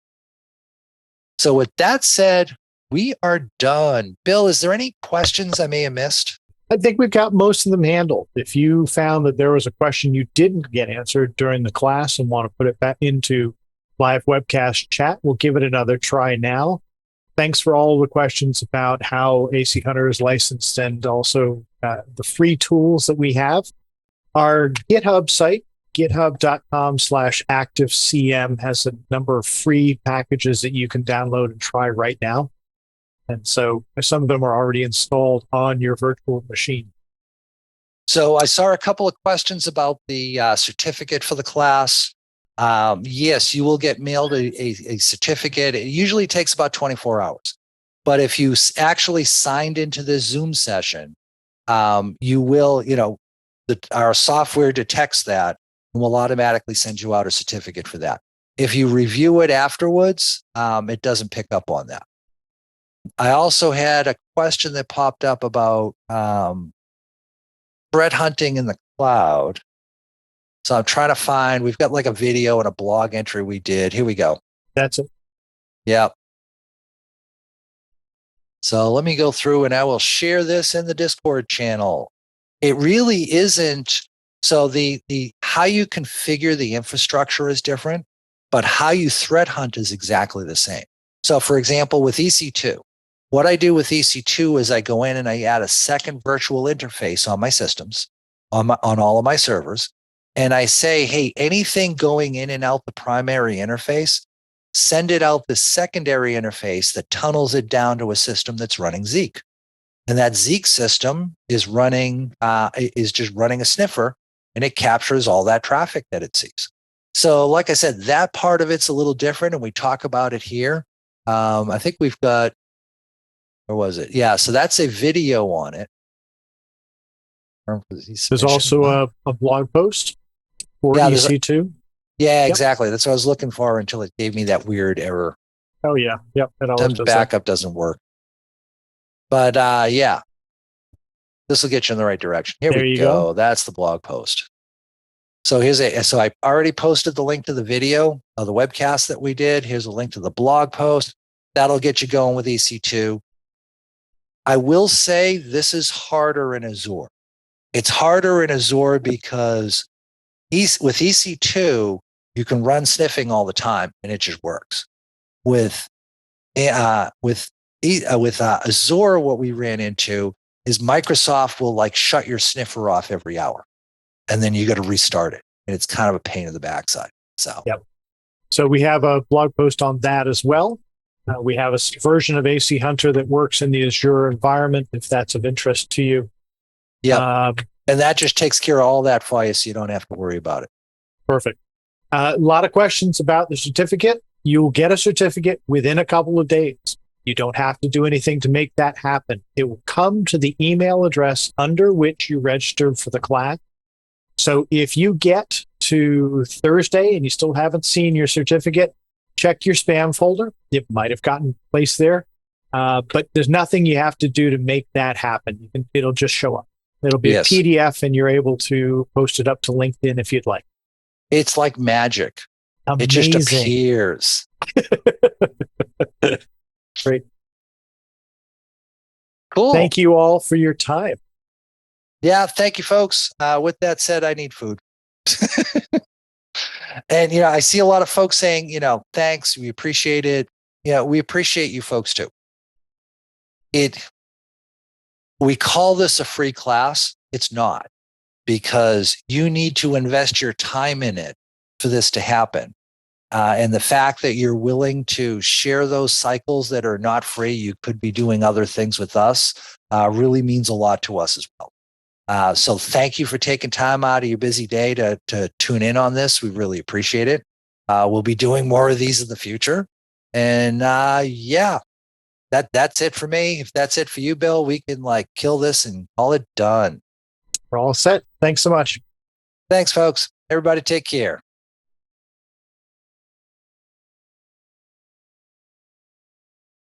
So with that said, we are done. Bill, is there any questions I may have missed? I think we've got most of them handled. If you found that there was a question you didn't get answered during the class and want to put it back into live webcast chat, we'll give it another try now. Thanks for all the questions about how AC Hunter is licensed and also the free tools that we have. Our GitHub site, github.com/ActiveCM, has a number of free packages that you can download and try right now. And so some of them are already installed on your virtual machine. So I saw a couple of questions about the certificate for the class. Yes, you will get mailed a certificate. It usually takes about 24 hours. But if you actually signed into this Zoom session, you will, our software detects that and will automatically send you out a certificate for that. If you review it afterwards, it doesn't pick up on that. I also had a question that popped up about threat hunting in the cloud. So I'm trying to find, we've got like a video and a blog entry we did. Here we go. That's it. Yep. So let me go through and I will share this in the Discord channel. It really isn't. So the how you configure the infrastructure is different, but how you threat hunt is exactly the same. So for example, with EC2, what I do with EC2 is I go in and I add a second virtual interface on my systems, on all of my servers, and I say, hey, anything going in and out the primary interface, send it out the secondary interface that tunnels it down to a system that's running Zeke. And that Zeke system is just running a sniffer, and it captures all that traffic that it sees. So like I said, that part of it's a little different, and we talk about it here. I think we've got, where was it? Yeah, so that's a video on it. There's also a blog post for EC2. Yeah, exactly. That's what I was looking for until it gave me that weird error. Oh, yeah. Yep. Sometimes backup doesn't work. But yeah, this will get you in the right direction. Here we go. That's the blog post. So so I already posted the link to the video of the webcast that we did. Here's a link to the blog post. That'll get you going with EC2. I will say this is harder in Azure. It's harder in Azure because with EC2, you can run sniffing all the time and it just works. With Azure, what we ran into is Microsoft will like shut your sniffer off every hour, and then you got to restart it, and it's kind of a pain in the backside. So, yep. So we have a blog post on that as well. We have a version of AC Hunter that works in the Azure environment, if that's of interest to you. Yeah, and that just takes care of all that for you, so you don't have to worry about it. Perfect. A lot of questions about the certificate. You'll get a certificate within a couple of days. You don't have to do anything to make that happen. It will come to the email address under which you registered for the class. So if you get to Thursday and you still haven't seen your certificate, check your spam folder. It might have gotten placed there, but there's nothing you have to do to make that happen. It'll just show up. It'll be a PDF, and you're able to post it up to LinkedIn if you'd like. It's like magic. Amazing. It just appears. Great. Cool. Thank you all for your time. Yeah, thank you, folks. With that said, I need food. And, I see a lot of folks saying, thanks, we appreciate it. We appreciate you folks too. We call this a free class. It's not, because you need to invest your time in it for this to happen. And the fact that you're willing to share those cycles that are not free, you could be doing other things with us, really means a lot to us as well. So thank you for taking time out of your busy day to tune in on this. We really appreciate it. We'll be doing more of these in the future. And yeah, that's it for me. If that's it for you, Bill, we can kill this and call it done. We're all set. Thanks so much. Thanks, folks. Everybody take care.